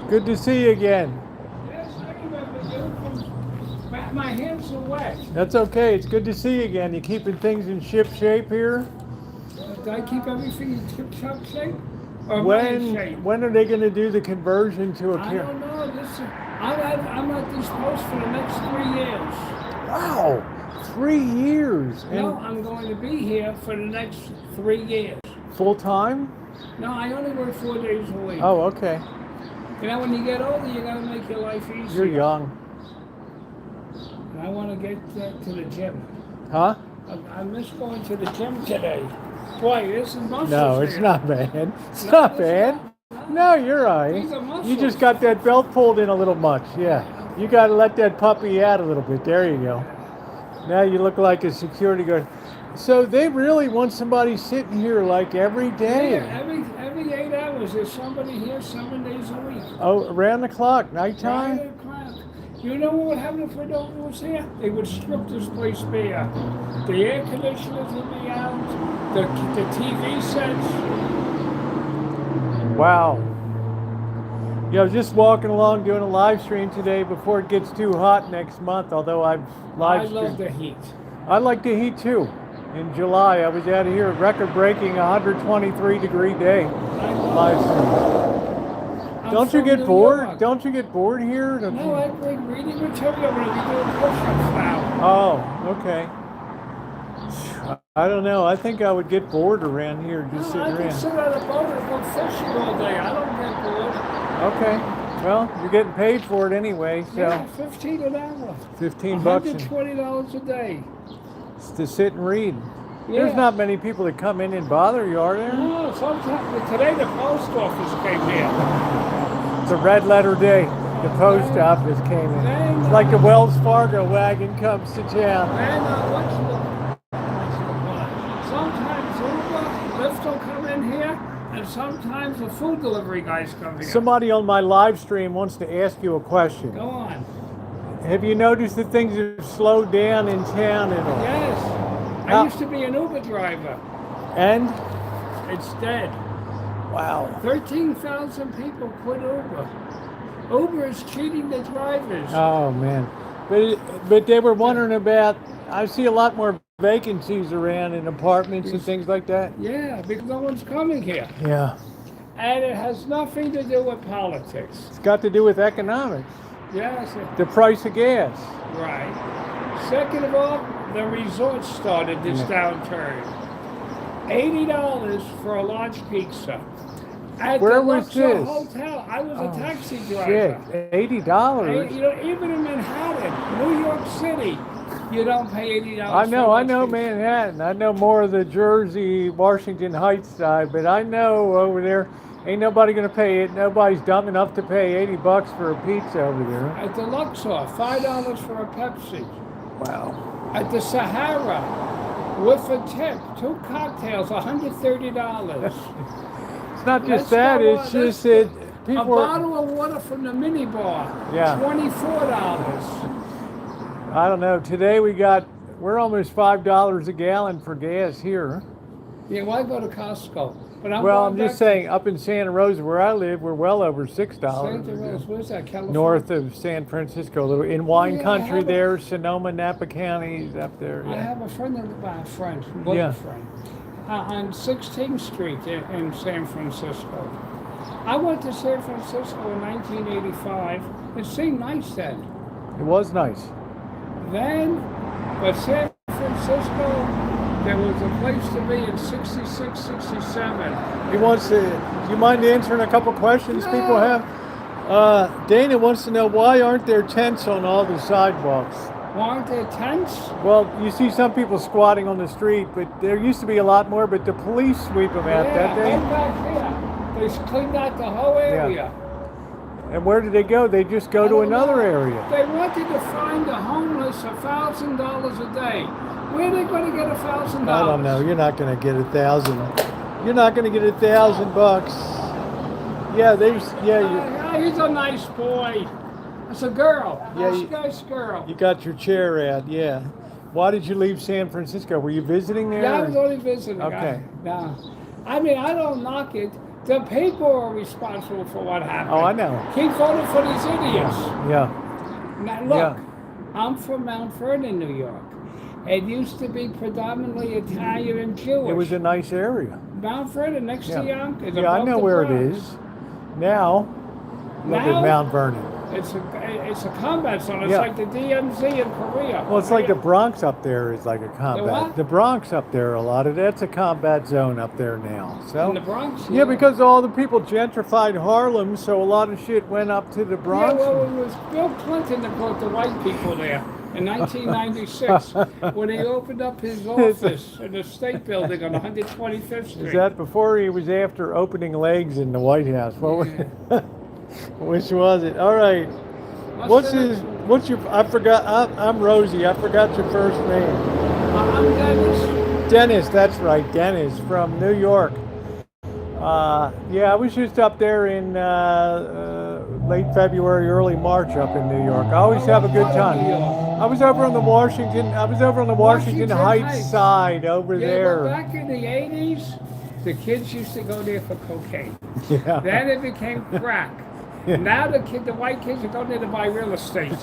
Speaker 1: Good to see you again.
Speaker 2: Yes, I remember you. My hands are wet.
Speaker 1: That's okay. It's good to see you again. You keeping things in ship shape here?
Speaker 2: Do I keep everything in tip-top shape? Or am I in shape?
Speaker 1: When are they going to do the conversion to a
Speaker 2: I
Speaker 1: care?
Speaker 2: don't know. Listen, I'm at this post for the next 3 years.
Speaker 1: Wow, 3 years.
Speaker 2: No,
Speaker 1: And
Speaker 2: I'm going to be here for the next 3 years.
Speaker 1: full time?
Speaker 2: No, I only work 4 days a week.
Speaker 1: Oh, okay.
Speaker 2: You know, when you get older, you got to make your life easier.
Speaker 1: You're young.
Speaker 2: And I want to get to the gym.
Speaker 1: Huh?
Speaker 2: I miss going to the gym today. Boy, this is muscles.
Speaker 1: No, it's
Speaker 2: here.
Speaker 1: not bad. It's
Speaker 2: No,
Speaker 1: not
Speaker 2: it's
Speaker 1: bad.
Speaker 2: not.
Speaker 1: No, you're all
Speaker 2: These are
Speaker 1: right.
Speaker 2: muscles.
Speaker 1: You just got that belt pulled in a little much. Yeah. You got to let that puppy out a little bit. There you go. Now you look like a security guard. So they really want somebody sitting here like every day.
Speaker 2: Yeah, every 8 hours, there's somebody here 7 days a week.
Speaker 1: Oh, around the clock, nighttime?
Speaker 2: 9 o'clock. You know what would happen if we don't was here? They would strip this place bare. The air conditioners would be out. The TV sets.
Speaker 1: Wow. Yeah, I was just walking along doing a live stream today before it gets too hot next month, although I've live
Speaker 2: I love
Speaker 1: streamed.
Speaker 2: the heat.
Speaker 1: I like the heat too. In July, I was out of here, record-breaking 123-degree day. Live stream. Don't you get bored? Don't you get bored here?
Speaker 2: No, I bring reading material when we do push-ups now.
Speaker 1: Oh, okay. I don't know. I think I would get bored around here just
Speaker 2: No, I
Speaker 1: sitting
Speaker 2: can
Speaker 1: around.
Speaker 2: sit on a boat and go fishing all day. I don't get bored.
Speaker 1: Okay. Well, you're getting paid for it anyway, so
Speaker 2: Yeah, $15 an hour.
Speaker 1: 15 bucks
Speaker 2: $120 a day.
Speaker 1: to sit and read.
Speaker 2: Yeah.
Speaker 1: There's not many people that come in and bother you, are there?
Speaker 2: No, sometimes today the post office came here.
Speaker 1: It's a red letter day. The post office came in. It's like the Wells Fargo wagon comes to town.
Speaker 2: And sometimes Uber, Lyft will come in here, and sometimes the food delivery guys come here.
Speaker 1: Somebody on my live stream wants to ask you a question.
Speaker 2: Go on.
Speaker 1: Have you noticed that things have slowed down in town at all?
Speaker 2: Yes. I
Speaker 1: How-
Speaker 2: used to be an Uber driver.
Speaker 1: And?
Speaker 2: It's dead.
Speaker 1: Wow.
Speaker 2: 13,000 people quit Uber. Uber is cheating the drivers.
Speaker 1: Oh man. But they were wondering about, I see a lot more vacancies around in apartments and things like that.
Speaker 2: Yeah, because no one's coming here.
Speaker 1: Yeah.
Speaker 2: And it has nothing to do with politics.
Speaker 1: It's got to do with economics.
Speaker 2: Yes.
Speaker 1: The price of gas.
Speaker 2: Right. Second of all, the resort started this downturn. $80 for a large pizza. At
Speaker 1: Where
Speaker 2: the
Speaker 1: was
Speaker 2: Luxor
Speaker 1: this?
Speaker 2: Hotel. I was a taxi
Speaker 1: Shit,
Speaker 2: driver.
Speaker 1: $80.
Speaker 2: You know, even in Manhattan, New York City, you don't pay $80.
Speaker 1: I know
Speaker 2: for
Speaker 1: Manhattan. I know more of the Jersey, Washington Heights side, but I know over there, ain't nobody gonna pay it. Nobody's dumb enough to pay 80 bucks for a pizza over there.
Speaker 2: At the Luxor, $5 for a Pepsi.
Speaker 1: Wow.
Speaker 2: At the Sahara, with a tip, 2 cocktails, $130.
Speaker 1: It's not just
Speaker 2: Let's
Speaker 1: that,
Speaker 2: go
Speaker 1: it's
Speaker 2: on.
Speaker 1: just that
Speaker 2: A
Speaker 1: people are,
Speaker 2: bottle of water from the mini bar,
Speaker 1: Yeah.
Speaker 2: $24.
Speaker 1: I don't know, today we're almost $5 a gallon for gas here.
Speaker 2: Yeah, why go to Costco? But I'm
Speaker 1: Well,
Speaker 2: going
Speaker 1: I'm
Speaker 2: back
Speaker 1: just saying, up in Santa Rosa where I live, we're well over $6.
Speaker 2: Santa Rosa, where's that, California?
Speaker 1: North of San Francisco, a little in wine
Speaker 2: yeah, I
Speaker 1: country
Speaker 2: have a-
Speaker 1: there, Sonoma, Napa counties up there.
Speaker 2: I
Speaker 1: Yeah.
Speaker 2: have a friend, was
Speaker 1: Yeah.
Speaker 2: a friend, on 16th Street in San Francisco. I went to San Francisco in 1985. It seemed nice then.
Speaker 1: It was nice.
Speaker 2: But San Francisco, there was a place to be in 66, 67.
Speaker 1: He wants to. Do you mind answering a couple questions people have? Dana wants to know, why aren't there tents on all the sidewalks?
Speaker 2: Why aren't there tents?
Speaker 1: Well, you see some people squatting on the street, but there used to be a lot more, but the police sweep them out,
Speaker 2: Yeah,
Speaker 1: don't they?
Speaker 2: right back here. They cleaned out the whole area.
Speaker 1: And where did they go? They just go to another area.
Speaker 2: They wanted to find the homeless $1,000 a day. Where are they going to get $1,000?
Speaker 1: I don't know. You're not going to get 1,000. You're not going to get $1,000. Yeah,
Speaker 2: He's a nice boy. It's a girl.
Speaker 1: Yeah,
Speaker 2: Nice girl.
Speaker 1: you got your chair out. Yeah. Why did you leave San Francisco? Were you visiting there?
Speaker 2: Yeah, I was only visiting.
Speaker 1: Okay.
Speaker 2: I mean, I don't knock it. The people are responsible for what happened.
Speaker 1: Oh, I know.
Speaker 2: Keep voting for these idiots.
Speaker 1: Yeah.
Speaker 2: Now, look,
Speaker 1: Yeah.
Speaker 2: I'm from Mount Vernon, New York. It used to be predominantly Italian and Jewish.
Speaker 1: It was a nice area.
Speaker 2: Mount Vernon, next to Yonkers.
Speaker 1: Yeah, I
Speaker 2: above
Speaker 1: know
Speaker 2: the
Speaker 1: where it
Speaker 2: Bronx.
Speaker 1: is. Now, look at Mount Vernon.
Speaker 2: It's a combat zone. It's
Speaker 1: Yeah.
Speaker 2: like the DMZ in Korea.
Speaker 1: Well, it's like the Bronx up there is like a combat.
Speaker 2: what?
Speaker 1: The Bronx up there, a lot of that's a combat zone up there now. So
Speaker 2: In the Bronx?
Speaker 1: yeah, because all the people gentrified Harlem, so a lot of shit went up to the Bronx.
Speaker 2: Yeah, well, it was Bill Clinton that brought the white people there in 1996 when he opened up his office in the State Building on 125th Street.
Speaker 1: Is that before he was after opening legs in the White House? Which was it? All right. What's your? I forgot. I'm Rosie. I forgot your first name.
Speaker 2: I'm Dennis.
Speaker 1: Dennis. That's right. Dennis from New York. Yeah, I was just up there in late February, early March up in New York. I always have a good time. I was over on the Washington Heights side over there.
Speaker 2: Well, back in the 80s, the kids used to go there for cocaine.
Speaker 1: Yeah.
Speaker 2: Then it became crack. Now the white kids are going there to buy real estate.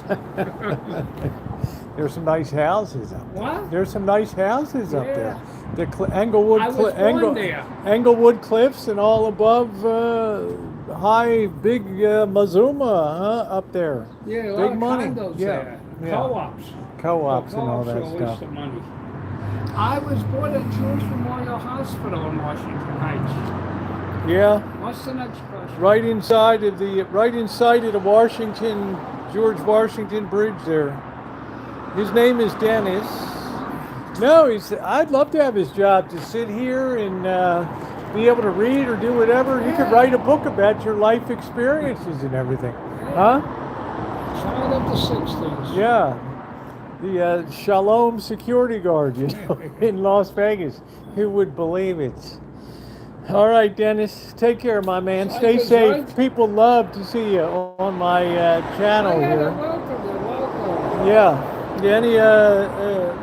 Speaker 1: There's some nice houses up there.
Speaker 2: What?
Speaker 1: There's some nice houses up
Speaker 2: Yeah.
Speaker 1: there. The Englewood,
Speaker 2: I was born there.
Speaker 1: Englewood Cliffs, and all above high, big Mazuma up there.
Speaker 2: Yeah, a lot
Speaker 1: big
Speaker 2: of
Speaker 1: money.
Speaker 2: condos
Speaker 1: Yeah.
Speaker 2: there.
Speaker 1: Yeah.
Speaker 2: Co-ops.
Speaker 1: Co-ops and all
Speaker 2: Co-ops are
Speaker 1: that
Speaker 2: a waste
Speaker 1: stuff.
Speaker 2: of money. I was born at Jewish Memorial Hospital in Washington Heights.
Speaker 1: Yeah.
Speaker 2: What's the next question?
Speaker 1: Right inside of the George Washington Bridge there. His name is Dennis. No, I'd love to have his job, to sit here and be able to read or do whatever. You could write a book about your life experiences and everything. Huh?
Speaker 2: Child of the 60s.
Speaker 1: Yeah. The Shalom security guard, in Las Vegas. Who would believe it? All right, Dennis. Take care, my man. Stay safe. People love to see you on my channel here.
Speaker 2: Welcome.
Speaker 1: Yeah. Any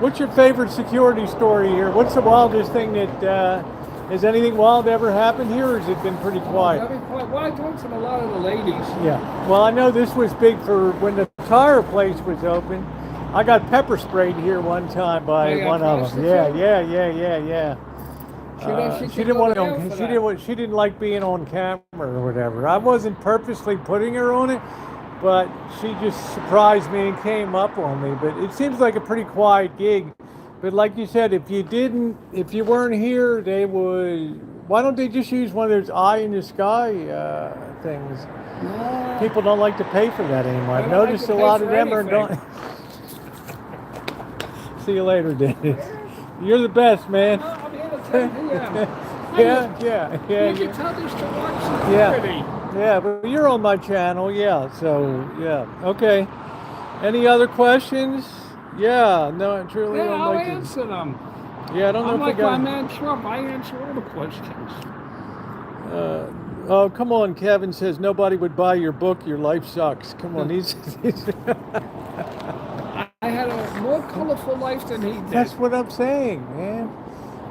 Speaker 1: what's your favorite security story here? What's the wildest thing that has anything wild ever happened here, or has it been pretty quiet?
Speaker 2: Very quiet. Well, I talked to a lot of the ladies.
Speaker 1: Yeah. Well, I know this was big for when the tire place was open. I got pepper sprayed here one time by one of them. Yeah. She didn't want it she didn't like being on camera or whatever. I wasn't purposely putting her on it, but she just surprised me and came up on me. But it seems like a pretty quiet gig. But like you said, if you weren't here, they would. Why don't they just use one of those eye in the sky things?
Speaker 2: No.
Speaker 1: People don't like to pay for that anymore. I've noticed a lot of them are don't. See you later, Dennis. You're the best, man.
Speaker 2: I'm here to tell you.
Speaker 1: Yeah.
Speaker 2: You can tell this to watch security.
Speaker 1: Yeah, but you're on my channel, so, okay. Any other questions? Yeah, no, I truly don't
Speaker 2: I'll
Speaker 1: like
Speaker 2: answer them.
Speaker 1: Yeah, I don't know
Speaker 2: I'm
Speaker 1: if
Speaker 2: like
Speaker 1: we got...
Speaker 2: my man Trump. I answer all the questions.
Speaker 1: Oh, come on, Kevin says nobody would buy your book, Your Life Sucks. Come on, he's...
Speaker 2: I had a more colorful life than he did.
Speaker 1: That's what I'm saying, man.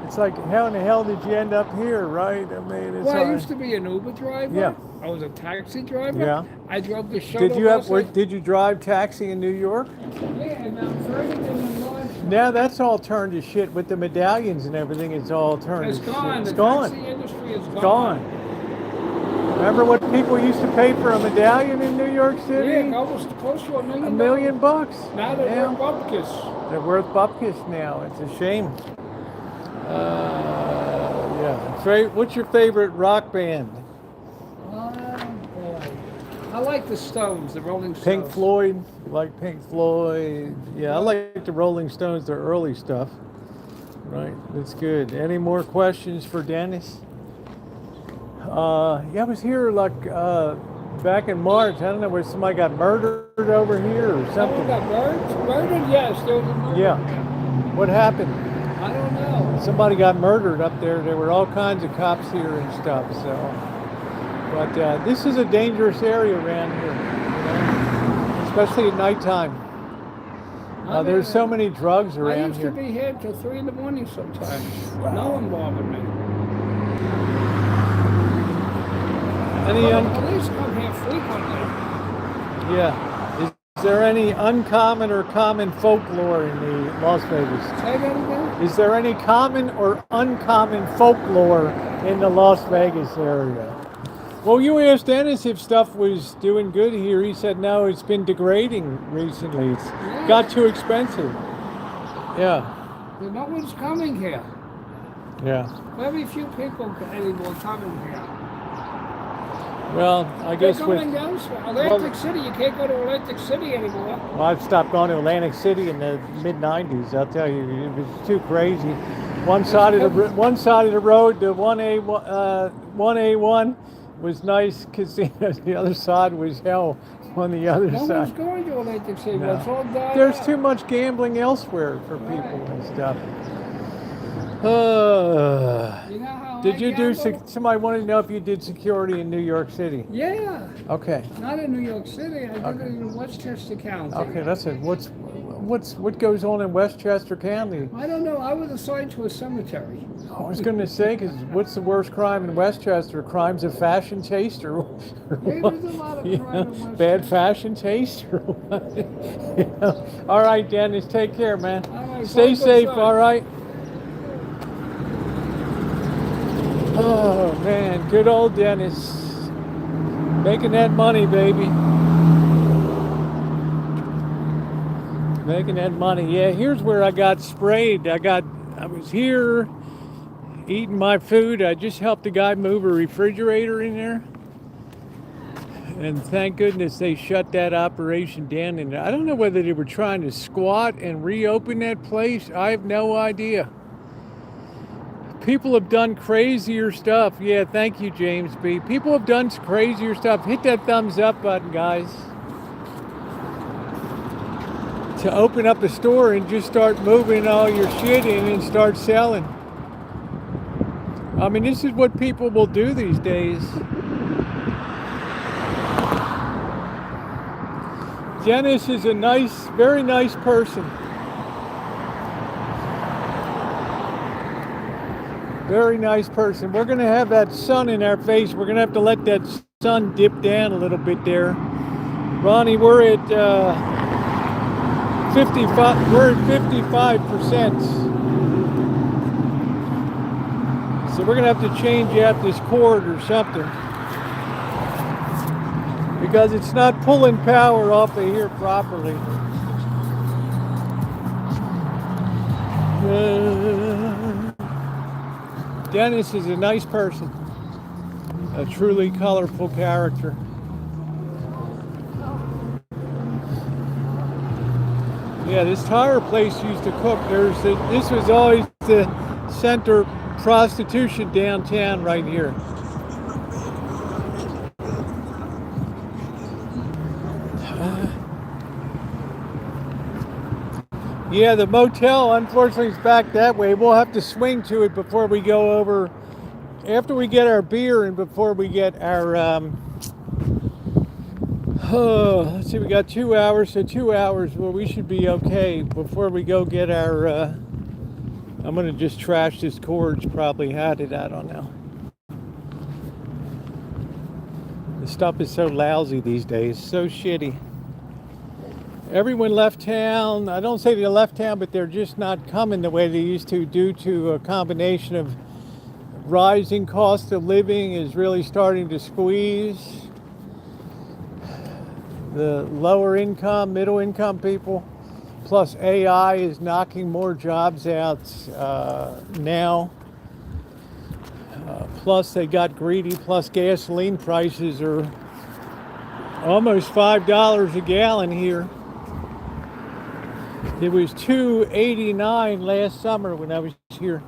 Speaker 1: It's like, how in the hell did you end up here, right? I mean, it's
Speaker 2: Well, I
Speaker 1: hard.
Speaker 2: used to be an Uber driver.
Speaker 1: Yeah.
Speaker 2: I was a taxi driver.
Speaker 1: Yeah.
Speaker 2: I drove the shuttle
Speaker 1: Did you have?
Speaker 2: bus.
Speaker 1: Did you drive taxi in New York?
Speaker 2: Yeah, and I'm Ferguson and Lawrence.
Speaker 1: Now that's all turned to shit with the medallions and everything. It's all turned
Speaker 2: It's
Speaker 1: to
Speaker 2: gone.
Speaker 1: shit. It's
Speaker 2: The
Speaker 1: gone.
Speaker 2: taxi industry is
Speaker 1: It's gone. Remember what people used to pay for a medallion in New York City?
Speaker 2: Yeah, almost close to $1 million.
Speaker 1: $1 million bucks.
Speaker 2: Now they're worth bupkis.
Speaker 1: They're worth bupkis now. It's a shame. Yeah. What's your favorite rock band?
Speaker 2: Boy. I like the Stones, the Rolling Stones.
Speaker 1: Pink Floyd. Like Pink Floyd. Yeah, I like the Rolling Stones, their early stuff. Right. That's good. Any more questions for Dennis? Yeah, I was here like back in March. I don't know where somebody got murdered over here or something.
Speaker 2: Someone got murdered? Yes, there was a murder.
Speaker 1: Yeah. What happened?
Speaker 2: I don't know.
Speaker 1: Somebody got murdered up there. There were all kinds of cops here and stuff. So, but this is a dangerous area around here, you know? Especially at nighttime. There's so many drugs around
Speaker 2: I used
Speaker 1: here.
Speaker 2: to be here till 3 in the morning sometimes. No one bothered me. Police come here frequently.
Speaker 1: Yeah. Is there any uncommon or common folklore in the Las Vegas?
Speaker 2: Say that again?
Speaker 1: Is there any common or uncommon folklore in the Las Vegas area? Well, you asked Dennis if stuff was doing good here. He said no, it's been degrading recently. It's got too expensive. Yeah.
Speaker 2: No one's coming here.
Speaker 1: Yeah.
Speaker 2: Very few people anymore coming here.
Speaker 1: Well, I guess
Speaker 2: They're
Speaker 1: with
Speaker 2: going elsewhere. Atlantic City, you can't go to Atlantic City anymore.
Speaker 1: well, I've stopped going to Atlantic City in the mid '90s. I'll tell you, it was too crazy. One side of the road, the 1A1 was nice casinos. The other side was hell on the other
Speaker 2: No
Speaker 1: side.
Speaker 2: one's going to Atlantic City.
Speaker 1: No.
Speaker 2: It's all died
Speaker 1: There's
Speaker 2: out.
Speaker 1: too much gambling elsewhere for people and stuff.
Speaker 2: You know how
Speaker 1: Did
Speaker 2: I
Speaker 1: you do?
Speaker 2: gamble?
Speaker 1: Somebody wanted to know if you did security in New York City.
Speaker 2: Yeah.
Speaker 1: Okay.
Speaker 2: Not in New York City. I did it in Westchester County.
Speaker 1: Okay, that's it. What goes on in Westchester County?
Speaker 2: I don't know. I was assigned to a cemetery.
Speaker 1: I was going to say, because what's the worst crime in Westchester? Crimes of fashion taste, or
Speaker 2: There's a lot of crime in Westchester.
Speaker 1: bad fashion taste, or what? You know? All right, Dennis, take care, man.
Speaker 2: All right,
Speaker 1: Stay
Speaker 2: focus
Speaker 1: safe.
Speaker 2: on-
Speaker 1: All right. Oh man, good old Dennis, making that money, baby. Making that money. Yeah, here's where I got sprayed. I was here eating my food. I just helped a guy move a refrigerator in there. And thank goodness they shut that operation down. And I don't know whether they were trying to squat and reopen that place. I have no idea. People have done crazier stuff. Yeah, thank you, James B. People have done crazier stuff. Hit that thumbs up button, guys. To open up a store and just start moving all your shit in and start selling. I mean, this is what people will do these days. Dennis is a nice, very nice person. Very nice person. We're going to have that sun in our face. We're going to have to let that sun dip down a little bit there. Ronnie, we're at 55. We're at 55%. So we're going to have to change out this cord or something, because it's not pulling power off of here properly. Dennis is a nice person, a truly colorful character. Yeah, this tire place used to cook. This was always the center of prostitution downtown right here. Yeah, the motel, unfortunately, is back that way. We'll have to swing to it before we go over, after we get our beer and before we get our, let's see, we got 2 hours, so 2 hours, well, we should be okay before we go get our I'm gonna just trash this cord. It's probably had it, I don't know. The stuff is so lousy these days, so shitty. Everyone left town. I don't say they left town, but they're just not coming the way they used to due to a combination of rising cost of living is really starting to squeeze the lower income, middle income people. Plus AI is knocking more jobs out now. Plus they got greedy, plus gasoline prices are almost $5 a gallon here. It was $2.89 last summer when I was here.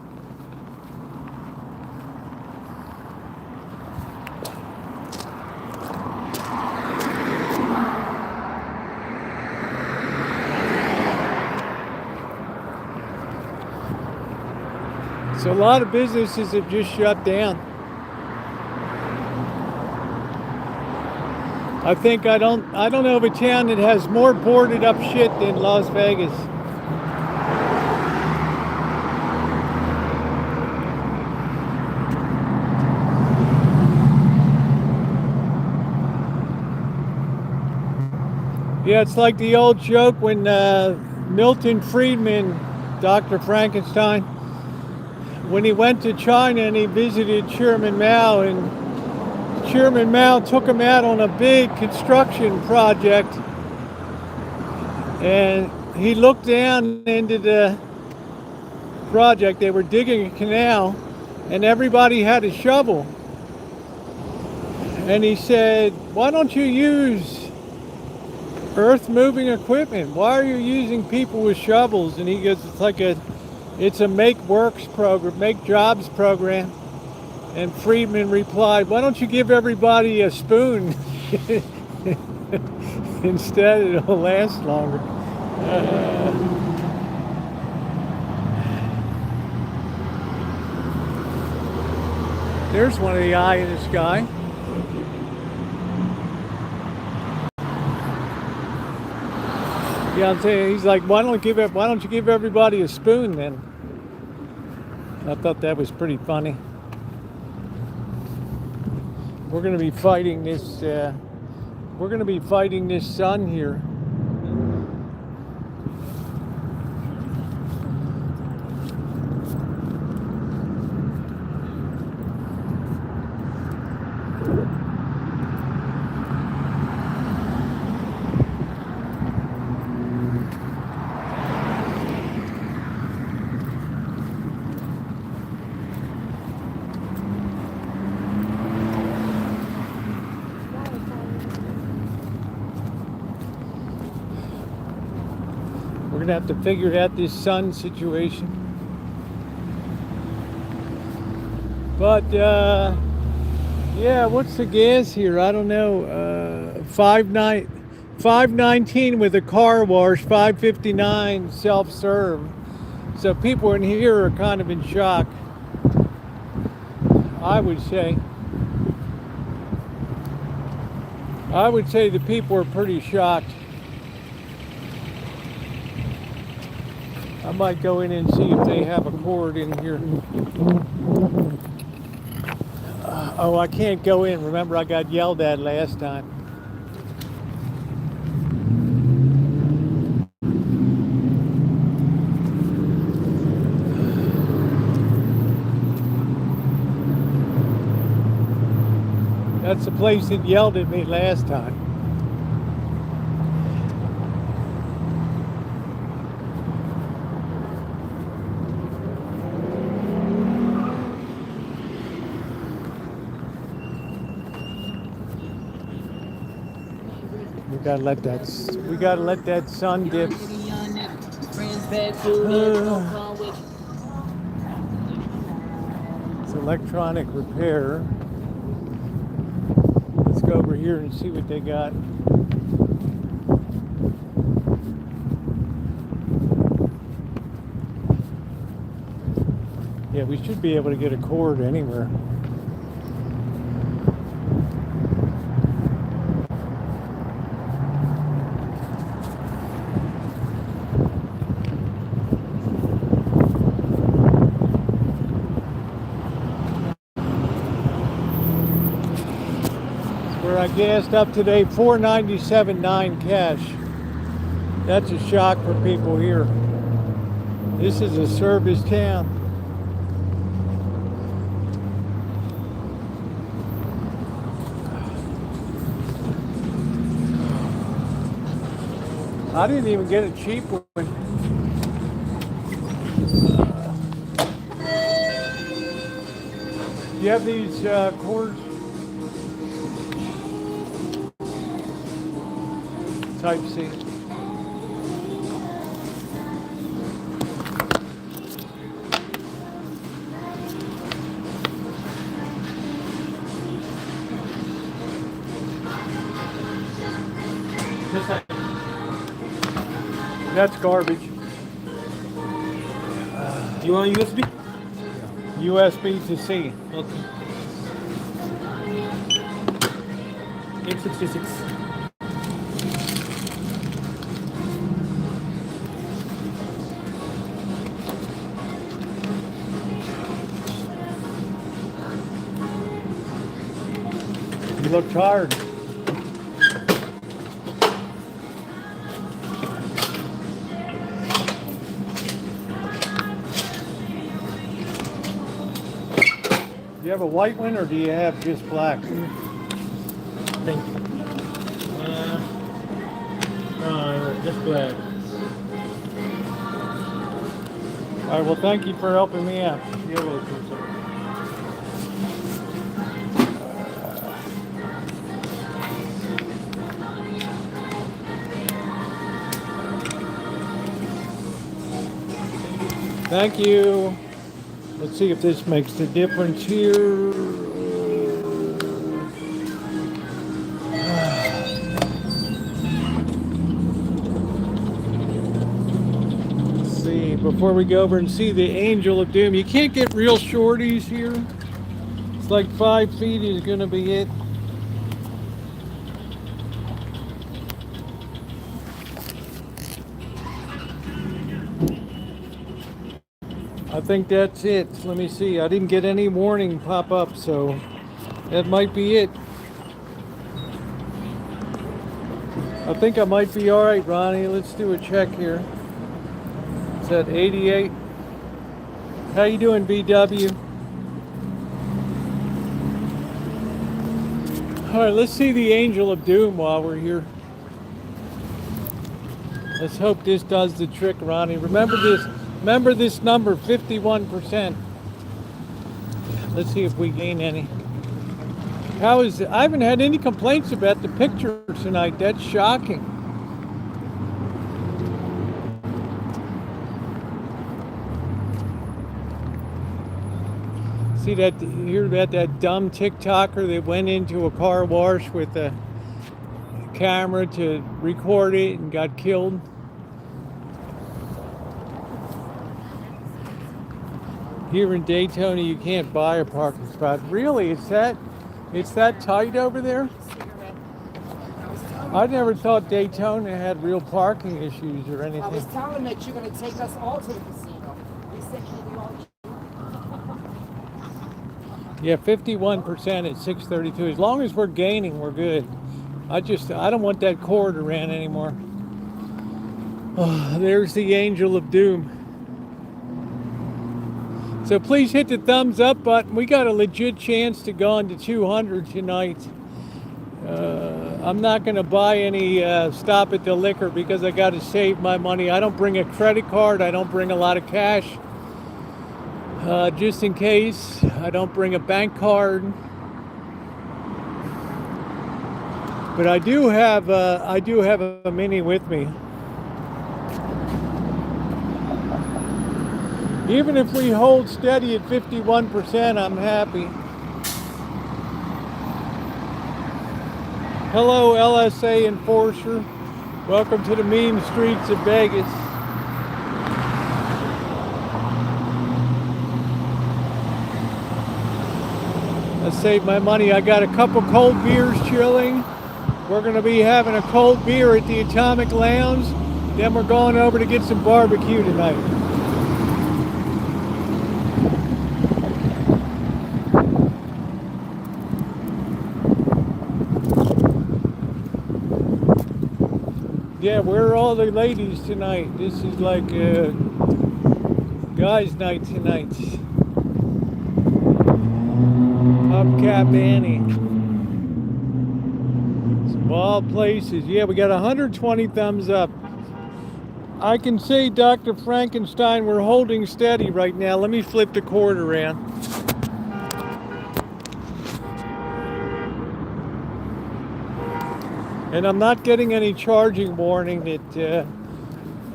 Speaker 1: So a lot of businesses have just shut down. I think I don't know of a town that has more boarded up shit than Las Vegas. Yeah, it's like the old joke when Milton Friedman, Dr. Frankenstein, when he went to China and he visited Chairman Mao, and Chairman Mao took him out on a big construction project, and he looked down into the project. They were digging a canal and everybody had a shovel, and he said, why don't you use earth moving equipment? Why are you using people with shovels? And he goes, it's a make works program, make jobs program. And Friedman replied, why don't you give everybody a spoon? Instead, it'll last longer. There's one of the eye in the sky. Yeah, I'm saying, he's like, why don't you give everybody a spoon then? I thought that was pretty funny. We're going to be fighting this. We're going to be fighting this sun here. We're gonna have to figure out this sun situation. But yeah, what's the gas here? I don't know. $5.19 with a car wash, $5.59 self-serve. So people in here are kind of in shock, I would say. I would say the people are pretty shocked. I might go in and see if they have a cord in here. Oh, I can't go in. Remember, I got yelled at last time. That's the place that yelled at me last time. We gotta let that sun dip. It's electronic repair. Let's go over here and see what they got. Yeah, we should be able to get a cord anywhere. I gassed up today, $4.97.9 cash. That's a shock for people here. This is a service town. I didn't even get a cheap one. Do you have these cords? Type C. That's garbage.
Speaker 2: You want USB?
Speaker 1: USB to C.
Speaker 2: Okay. 866.
Speaker 1: You look tired. Do you have a white one or do you have just black?
Speaker 2: Thank you. Just black.
Speaker 1: All right, well, thank you for helping me out.
Speaker 2: You're welcome, sir.
Speaker 1: Thank you. Let's see if this makes a difference here. Let's see, before we go over and see the Angel of Doom, you can't get real shorties here. It's like 5 feet is going to be it. I think that's it. Let me see. I didn't get any warning pop up, so that might be it. I think I might be all right, Ronnie. Let's do a check here. It's at 88. How you doing, BW? All right, let's see the Angel of Doom while we're here. Let's hope this does the trick, Ronnie. Remember this number, 51%. Let's see if we gain any. How is it? I haven't had any complaints about the picture tonight. That's shocking. See that? Hear about that dumb TikToker that went into a car wash with a camera to record it and got killed? Here in Daytona, you can't buy a parking spot. Really? It's that tight over there? I never thought Daytona had real parking issues or anything.
Speaker 3: I was telling them that you're going to take us all to the casino. They said, can we all...
Speaker 1: Yeah, 51% at 632. As long as we're gaining, we're good. I don't want that cord around anymore. Oh, there's the Angel of Doom. So please hit the thumbs up button. We got a legit chance to go into 200 tonight. I'm not going to buy any stop at the liquor because I got to save my money. I don't bring a credit card. I don't bring a lot of cash. Just in case. I don't bring a bank card. But I do have a mini with me. Even if we hold steady at 51%, I'm happy. Hello, LSA Enforcer. Welcome to the mean streets of Vegas. I saved my money. I got a couple cold beers chilling. We're going to be having a cold beer at the Atomic Lounge. Then we're going over to get some barbecue tonight. Yeah, where are all the ladies tonight? This is like guys' night tonight. Hubcap Annie. Small places. Yeah, we got 120 thumbs up. I can say, Dr. Frankenstein, we're holding steady right now. Let me flip the cord around. And I'm not getting any charging warning that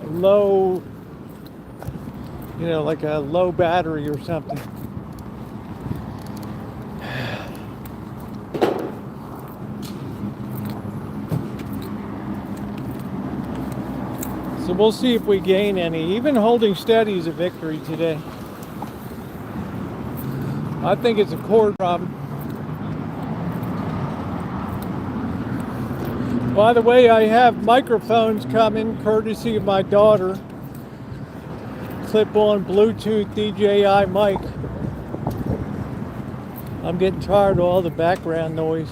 Speaker 1: low, you know, like a low battery or something. So we'll see if we gain any. Even holding steady is a victory today. I think it's a cord problem. By the way, I have microphones coming courtesy of my daughter. Clip-on Bluetooth DJI mic. I'm getting tired of all the background noise.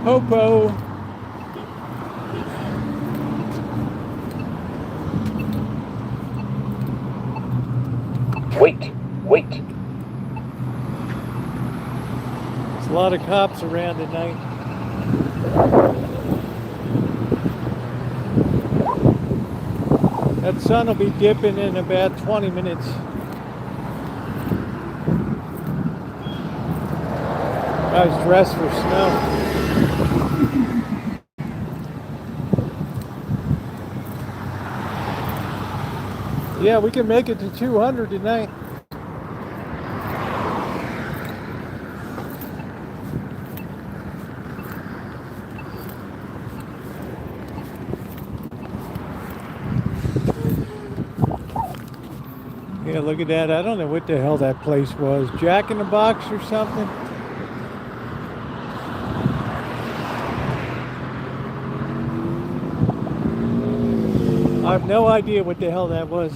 Speaker 1: Hopo.
Speaker 12: Wait.
Speaker 1: There's a lot of cops around tonight. That sun will be dipping in about 20 minutes. Guy's dressed for snow. Yeah, we can make it to 200 tonight. Yeah, look at that. I don't know what the hell that place was. Jack in the Box or something? I have no idea what the hell that was.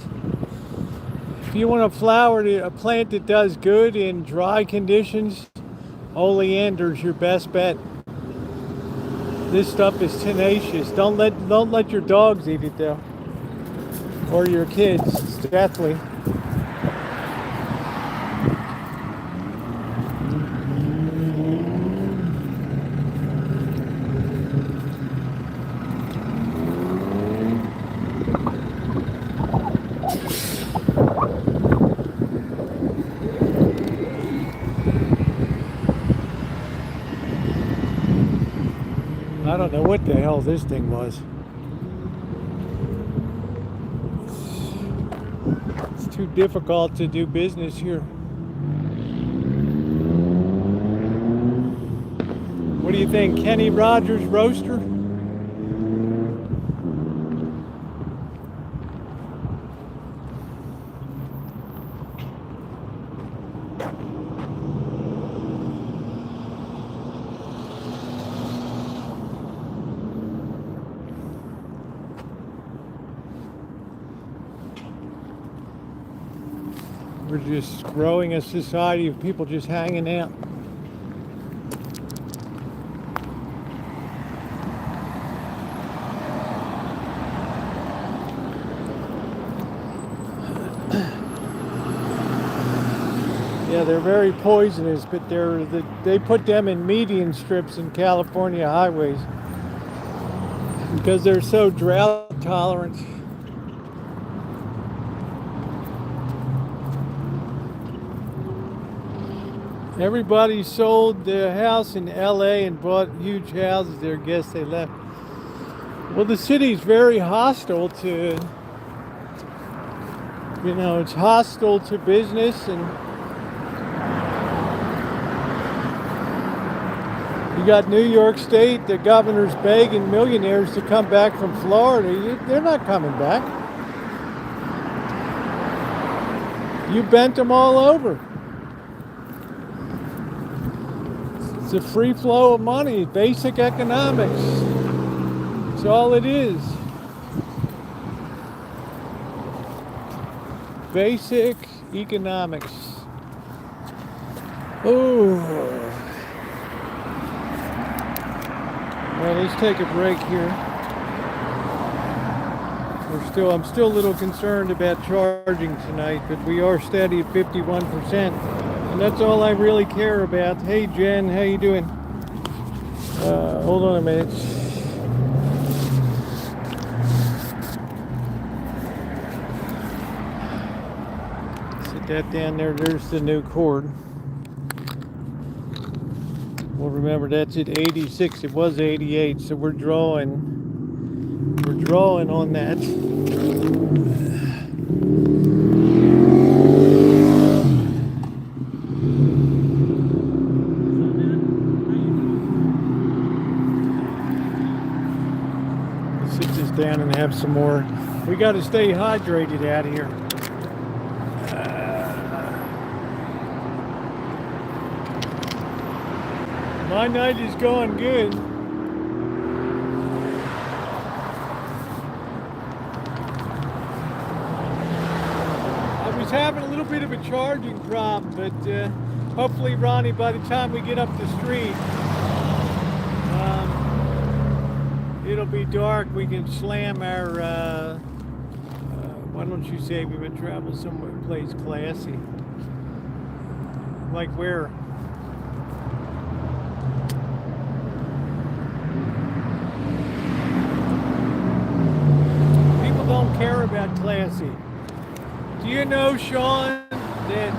Speaker 1: If you want a plant that does good in dry conditions, oleander's your best bet. This stuff is tenacious. Don't let your dogs eat it though, or your kids. It's deathly. I don't know what the hell this thing was. It's too difficult to do business here. What do you think, Kenny Rogers Roaster? We're just growing a society of people just hanging out. Yeah, they're very poisonous, but they put them in median strips in California highways because they're so drought tolerant. Everybody sold their house in LA and bought huge houses there. Guess they left. Well, the city's very hostile to, it's hostile to business, and you got New York State, the governor's begging millionaires to come back from Florida. They're not coming back. You bent them all over. It's a free flow of money, basic economics. That's all it is. Basic economics. Oh. Well, let's take a break here. I'm still a little concerned about charging tonight, but we are steady at 51%. And that's all I really care about. Hey Jen, how you doing? Hold on a minute. Sit that down there. There's the new cord. Well, remember that's at 86. It was 88, so we're drawing on that. Sit this down and have some more. We got to stay hydrated out here. My night is going good. I was having a little bit of a charging problem, but hopefully, Ronnie, by the time we get up the street, it'll be dark. We can slam our, why don't you say we would travel somewhere place classy? Like where? People don't care about classy. Do you know, Sean, that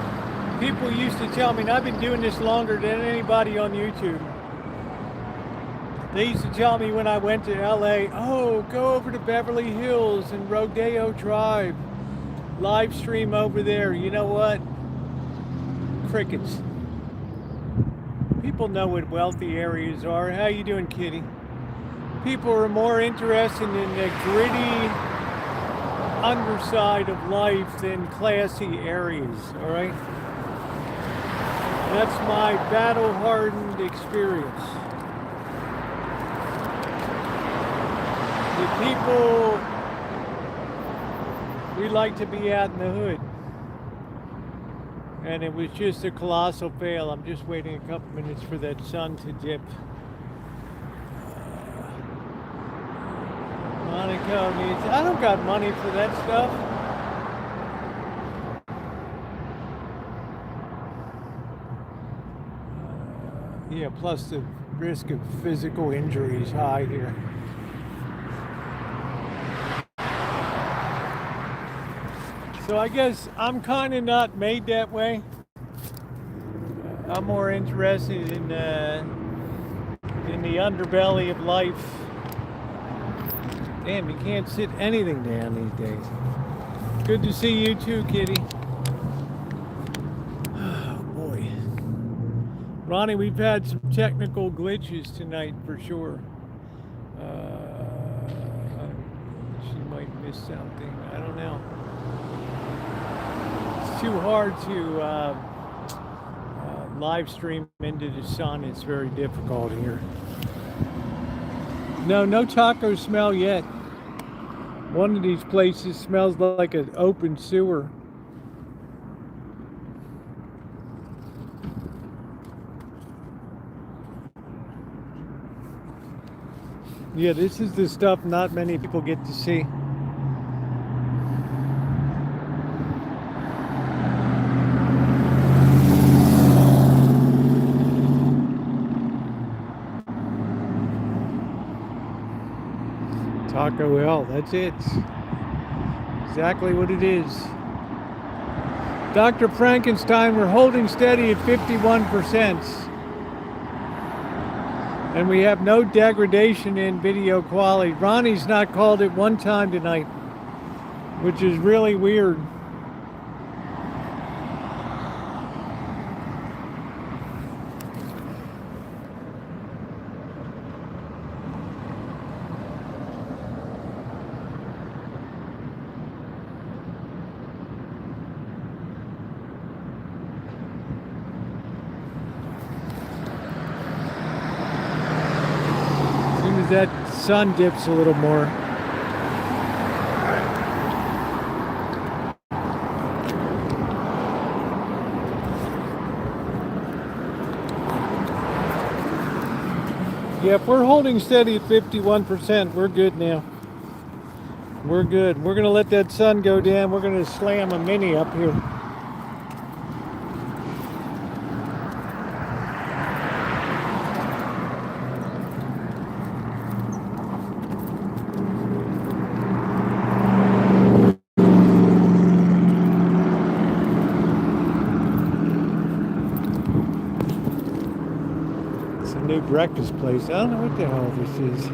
Speaker 1: people used to tell me, and I've been doing this longer than anybody on YouTube, they used to tell me when I went to LA, oh, go over to Beverly Hills and Rodeo Drive, live stream over there. You know what? Crickets. People know what wealthy areas are. How you doing, Kitty? People are more interested in the gritty underside of life than classy areas, all right? That's my battle-hardened experience. The people, we like to be out in the hood. And it was just a colossal fail. I'm just waiting a couple minutes for that sun to dip. Monaco needs, I don't got money for that stuff. Yeah, plus the risk of physical injury is high here. So I guess I'm kind of not made that way. I'm more interested in the underbelly of life. Damn, you can't sit anything down these days. Good to see you too, Kitty. Oh boy. Ronnie, we've had some technical glitches tonight for sure. She might miss something. I don't know. It's too hard to live stream into the sun. It's very difficult here. No taco smell yet. One of these places smells like an open sewer. Yeah, this is the stuff not many people get to see. Taco L, that's it. Exactly what it is. Dr. Frankenstein, we're holding steady at 51%. And we have no degradation in video quality. Ronnie's not called it one time tonight, which is really weird. That sun dips a little more. Yeah, if we're holding steady at 51%, we're good now. We're good. We're gonna let that sun go down. We're gonna slam a mini up here. It's a new breakfast place. I don't know what the hell this is.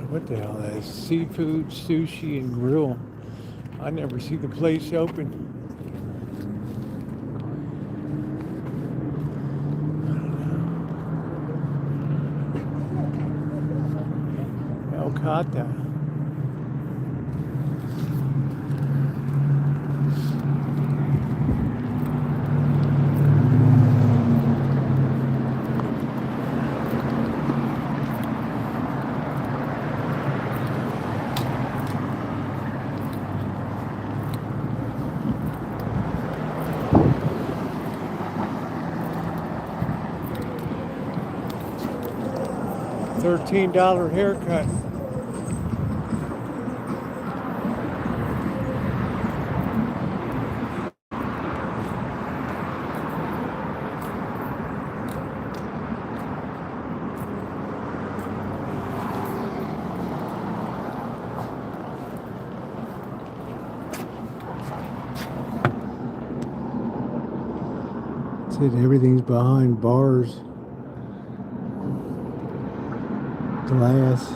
Speaker 1: What the hell that is? Seafood, sushi, and grill. I never see the place open. El Cata. $13 haircut. That's it, everything's behind bars. Glass.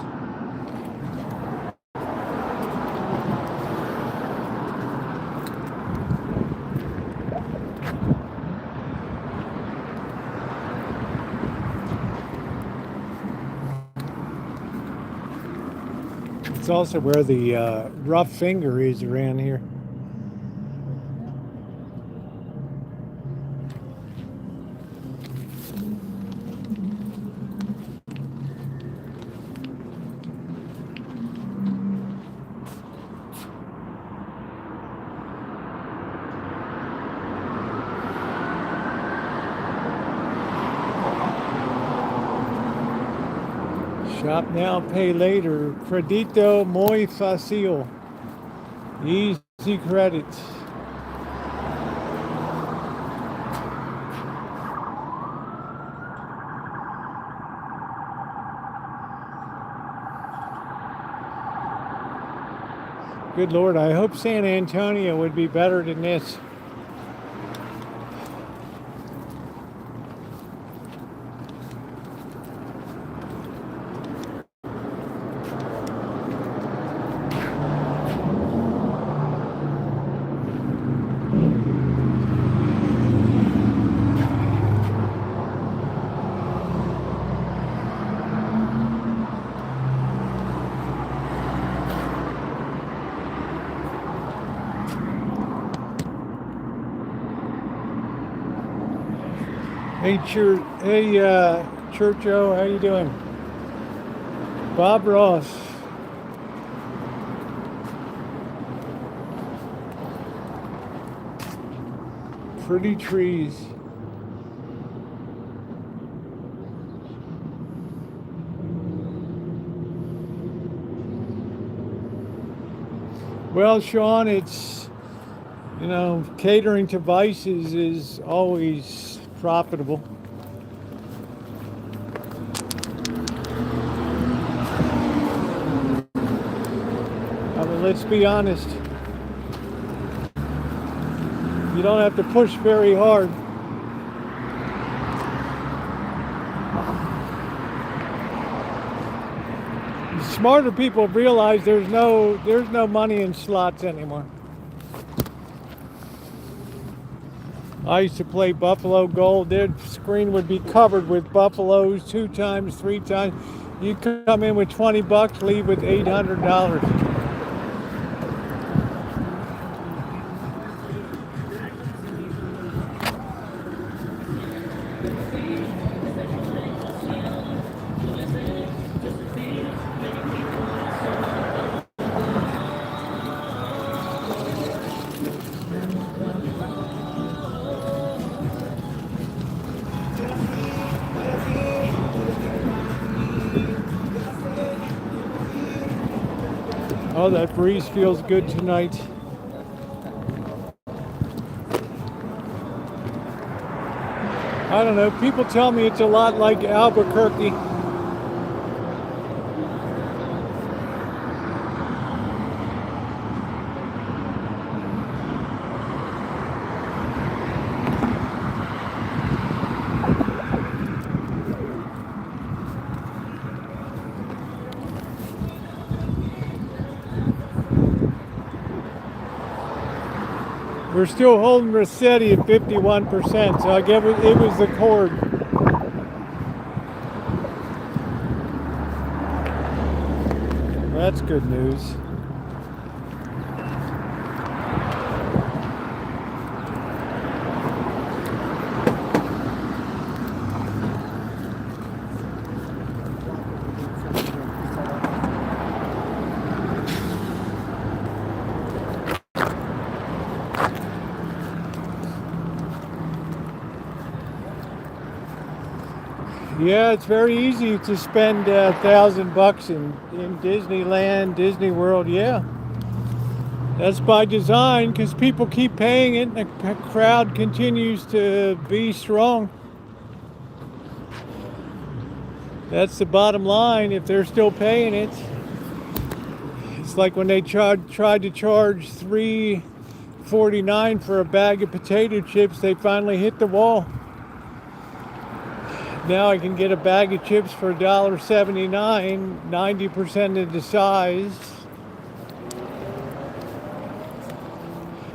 Speaker 1: It's also where the rough finger is around here. Shop now, pay later. Credito muy fácil. Easy credits. Good Lord, I hope San Antonio would be better than this. Hey, Churcho, how you doing? Bob Ross. Pretty trees. Well, Sean, it's, you know, catering to vices is always profitable. I mean, let's be honest. You don't have to push very hard. Smarter people realize there's no money in slots anymore. I used to play Buffalo Gold. Their screen would be covered with buffaloes 2 times, 3 times. You come in with $20, leave with $800. Oh, that breeze feels good tonight. I don't know. People tell me it's a lot like Albuquerque. We're still holding Rossetti at 51%, so I guess it was the cord. That's good news. Yeah, it's very easy to spend $1,000 in Disneyland, Disney World. Yeah, that's by design because people keep paying it, and the crowd continues to be strong. That's the bottom line. If they're still paying it, it's like when they tried to charge $3.49 for a bag of potato chips. They finally hit the wall. Now I can get a bag of chips for $1.79, 90% of the size.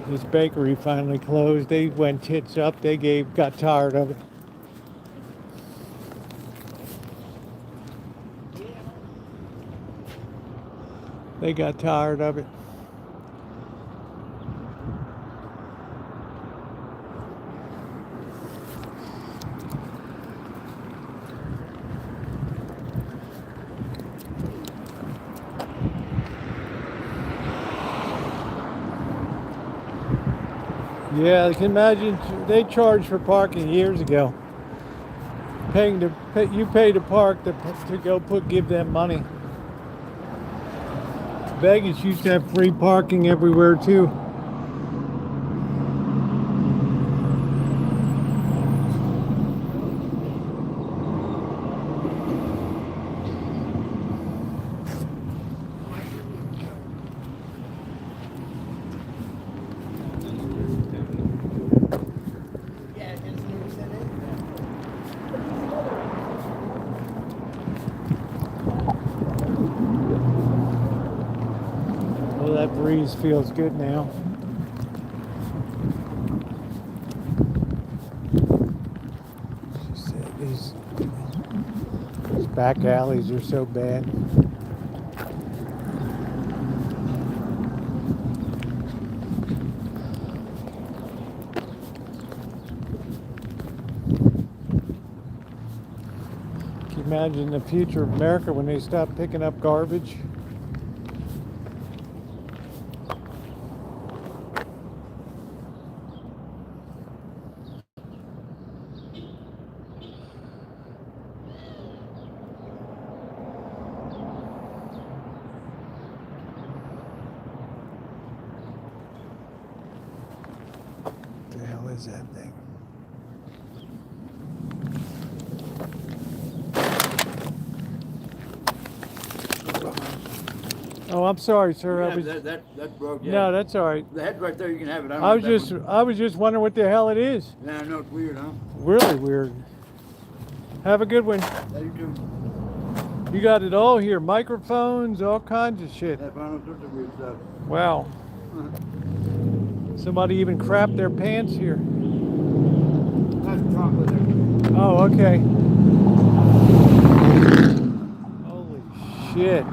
Speaker 1: This bakery finally closed. They went tits up. They got tired of it. They got tired of it. Yeah, I can imagine they charged for parking years ago. You pay to park to go give them money. Vegas used to have free parking everywhere too. Well, that breeze feels good now. These back alleys are so bad. Can you imagine the future of America when they stop picking up garbage? What the hell is that thing? Oh, I'm sorry, sir. I was,
Speaker 13: that's broke. Yeah.
Speaker 1: no, that's all right.
Speaker 13: The head's right there. You can have it.
Speaker 1: I was just wondering what the hell it is.
Speaker 13: Yeah, I know it's weird, huh?
Speaker 1: Really weird. Have a good one.
Speaker 13: Yeah, you too.
Speaker 1: You got it all here. Microphones, all kinds of shit.
Speaker 13: Yeah, I found all sorts of weird stuff.
Speaker 1: Wow. Somebody even crapped their pants here.
Speaker 13: That's chocolate there.
Speaker 1: Oh, okay. Holy shit.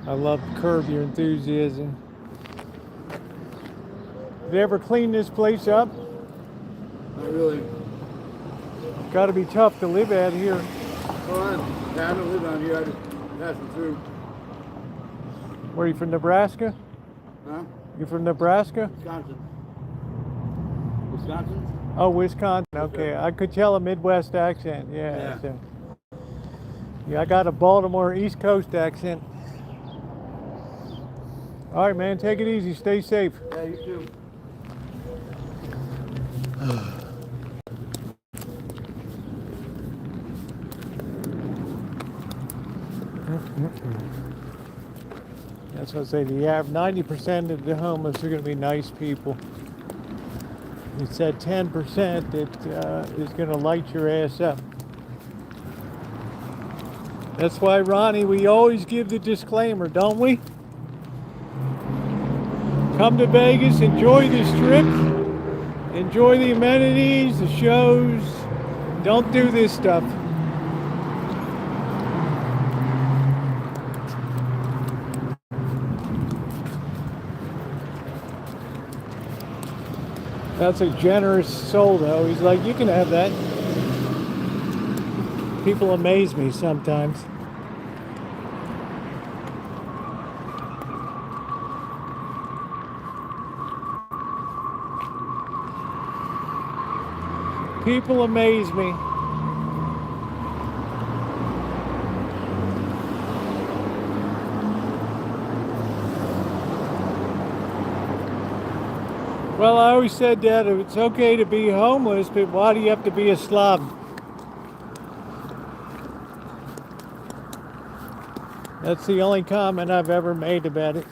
Speaker 1: I love Curb Your Enthusiasm. Have you ever cleaned this place up?
Speaker 13: Not really.
Speaker 1: Got to be tough to live out here.
Speaker 13: Oh, I don't live down here. I just pass it through.
Speaker 1: Where are you from, Nebraska?
Speaker 13: Huh?
Speaker 1: You from Nebraska?
Speaker 13: Wisconsin. Wisconsin?
Speaker 1: Oh, Wisconsin. Okay, I could tell a Midwest accent. Yeah.
Speaker 13: Yeah.
Speaker 1: So, yeah, I got a Baltimore East Coast accent. All right, man. Take it easy. Stay safe.
Speaker 13: Yeah, you too.
Speaker 1: That's what I say. The 90% of the homeless are going to be nice people. It's that 10% that is going to light your ass up. That's why, Ronnie, we always give the disclaimer, don't we? Come to Vegas, enjoy the strip, enjoy the amenities, the shows. Don't do this stuff. That's a generous soul, though. He's like, you can have that. People amaze me sometimes. People amaze me. Well, I always said that it's okay to be homeless, but why do you have to be a slob? That's the only comment I've ever made about it.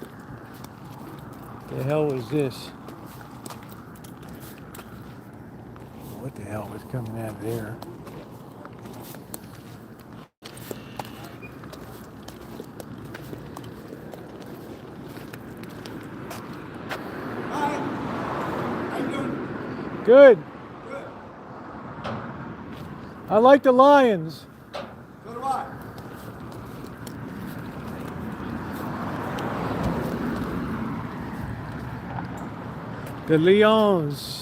Speaker 1: The hell was this? What the hell was coming out of there?
Speaker 13: Hi. How you doing?
Speaker 1: Good.
Speaker 13: Good.
Speaker 1: I like the Lions.
Speaker 13: So do I.
Speaker 1: The Lions.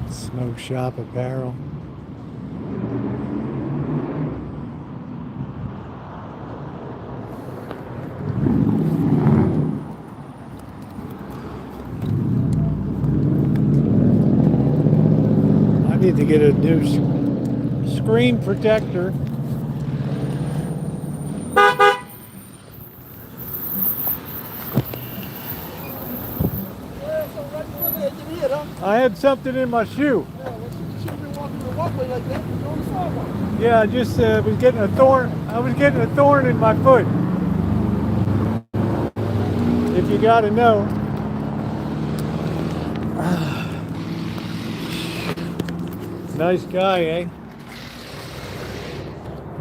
Speaker 1: Smoke shop apparel. I need to get a new screen protector. I had something in my shoe. Yeah, I just was getting a thorn. I was getting a thorn in my foot. If you gotta know. Nice guy, eh?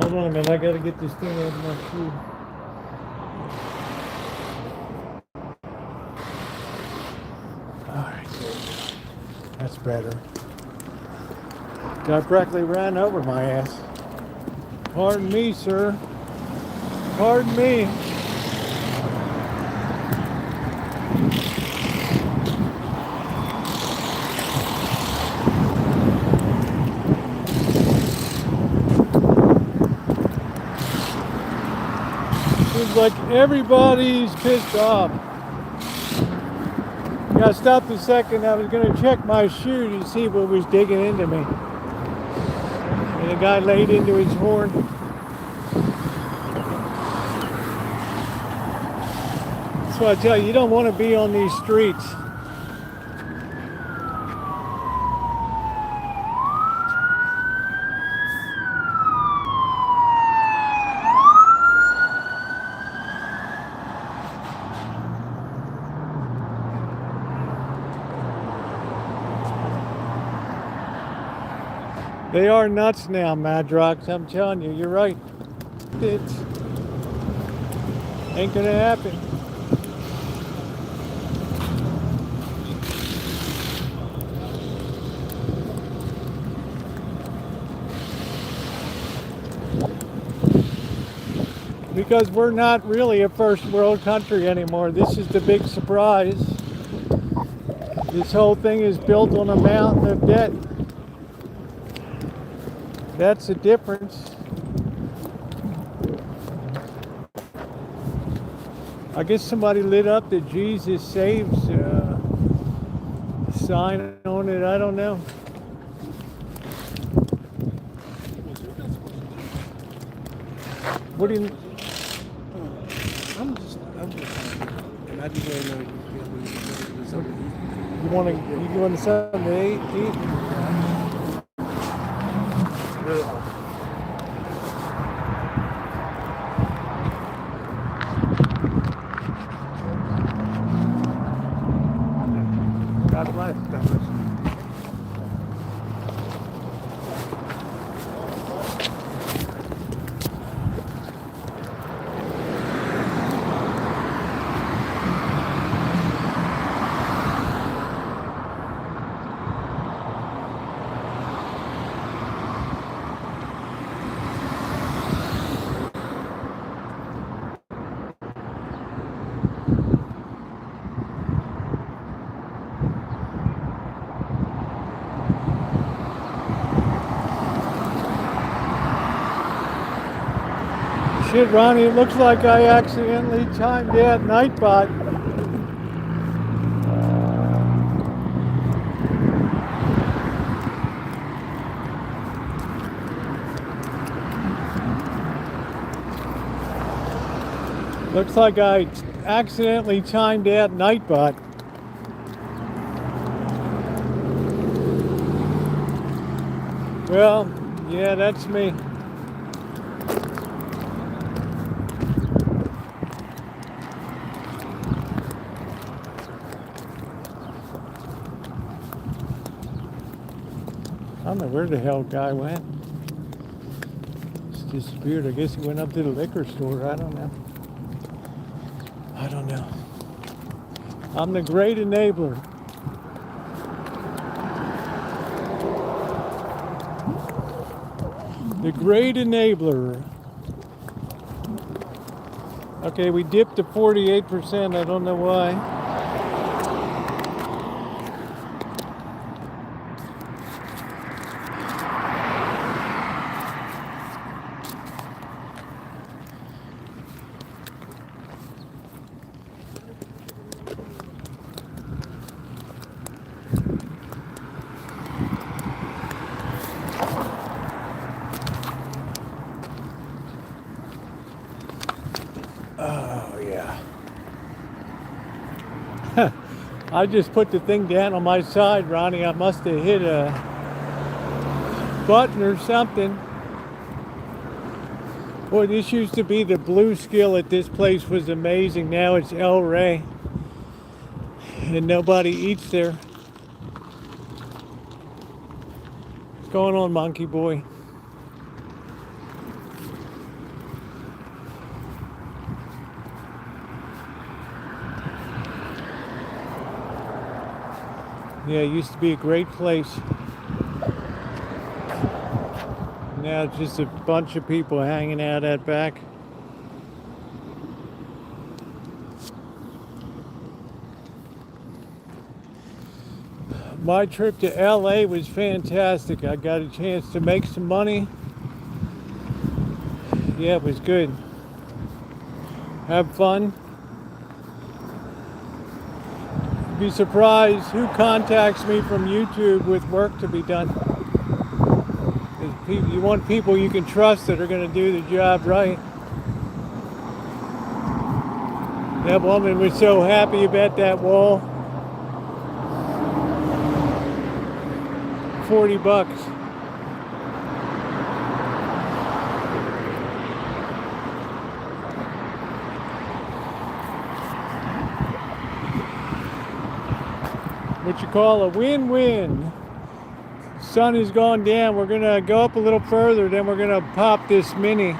Speaker 1: Hold on a minute, I gotta get this thing out of my shoe. Alright. That's better. Guy practically ran over my ass. Pardon me, sir. Pardon me. Seems like everybody's pissed off. Gotta stop a second. I was gonna check my shoe to see what was digging into me. And the guy laid into his horn. That's why I tell you, you don't want to be on these streets. They are nuts now, Madrox. I'm telling you, you're right. It ain't gonna happen. because we're not really a first world country anymore. This is the big surprise. This whole thing is built on a mountain of debt. That's the difference. I guess somebody lit up the Jesus Saves sign on it. I don't know. What do you?
Speaker 2: I'm just. I just want to know
Speaker 1: You want something to eat? God bless. God bless. Shit, Ronnie, it looks like I accidentally timed that Nightbot. Looks like I accidentally timed that Nightbot. Well, yeah, that's me. I don't know where the hell guy went. Just disappeared. I guess he went up to the liquor store. I don't know. I don't know. I'm the great enabler. The great enabler. Okay, we dipped to 48%. I don't know why. Oh, yeah. I just put the thing down on my side, Ronnie. I must have hit a button or something. Boy, this used to be the blue skillet. This place was amazing. Now it's El Rey. And nobody eats there. What's going on, monkey boy? Yeah, it used to be a great place. Now it's just a bunch of people hanging out at back. My trip to LA was fantastic. I got a chance to make some money. Yeah, it was good. Have fun. You'd be surprised who contacts me from YouTube with work to be done. You want people you can trust that are going to do the job right. That woman was so happy about that wall. $40. What you call a win-win. Sun has gone down. We're gonna go up a little further, then we're gonna pop this mini.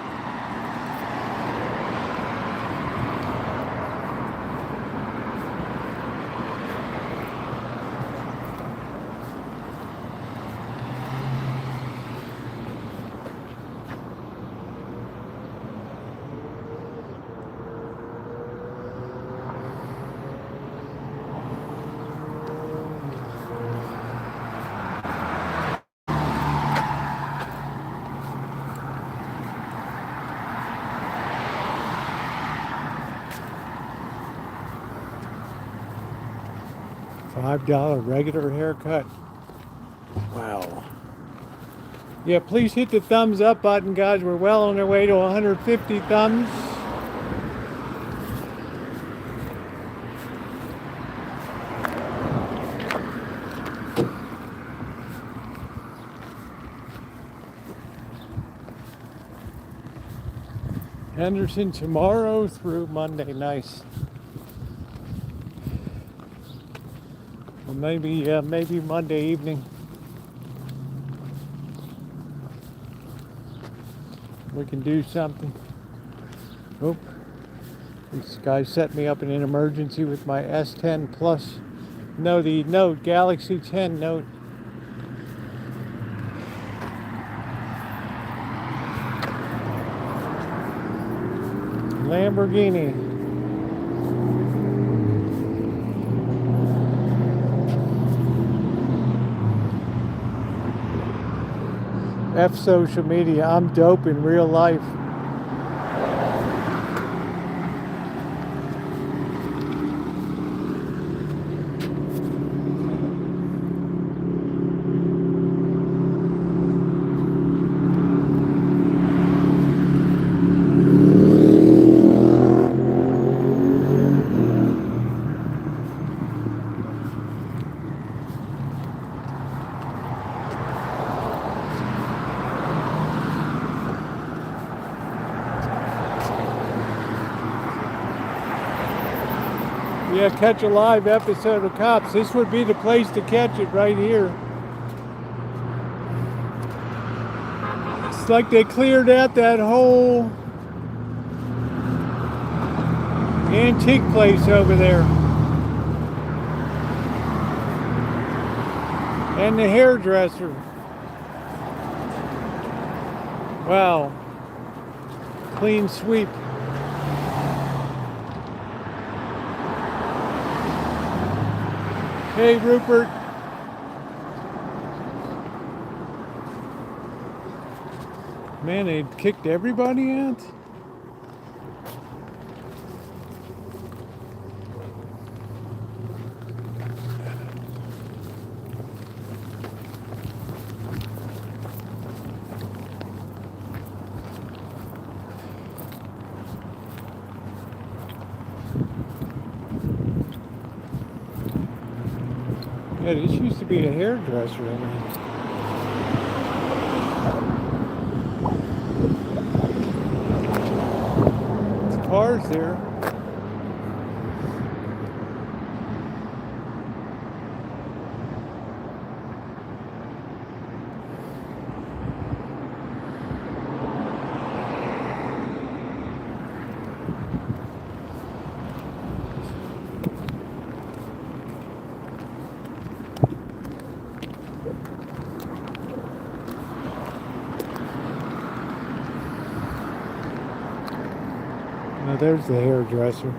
Speaker 1: $5 regular haircut. Wow. Yeah, please hit the thumbs up button, guys. We're well on our way to 150 thumbs. Henderson tomorrow through Monday. Nice. Well, maybe Monday evening. We can do something. Oh, this guy set me up in an emergency with my S10 Plus. No, the Note, Galaxy 10 Note. Lamborghini. F social media. I'm dope in real life. Yeah, catch a live episode of Cops. This would be the place to catch it right here. It's like they cleared out that whole antique place over there. And the hairdresser. Wow. Clean sweep. Hey, Rupert. Man, they kicked everybody out. Yeah, this used to be a hairdresser. I mean. There's cars there. Now there's the hairdresser.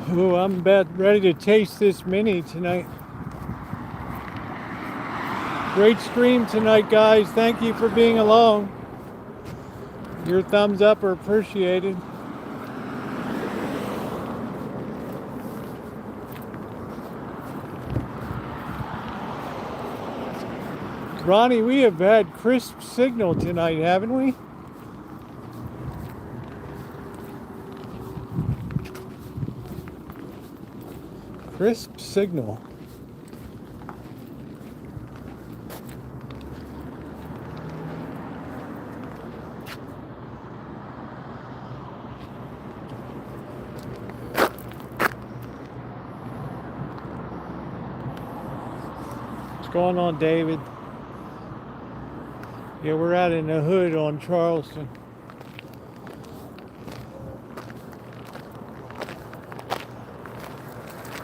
Speaker 1: Oh, I'm about ready to taste this mini tonight. Great stream tonight, guys. Thank you for being along. Your thumbs up are appreciated. Ronnie, we have had crisp signal tonight, haven't we? Crisp signal. What's going on, David? Yeah, we're out in the hood on Charleston.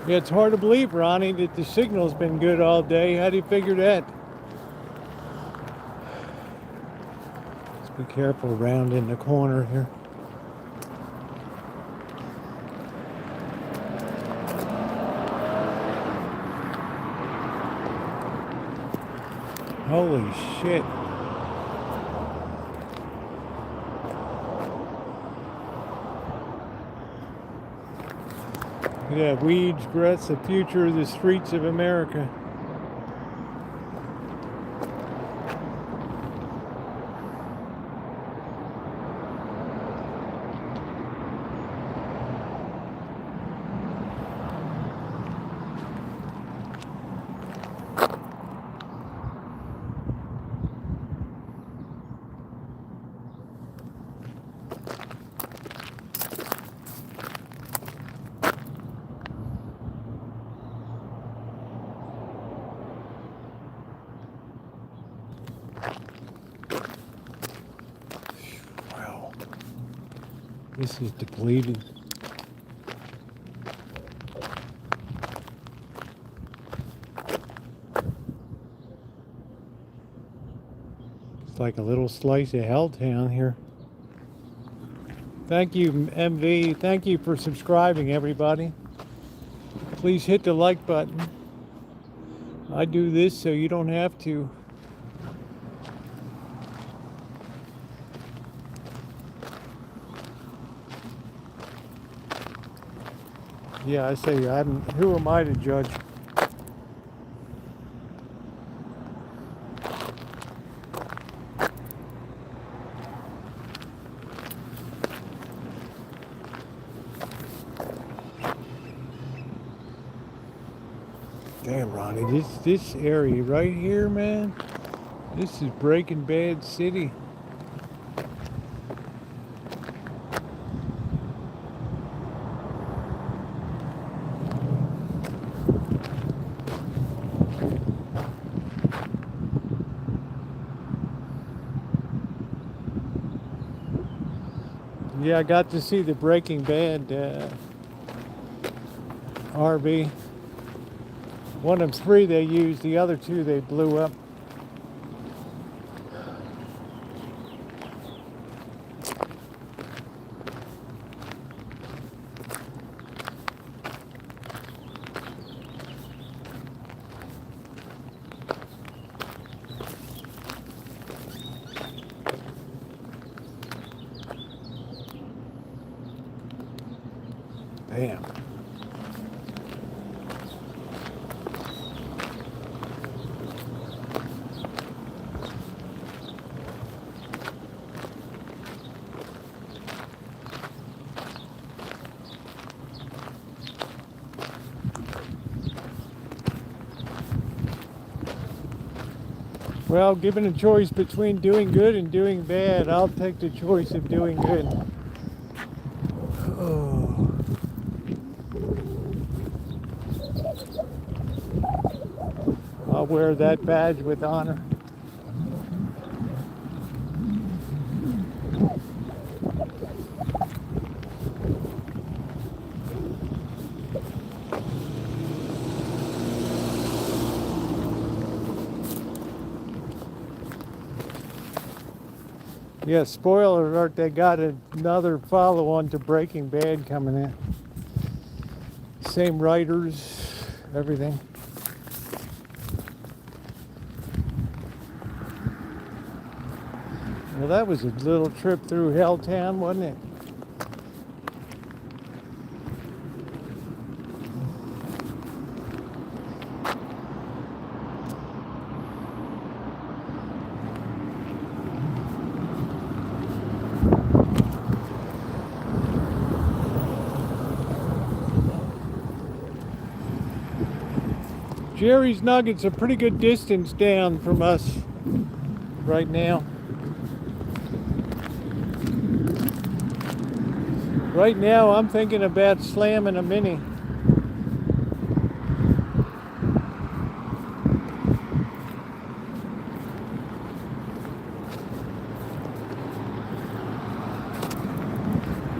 Speaker 1: Yeah, it's hard to believe, Ronnie, that the signal's been good all day. How do you figure that? Let's be careful around in the corner here. Holy shit. Yeah, weeds, grass, the future of the streets of America. Wow. This is depleted. It's like a little slice of Helltown here. Thank you, MV. Thank you for subscribing, everybody. Please hit the like button. I do this so you don't have to. Yeah, I say, who am I to judge? Damn, Ronnie, this area right here, man, this is Breaking Bad City. Yeah, I got to see the Breaking Bad RV. One of 3 they used, the other 2 they blew up. Damn. Well, given a choice between doing good and doing bad, I'll take the choice of doing good. Oh. I'll wear that badge with honor. Yeah, spoiler alert, they got another follow-on to Breaking Bad coming in. Same writers, everything. Well, that was a little trip through Helltown, wasn't it? Jerry's Nuggets are pretty good distance down from us right now. Right now, I'm thinking about slamming a Mini.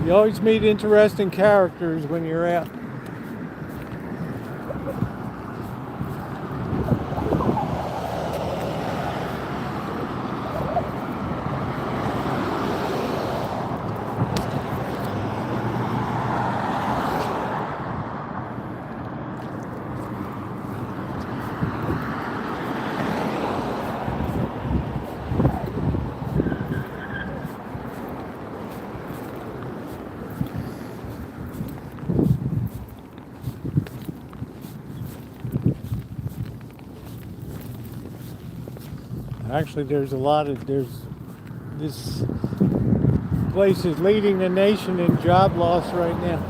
Speaker 1: You always meet interesting characters when you're out. Actually, there's this place is leading the nation in job loss right now.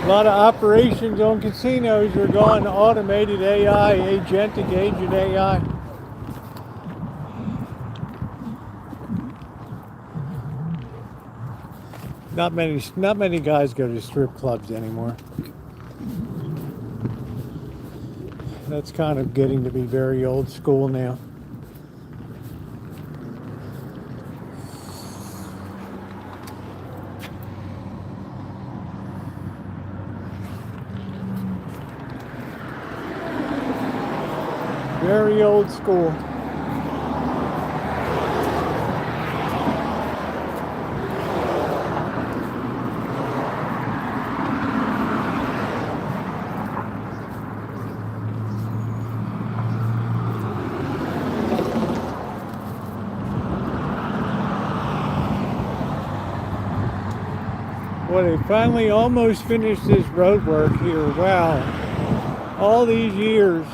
Speaker 1: A lot of operations on casinos are going to automated AI, agentic agent AI. Not many guys go to strip clubs anymore. That's kind of getting to be very old school now. Very old school. Well, they finally almost finished this road work here. Wow. All these years.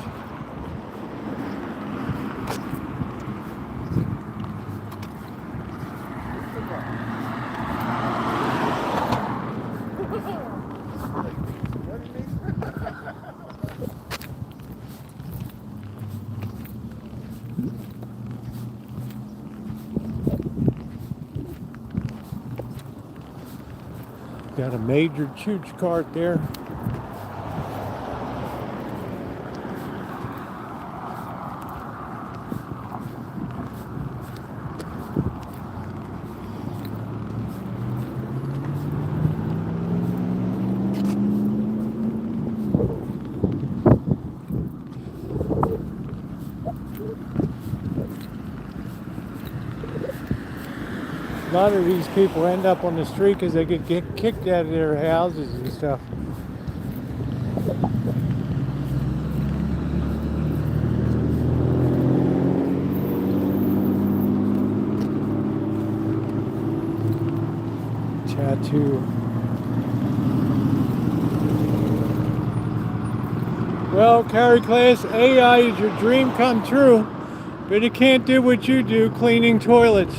Speaker 1: Got a major chooch cart there. A lot of these people end up on the street because they get kicked out of their houses and stuff. Tattoo. Well, carry class, AI is your dream come true, but it can't do what you do, cleaning toilets.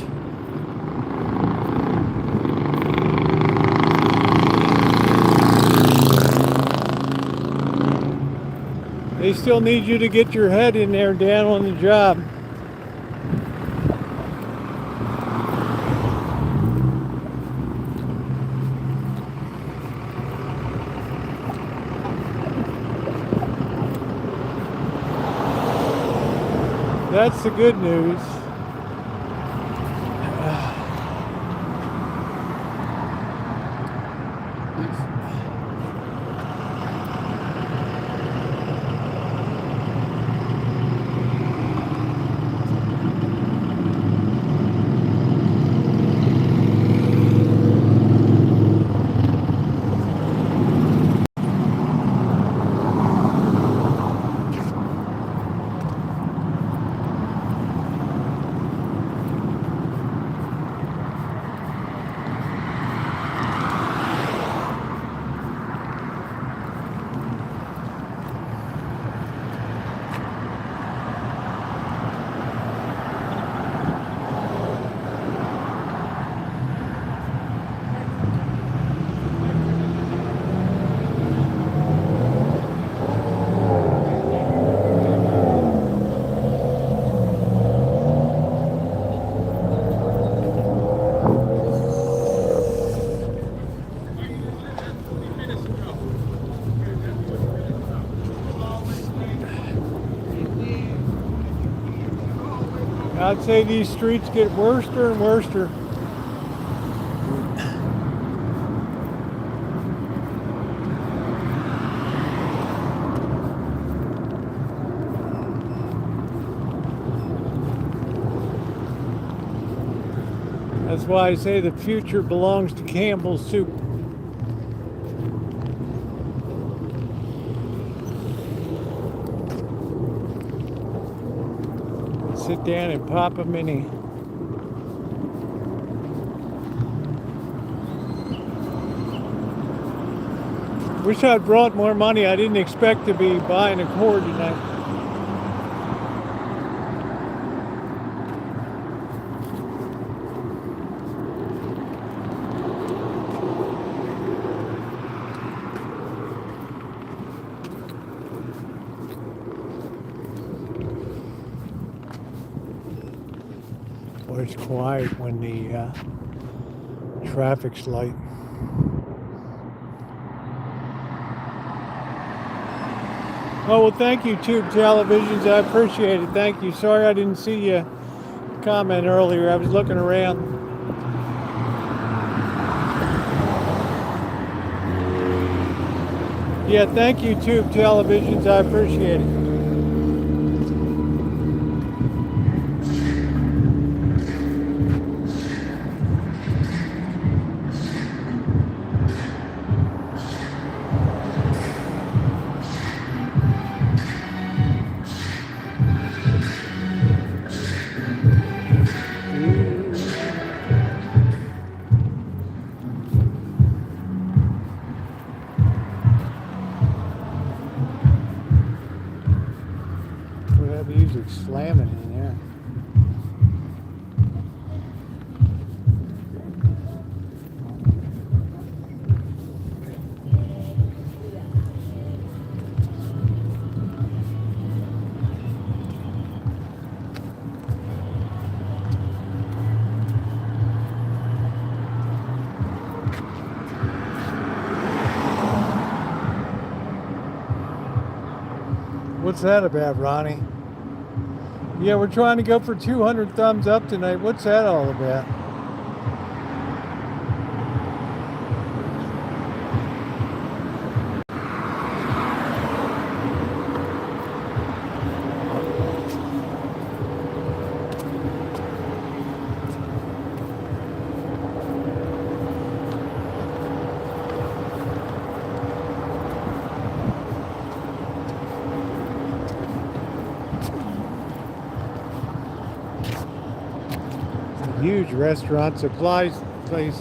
Speaker 1: They still need you to get your head in there down on the job. That's the good news. I'd say these streets get worse and worse. That's why I say the future belongs to Campbell's soup. Sit down and pop a mini. Wish I'd brought more money. I didn't expect to be buying a cord tonight. Or it's quiet when the traffic's light. Oh, well, thank you, Tube Televisions. I appreciate it. Thank you. Sorry I didn't see you comment earlier. I was looking around. Yeah, thank you, Tube Televisions. I appreciate it. That music slamming in there. What's that about, Ronnie? Yeah, we're trying to go for 200 thumbs up tonight. What's that all about? Huge restaurant supplies place.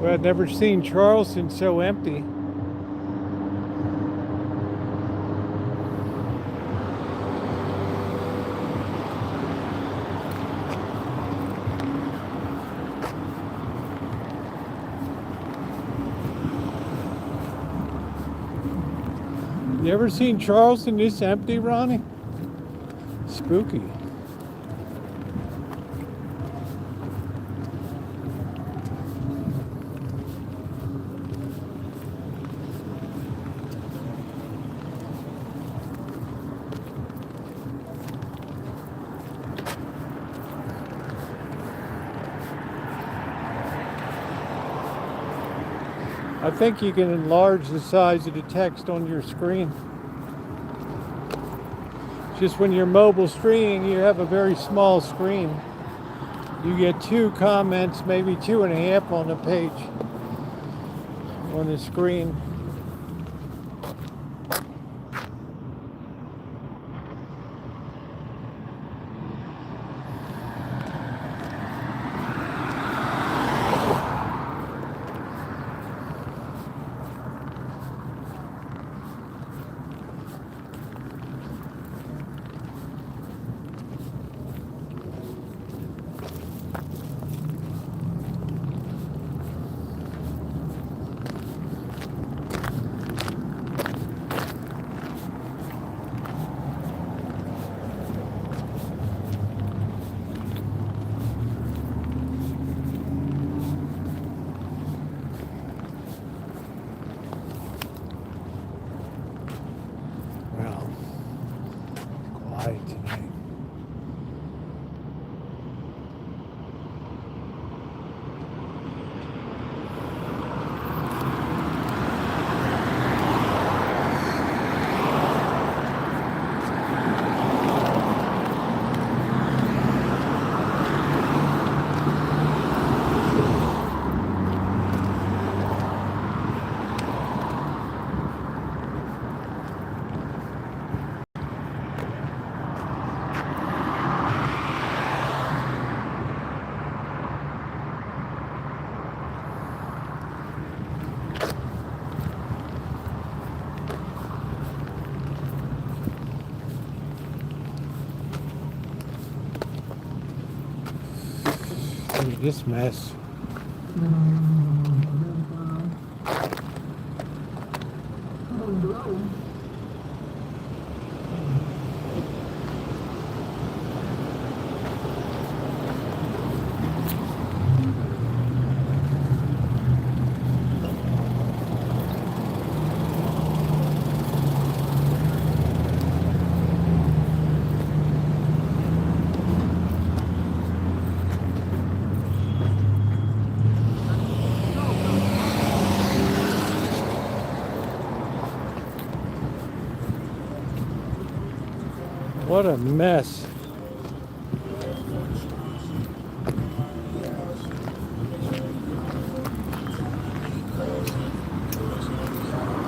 Speaker 1: Well, I've never seen Charleston so empty. You ever seen Charleston this empty, Ronnie? Spooky. I think you can enlarge the size of the text on your screen. Just when you're mobile streaming, you have a very small screen. You get 2 comments, maybe 2.5 on the page, on the screen. Look at this mess. What a mess.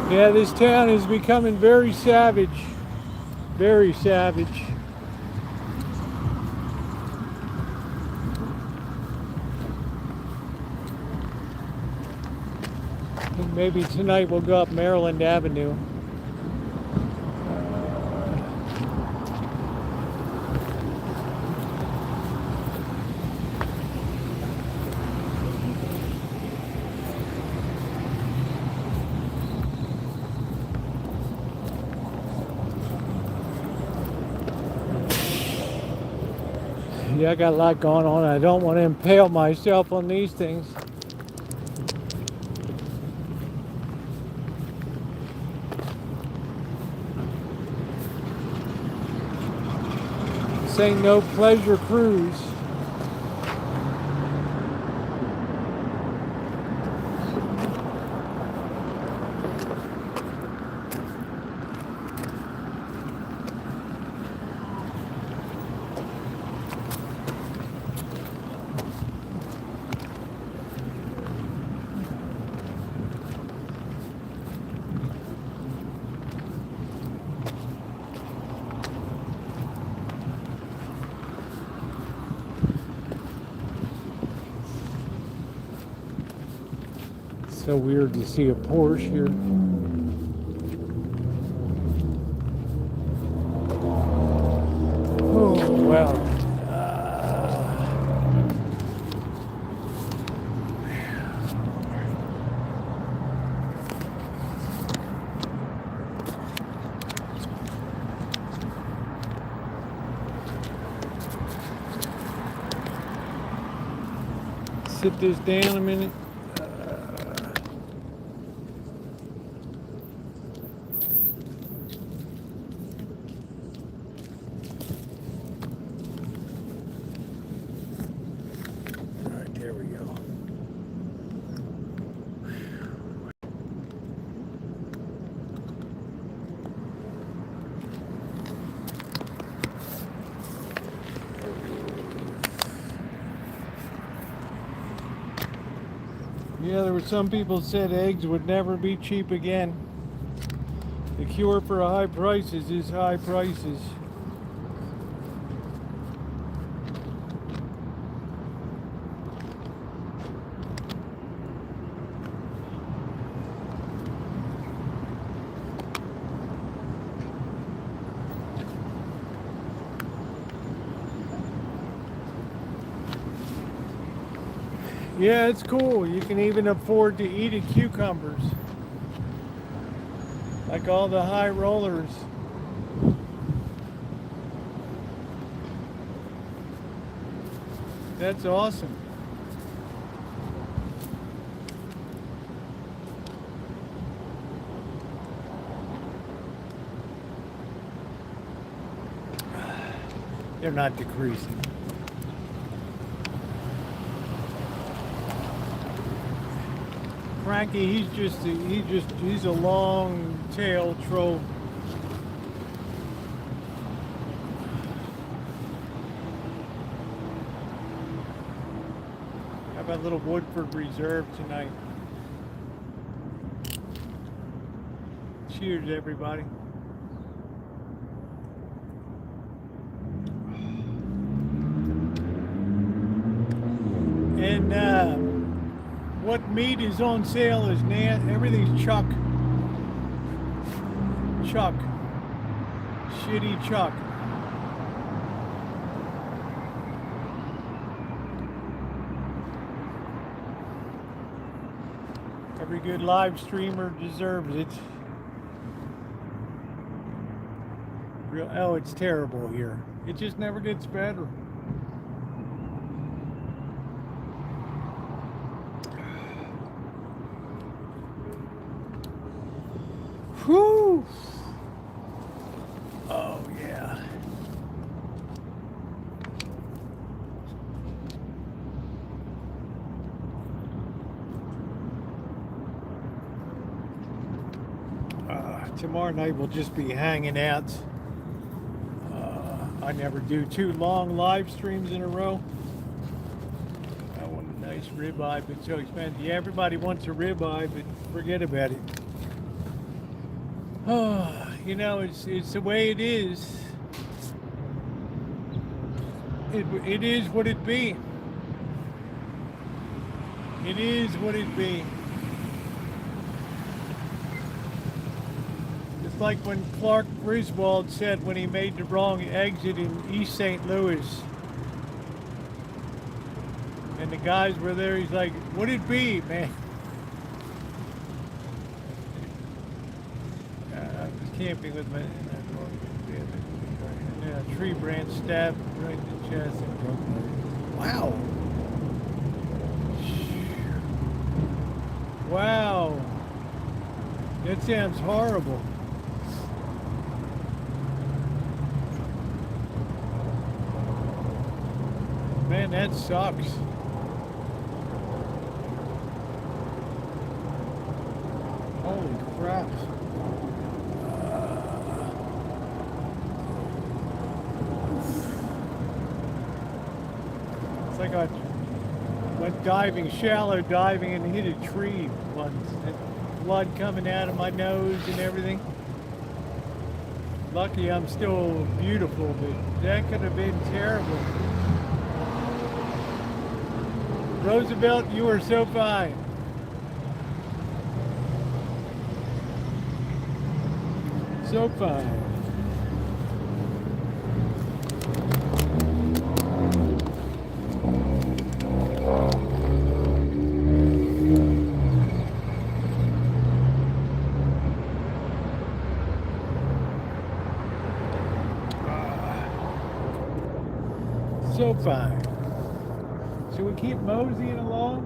Speaker 1: Yeah, this town is becoming very savage. Very savage. I think maybe tonight we'll go up Maryland Avenue. Yeah, I got a lot going on. I don't want to impale myself on these things. This ain't no pleasure cruise. So weird to see a Porsche here. Oh, well. Sit this down a minute. Yeah, there were some people said eggs would never be cheap again. The cure for high prices is high prices. Yeah, it's cool. You can even afford to eat cucumbers. Like all the high rollers. That's awesome. They're not decreasing. Frankie, he's a long tail troll. How about a little Woodford Reserve tonight? Cheers, everybody. And what meat is on sale is everything's chuck. Chuck. Shitty chuck. Every good live streamer deserves it. Oh, it's terrible here. It just never gets better. Whew. Oh, yeah. Tomorrow night we'll just be hanging out. I never do 2 long live streams in a row. I want a nice ribeye, but it's so expensive. Yeah, everybody wants a ribeye, but forget about it. Oh, you know, it's the way it is. It is what it be. It is what it be. It's like when Clark Griswold said when he made the wrong exit in East St. Louis. And the guys were there, he's like, what'd it be, man? I was camping with my tree branch stabbed right in the chest and broke my rib. Wow. Wow. That sounds horrible. Man, that sucks. Holy crap. It's like I went diving, shallow diving, and hit a tree once. And blood coming out of my nose and everything. Lucky I'm still beautiful, but that could have been terrible. Roosevelt, you are so fine. So fine. So fine. Should we keep moseying along?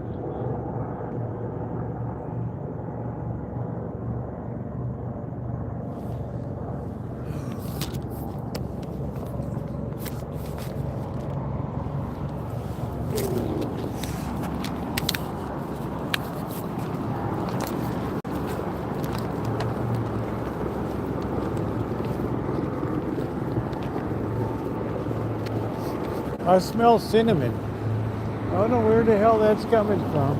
Speaker 1: I smell cinnamon. I don't know where the hell that's coming from.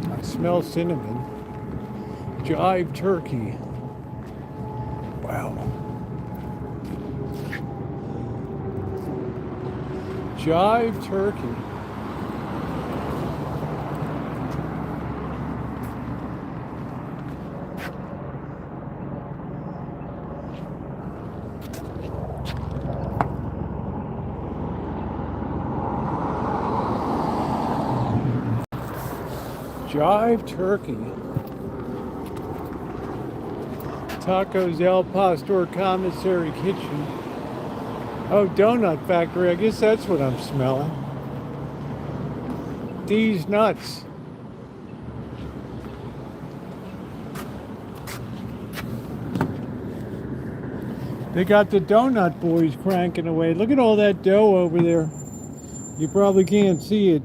Speaker 1: I smell cinnamon. Jive turkey. Wow. Jive turkey. Jive turkey. Tacos El Pastor Commissary Kitchen. Oh, donut factory. I guess that's what I'm smelling. These nuts. They got the donut boys cranking away. Look at all that dough over there. You probably can't see it.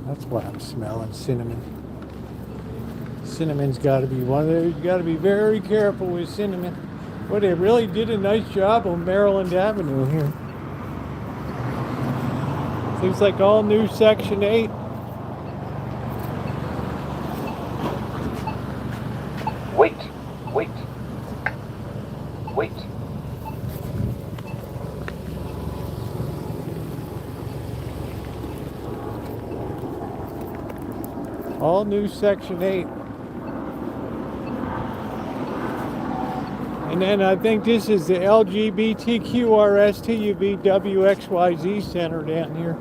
Speaker 1: That's what I'm smelling, cinnamon. Cinnamon's got to be one of those. You got to be very careful with cinnamon. Well, they really did a nice job on Maryland Avenue here. Seems like all new Section 8. All new Section 8. And then I think this is the LGBTQRSTUVWXYZ Center down here.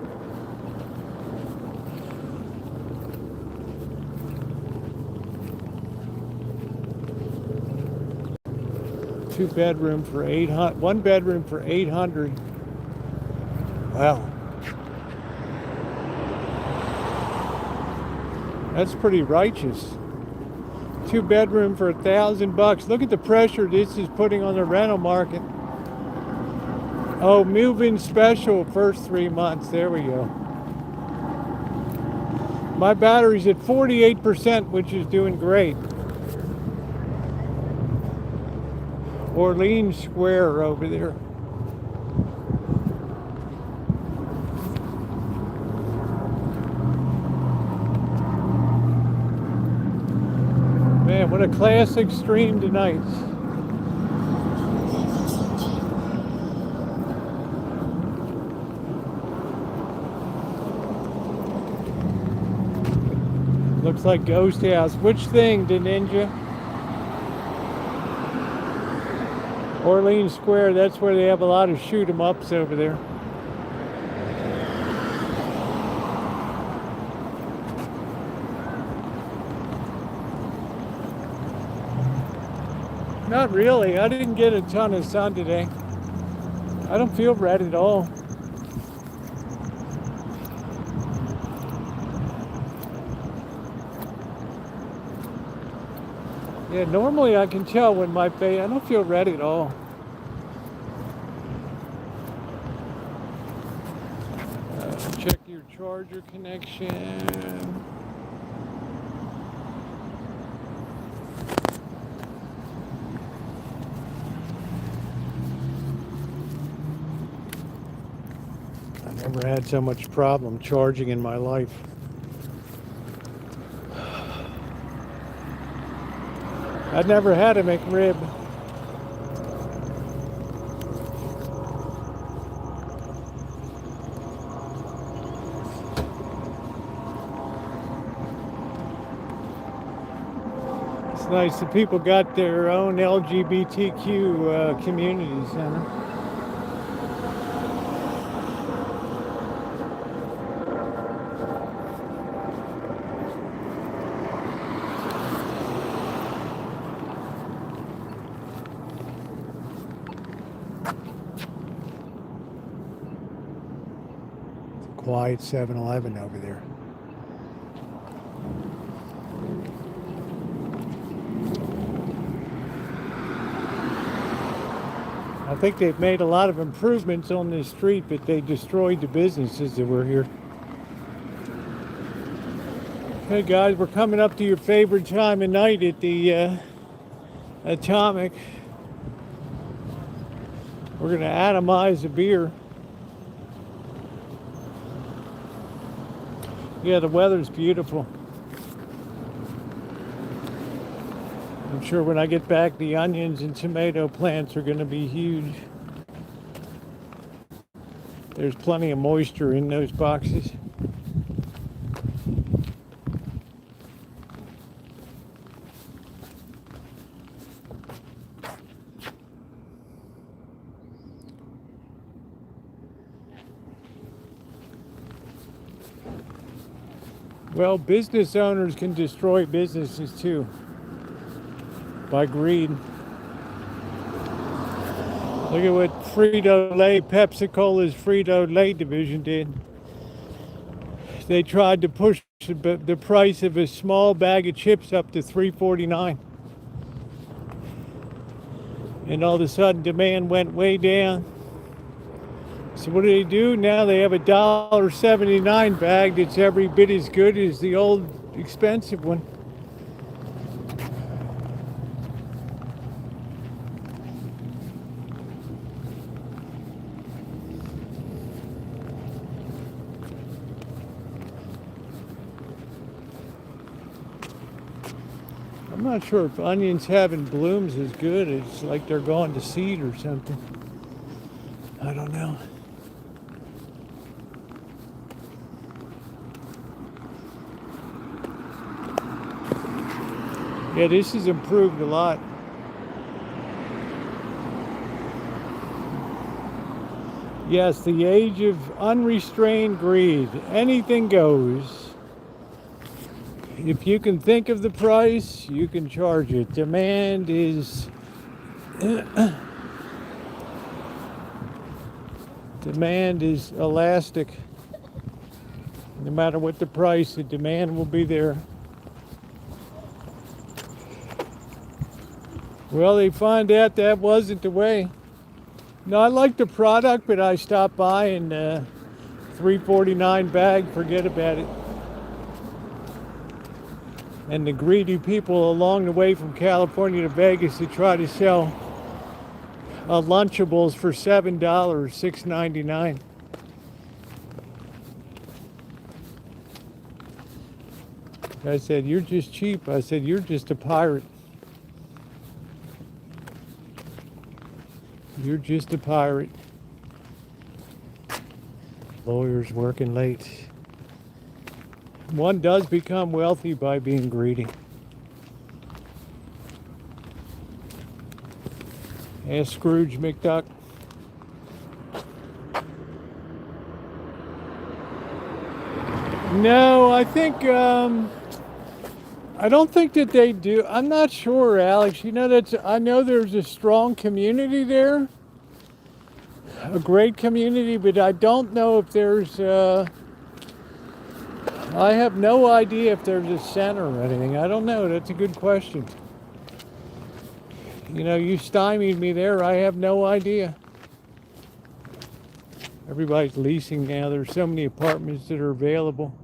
Speaker 1: Two bedroom for 800, one bedroom for 800. Wow. That's pretty righteous. Two bedroom for $1,000. Look at the pressure this is putting on the rental market. Oh, move-in special first 3 months. There we go. My battery's at 48%, which is doing great. Orleans Square over there. Man, what a classic stream tonight. Looks like Ghost House. Which thing, the Ninja? Orleans Square, that's where they have a lot of shoot 'em ups over there. Not really. I didn't get a ton of sun today. I don't feel red at all. Yeah, normally I can tell when my face, I don't feel red at all. Check your charger connection. I've never had so much problem charging in my life. I've never had a McRib. It's nice that people got their own LGBTQ community center. Quiet 7-Eleven over there. I think they've made a lot of improvements on this street, but they destroyed the businesses that were here. Hey guys, we're coming up to your favorite time of night at the Atomic. We're going to atomize a beer. Yeah, the weather's beautiful. I'm sure when I get back, the onions and tomato plants are going to be huge. There's plenty of moisture in those boxes. Well, business owners can destroy businesses too by greed. Look at what Frito-Lay, Pepsi-Cola's Frito-Lay division did. They tried to push the price of a small bag of chips up to $3.49. And all of a sudden demand went way down. So what do? Now they have a $1.79 bag that's every bit as good as the old expensive one. I'm not sure if onions having blooms is good. It's like they're going to seed or something. I don't know. Yeah, this has improved a lot. Yes, the age of unrestrained greed. Anything goes. If you can think of the price, you can charge it. Demand is demand is elastic. No matter what the price, the demand will be there. Well, they find out that wasn't the way. No, I like the product, but I stopped by and $3.49 bag, forget about it. And the greedy people along the way from California to Vegas to try to sell Lunchables for $7, $6.99. I said, you're just cheap. I said, you're just a pirate. You're just a pirate. Lawyers working late. One does become wealthy by being greedy. Ask Scrooge McDuck. No, I think, I don't think that they do. I'm not sure, Alex. You know, I know there's a strong community there. A great community, but I don't know if there's, I have no idea if there's a center or anything. I don't know. That's a good question. You know, you stymied me there. I have no idea. Everybody's leasing now. There's so many apartments that are available.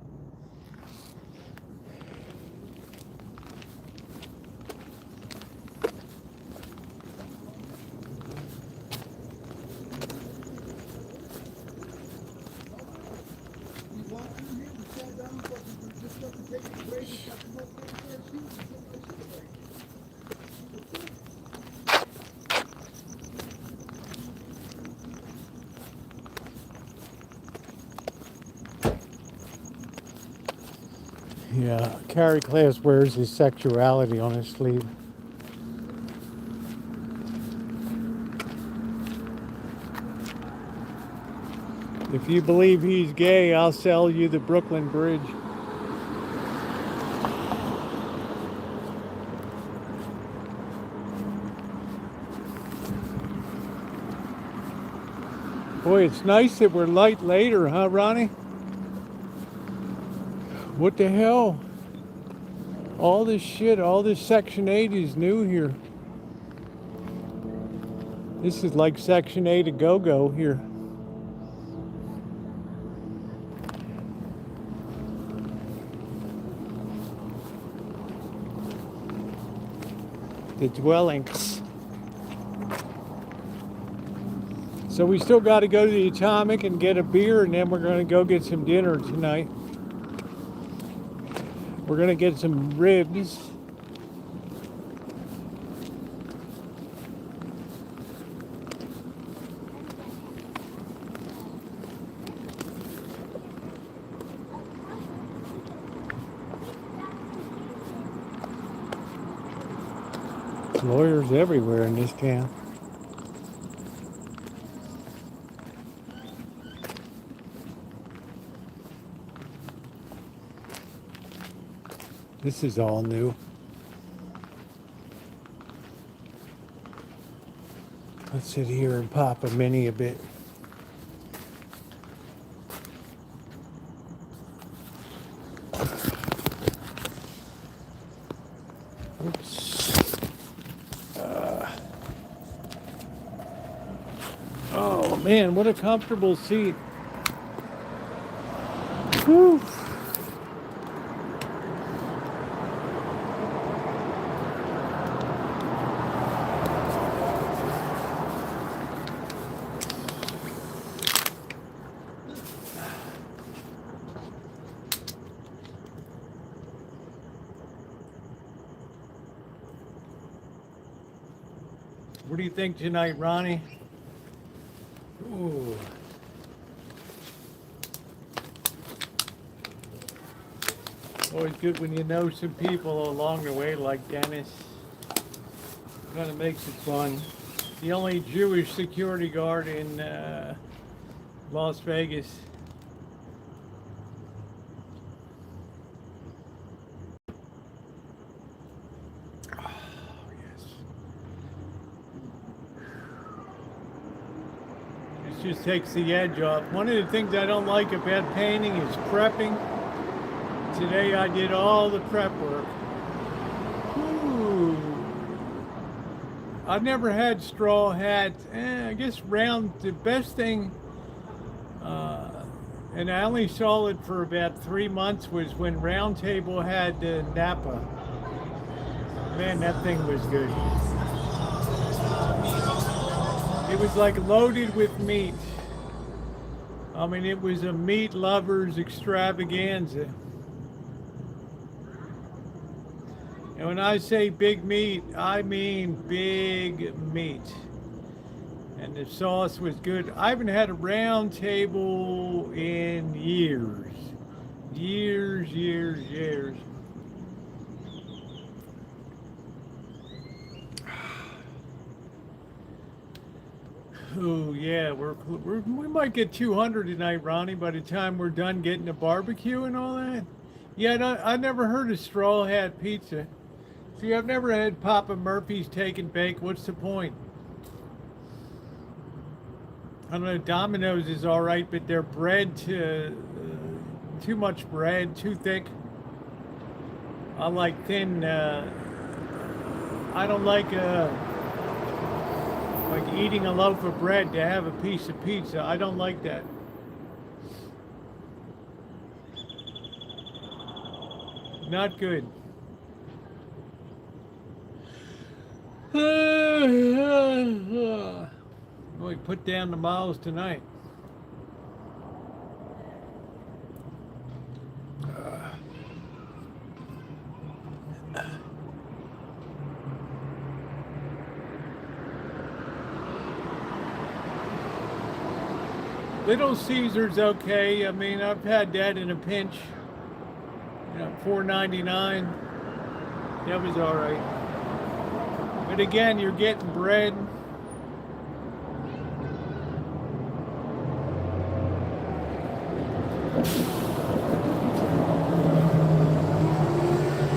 Speaker 1: Yeah, Carrie Class wears his sexuality on his sleeve. If you believe he's gay, I'll sell you the Brooklyn Bridge. Boy, it's nice that we're light later, huh, Ronnie? What the hell? All this shit, all this Section 8 is new here. This is like Section 8 a go-go here. The dwellings. So we still got to go to the Atomic and get a beer, and then we're going to go get some dinner tonight. We're going to get some ribs. Lawyers everywhere in this town. This is all new. Let's sit here and pop a mini a bit. Oops. Oh man, what a comfortable seat. Whew. What do you think tonight, Ronnie? Ooh. Always good when you know some people along the way, like Dennis. Kind of makes it fun. The only Jewish security guard in Las Vegas. Oh, yes. This just takes the edge off. One of the things I don't like about painting is prepping. Today I did all the prep work. Ooh. I've never had straw hats. I guess round, the best thing, and I only saw it for about 3 months, was when Round Table had Napa. Man, that thing was good. It was like loaded with meat. I mean, it was a meat lover's extravaganza. And when I say big meat, I mean big meat. And the sauce was good. I haven't had a Round Table in years. Years. Oh yeah, we might get 200 tonight, Ronnie, by the time we're done getting the barbecue and all that. Yeah, I never heard of Straw Hat Pizza. See, I've never had Papa Murphy's Take and Bake. What's the point? I don't know, Domino's is all right, but their bread, too much bread, too thick. I like thin, I don't like eating a loaf of bread to have a piece of pizza. I don't like that. Not good. We put down the miles tonight. Little Caesar's okay. I mean, I've had that in a pinch. You know, $4.99. That was all right. But again, you're getting bread.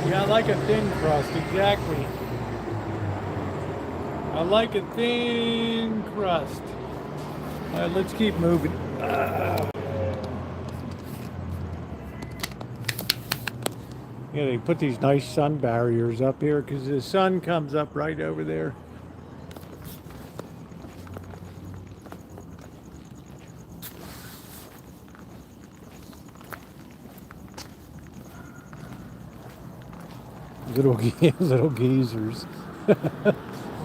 Speaker 1: Yeah, I like a thin crust, exactly. I like a thin crust. All right, let's keep moving. Yeah, they put these nice sun barriers up here because the sun comes up right over there. Little geezers.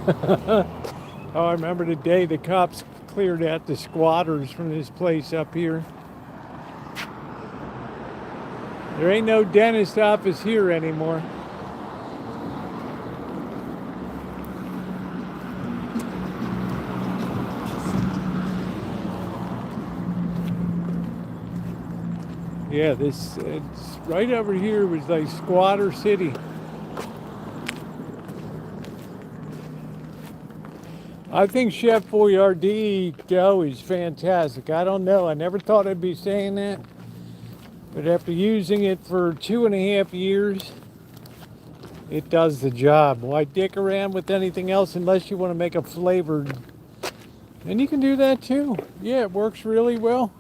Speaker 1: Oh, I remember the day the cops cleared out the squatters from this place up here. There ain't no dentist office here anymore. Yeah, it's right over here was like Squatter City. I think Chef Boyardee dough is fantastic. I don't know. I never thought I'd be saying that. But after using it for 2.5 years, it does the job. Why dick around with anything else unless you want to make a flavored? And you can do that too. Yeah, it works really well.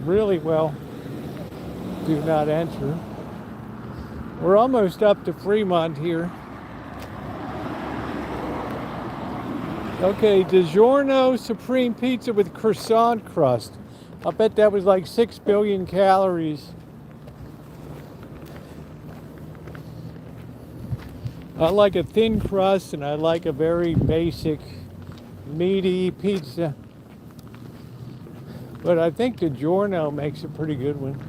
Speaker 1: Really well. Do not enter. We're almost up to Fremont here. Okay, DiGiorno Supreme Pizza with croissant crust. I'll bet that was like 6 billion calories. I like a thin crust and I like a very basic meaty pizza. But I think DiGiorno makes a pretty good one.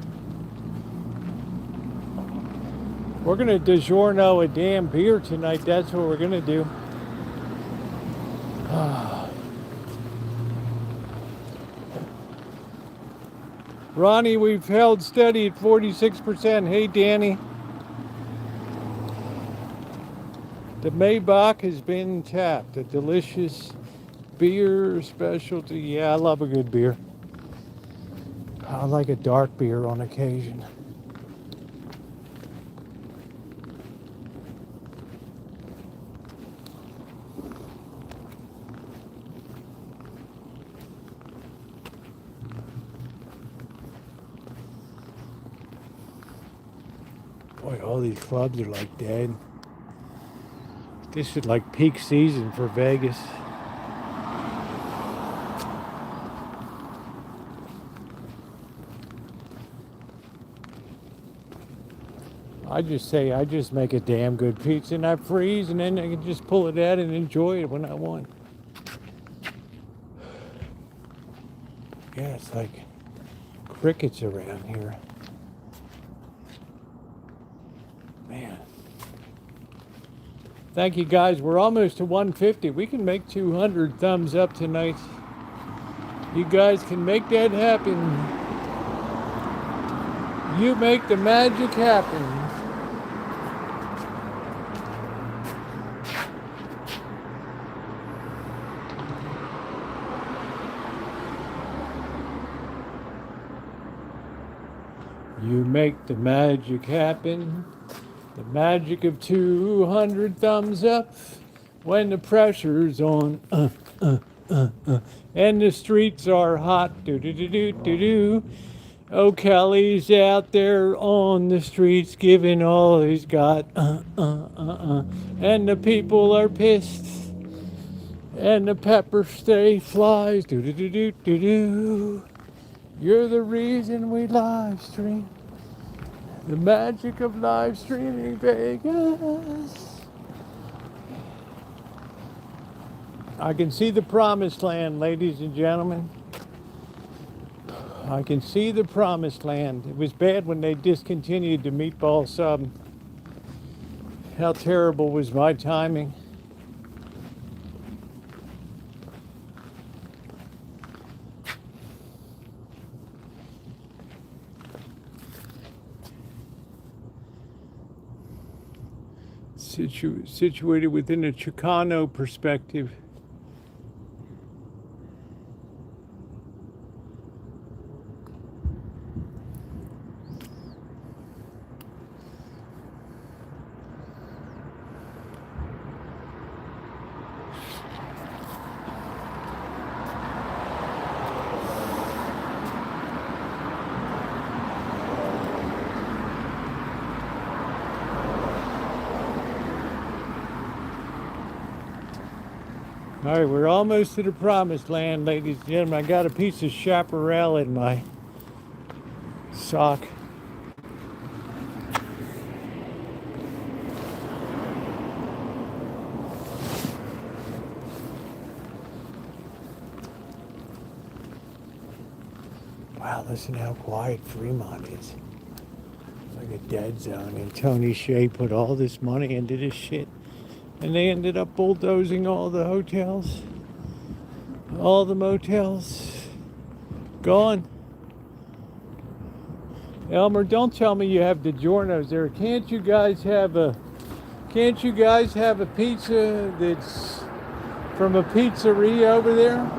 Speaker 1: We're gonna DiGiorno a damn beer tonight. That's what we're gonna do. Ronnie, we've held steady at 46%. Hey, Danny. The Maybach has been tapped. A delicious beer specialty. Yeah, I love a good beer. I like a dark beer on occasion. Boy, all these clubs are like dead. This is like peak season for Vegas. I just make a damn good pizza and I freeze and then I can just pull it out and enjoy it when I want. Yeah, it's like crickets around here. Man. Thank you guys. We're almost to 150. We can make 200 thumbs up tonight. You guys can make that happen. You make the magic happen. You make the magic happen. The magic of 200 thumbs up when the pressure's on. And the streets are hot. Do. Oh, Kelly's out there on the streets giving all he's got. And the people are pissed. And the pepper spray flies. Do. You're the reason we live stream. The magic of live streaming Vegas. I can see the promised land, ladies and gentlemen. I can see the promised land. It was bad when they discontinued the meatball sub. How terrible was my timing? Situated within a Chicano perspective. All right, we're almost to the promised land, ladies and gentlemen. I got a piece of chaparral in my sock. Wow, listen how quiet Fremont is. It's like a dead zone. And Tony Shea put all this money into this shit. And they ended up bulldozing all the hotels, all the motels, gone. Elmer, don't tell me you have DiGiorno's there. Can't you guys have a pizza that's from a pizzeria over there?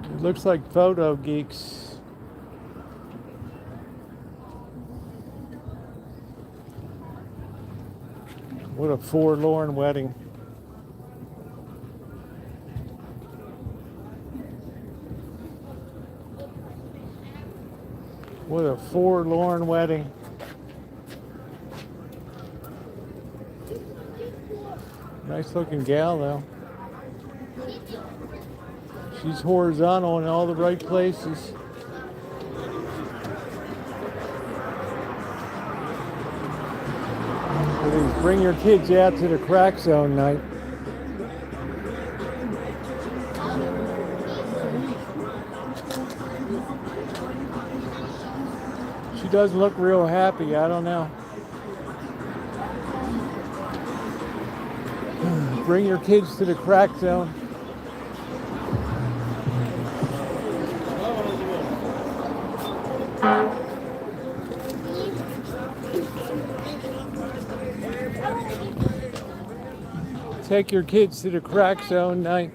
Speaker 1: It looks like Photo Geeks. What a forlorn wedding. What a forlorn wedding. Nice looking gal though. She's horizontal in all the right places. Please bring your kids out to the crack zone night. She doesn't look real happy. I don't know. Bring your kids to the crack zone. Take your kids to the crack zone night.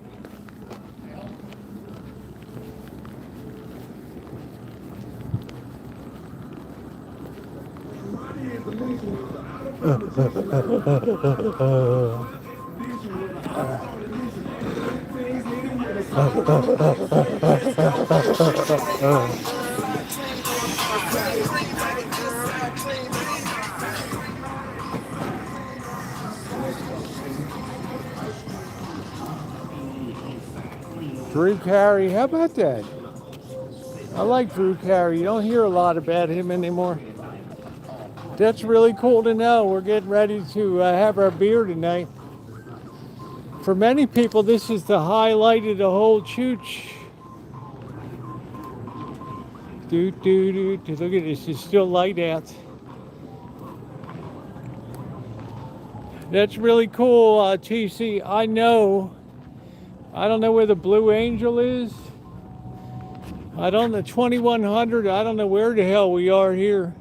Speaker 1: Drew Carey, how about that? I like Drew Carey. You don't hear a lot about him anymore. That's really cool to know. We're getting ready to have our beer tonight. For many people, this is the highlight of the whole chooch. Look at this, it's still light out. That's really cool, TC. I don't know where the Blue Angel is. I don't know, 2100, I don't know where the hell we are here.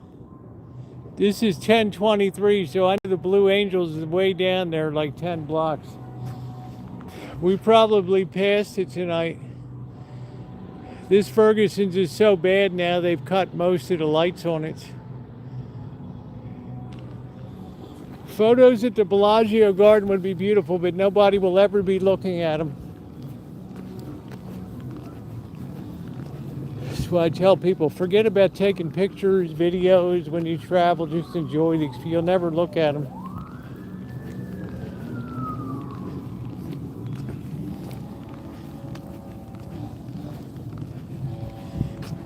Speaker 1: This is 1023, so I know the Blue Angels is way down there, like 10 blocks. We probably passed it tonight. This Ferguson's is so bad now, they've cut most of the lights on it. Photos at the Bellagio Garden would be beautiful, but nobody will ever be looking at them. That's why I tell people, forget about taking pictures, videos when you travel, just enjoy these. You'll never look at them.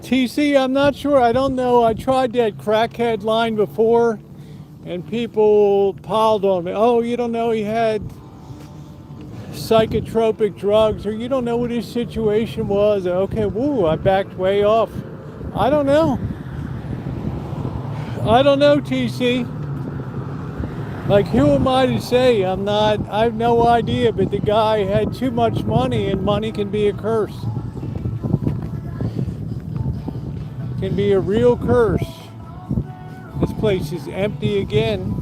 Speaker 1: TC, I'm not sure, I don't know. I tried that crackhead line before and people piled on me. Oh, you don't know he had psychotropic drugs, or you don't know what his situation was. Okay, woo, I backed way off. I don't know. I don't know, TC. Like, who am I to say? I have no idea, but the guy had too much money, and money can be a curse. Can be a real curse. This place is empty again.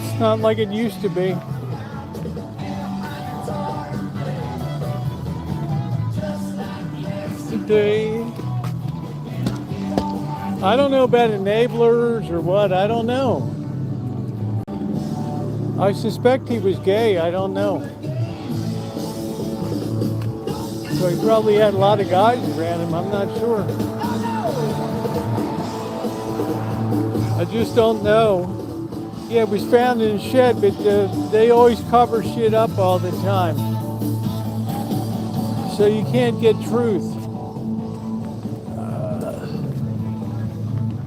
Speaker 1: It's not like it used to be. Today, I don't know about enablers or what, I don't know. I suspect he was gay, I don't know. So he probably had a lot of guys around him, I'm not sure. I just don't know. Yeah, it was found in a shed, but they always cover shit up all the time. So you can't get truth.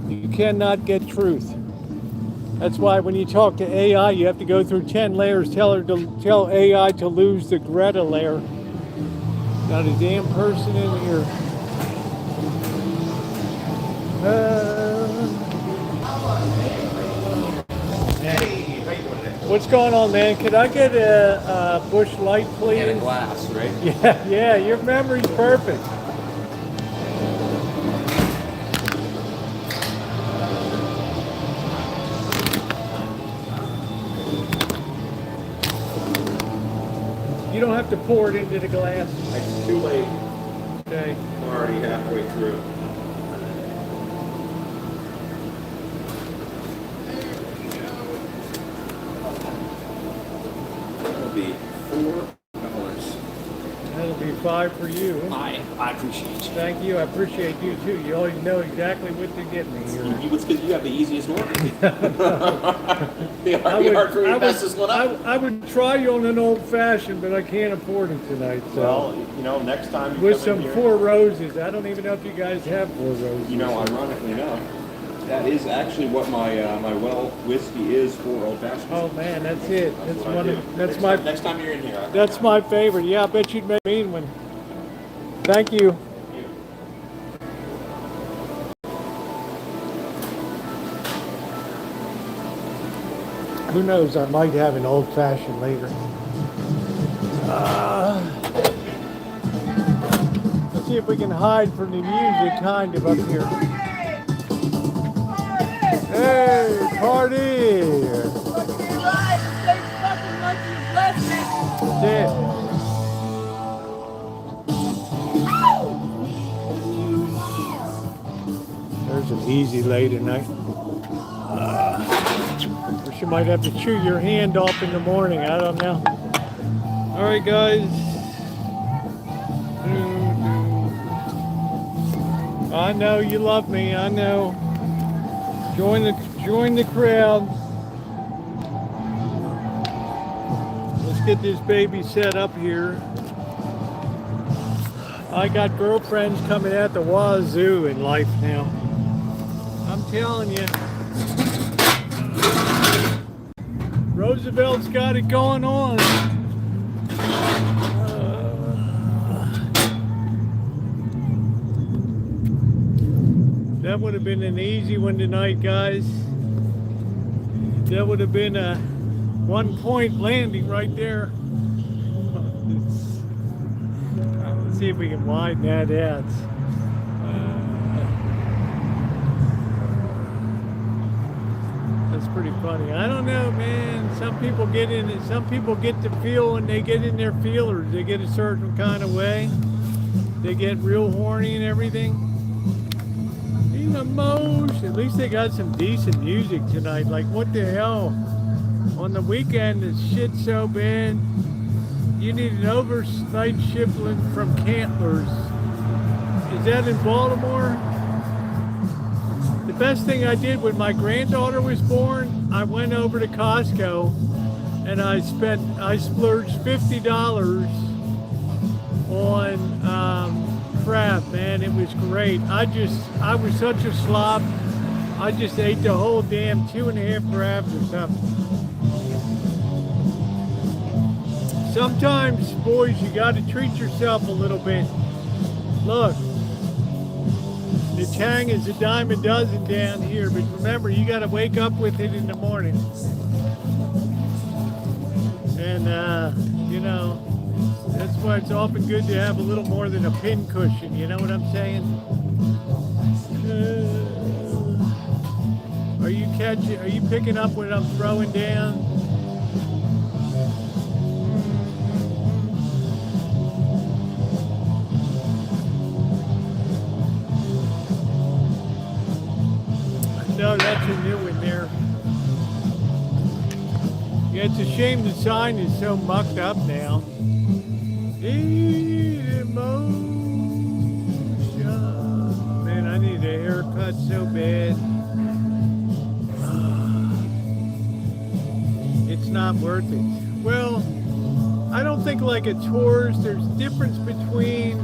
Speaker 1: You cannot get truth. That's why when you talk to AI, you have to go through 10 layers. Tell AI to lose the Greta layer. Not a damn person in here. What's going on, man? Could I get a Busch Light, please?
Speaker 6: And a glass, right?
Speaker 1: Yeah, your memory's perfect. You don't have to pour it into the glass.
Speaker 14: It's too late.
Speaker 1: Okay.
Speaker 14: I'm already halfway through. That'll be $4.
Speaker 1: That'll be $5 for you.
Speaker 14: I appreciate you.
Speaker 1: Thank you. I appreciate you too. You always know exactly what to get me.
Speaker 14: It's because you have the easiest order. The hard for you to mess this one up.
Speaker 1: I would try you on an old fashioned, but I can't afford it tonight. So.
Speaker 14: Well, next time you
Speaker 1: with
Speaker 14: come
Speaker 1: some
Speaker 14: in here,
Speaker 1: 4 Roses. I don't even know if you guys have 4 Roses.
Speaker 14: Ironically enough, that is actually what my well whiskey is for old fashioned.
Speaker 1: Oh man, that's it. That's
Speaker 14: next time you're in here.
Speaker 1: That's my favorite. Yeah, I bet you'd make a mean one. Thank you. Who knows, I might have an old fashioned later. Let's see if we can hide from the music kind of up here. Hey, party! That's it. There's an easy lay tonight. Wish you might have to chew your hand off in the morning. I don't know. All right, guys. I know you love me. I know. Join the crowd. Let's get this baby set up here. I got girlfriends coming at the wazoo in life now. I'm telling you. Roosevelt's got it going on. That would have been an easy one tonight, guys. That would have been a 1-point landing right there. Let's see if we can widen that out. That's pretty funny. I don't know, man. Some people get in it. Some people get to feel when they get in their feelers. They get a certain kind of way. They get real horny and everything. At least they got some decent music tonight. Like, what the hell? On the weekend, this shit's so bad. You need an oversight shipment from Cantlers. Is that in Baltimore? The best thing I did when my granddaughter was born, I went over to Costco and I splurged $50 on crap, man. It was great. I was such a slob. I just ate the whole damn 2.5 crabs or something. Sometimes, boys, you got to treat yourself a little bit. Look, the Chang is a dime a dozen down here, but remember, you got to wake up with it in the morning. And, you know, that's why it's often good to have a little more than a pin cushion. You know what I'm saying? Are you picking up what I'm throwing down? No, that's a new one there. Yeah, it's a shame the sign is so mucked up now. Emotion. Man, I need a haircut so bad. It's not worth it. Well, I don't think like a tourist, there's a difference between,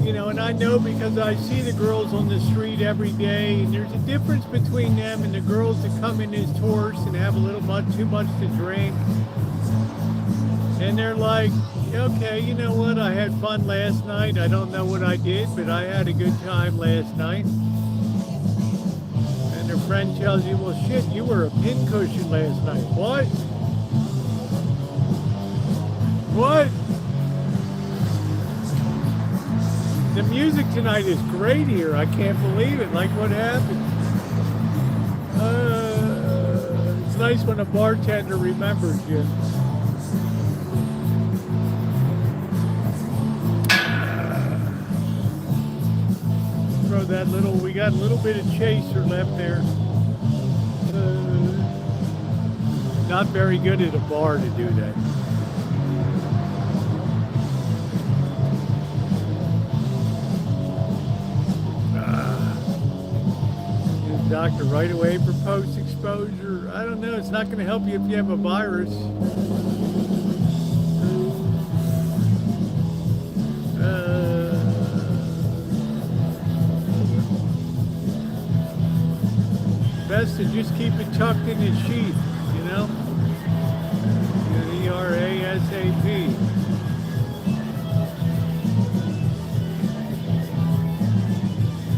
Speaker 1: you know, and I know because I see the girls on the street every day, and there's a difference between them and the girls that come in as tourists and have a little too much to drink. And they're like, okay, you know what, I had fun last night. I don't know what I did, but I had a good time last night. And their friend tells you, well, shit, you were a pincushion last night. What? What? The music tonight is great here. I can't believe it. Like, what happened? It's nice when a bartender remembers you. Throw that little, we got a little bit of chaser left there. Not very good at a bar to do that. Doctor right away for post-exposure. I don't know. It's not going to help you if you have a virus. Best to just keep it tucked in the sheath, you know? ERASAP.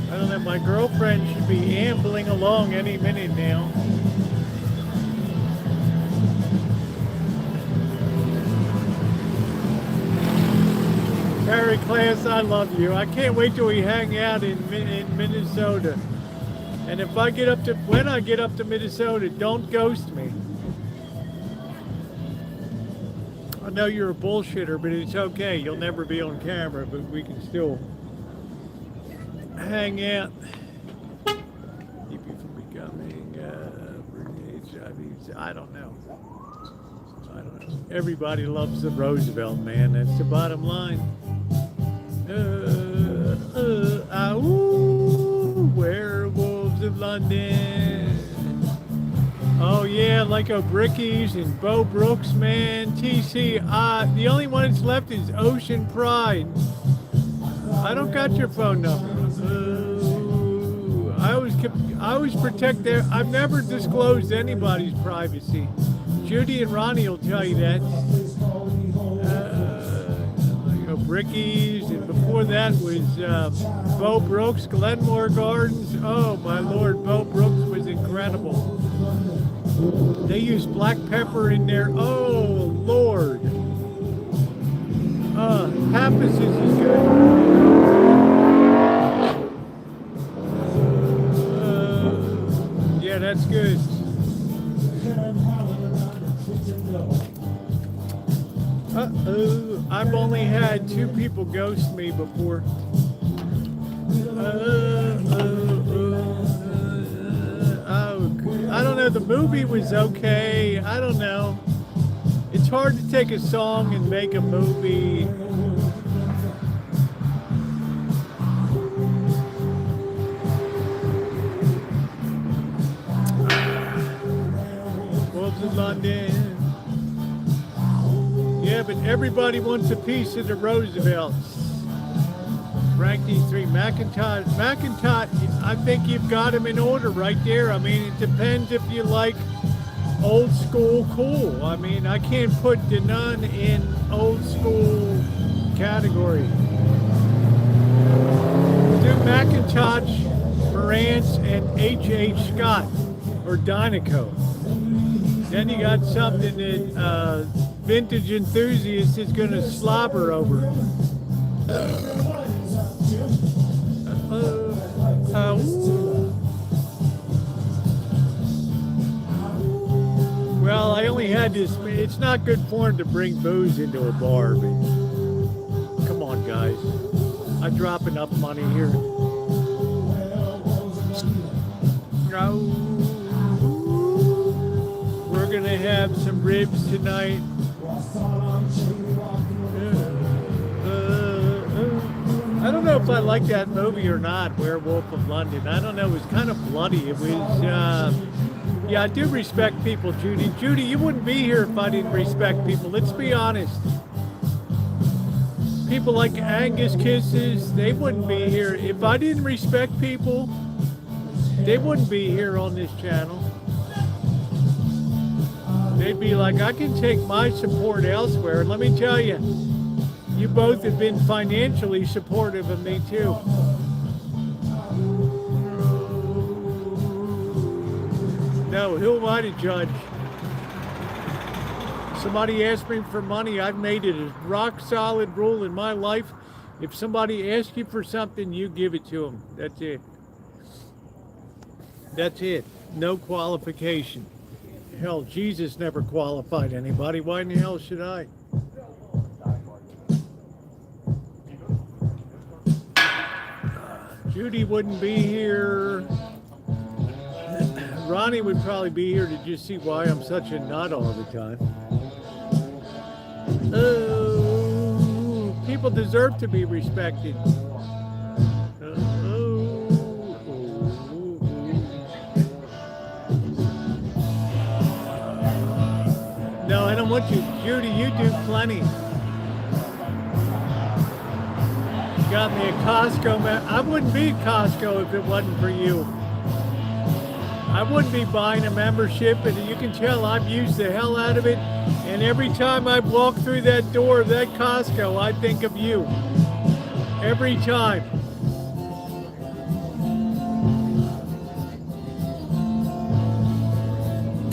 Speaker 1: I don't know, my girlfriend should be ambling along any minute now. Boy, class, I love you. I can't wait till we hang out in Minnesota. And if I get up to, when I get up to Minnesota, don't ghost me. I know you're a bullshitter, but it's okay. You'll never be on camera, but we can still hang out. Keep you from becoming HIV. I don't know. Everybody loves the Roosevelt, man. That's the bottom line. Werewolves of London. Oh yeah, like O'Brickies and Bo Brooks, man. TC. The only one that's left is Ocean Pride. I don't got your phone number. I always protect their. I've never disclosed anybody's privacy. Judy and Ronnie will tell you that. Brickies, and before that was Bo Brooks, Glenmore Gardens. Oh my Lord, Bo Brooks was incredible. They used black pepper in there. Oh Lord. Pappas is good. Yeah, that's good. I've only had 2 people ghost me before. I don't know, the movie was okay. I don't know. It's hard to take a song and make a movie. Wolves of London. Yeah, but everybody wants a piece of the Roosevelts. Frankie 3, McIntosh, I think you've got him in order right there. I mean, it depends if you like old school cool. I mean, I can't put Dutton in old school category. Do McIntosh, Morantz, and H.H. Scott, or Dinoco. Then you got something that vintage enthusiast is going to slobber over. Well, I only had this. It's not good form to bring booze into a bar, but come on, guys. I drop enough money here. We're going to have some ribs tonight. I don't know if I like that movie or not, Werewolf of London. I don't know. It was kind of bloody. It was, yeah, I do respect people, Judy. Judy, you wouldn't be here if I didn't respect people. Let's be honest. People like Angus Kisses, they wouldn't be here. If I didn't respect people, they wouldn't be here on this channel. They'd be like, I can take my support elsewhere. And let me tell you, you both have been financially supportive of me too. No, who am I to judge? Somebody asked me for money, I've made it a rock solid rule in my life. If somebody asks you for something, you give it to them. That's it. That's it. No qualification. Hell, Jesus never qualified anybody. Why in the hell should I? Judy wouldn't be here. Ronnie would probably be here to just see why I'm such a nut all the time. Oh, people deserve to be respected. No, I don't want you. Judy, you do plenty. You got me a Costco, man. I wouldn't be at Costco if it wasn't for you. I wouldn't be buying a membership, and you can tell I've used the hell out of it. And every time I walk through that door of that Costco, I think of you. Every time.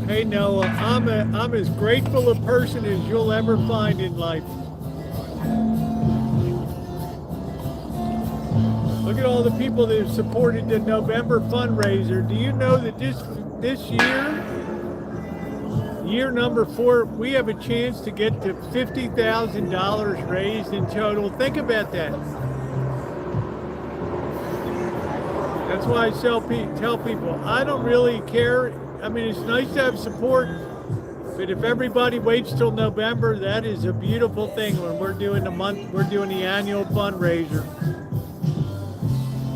Speaker 1: Hey Noah, I'm as grateful a person as you'll ever find in life. Look at all the people that have supported the November fundraiser. Do you know that this year number 4, we have a chance to get to $50,000 raised in total. Think about that. That's why I tell people, I don't really care. I mean, it's nice to have support, but if everybody waits till November, that is a beautiful thing when we're doing the annual fundraiser.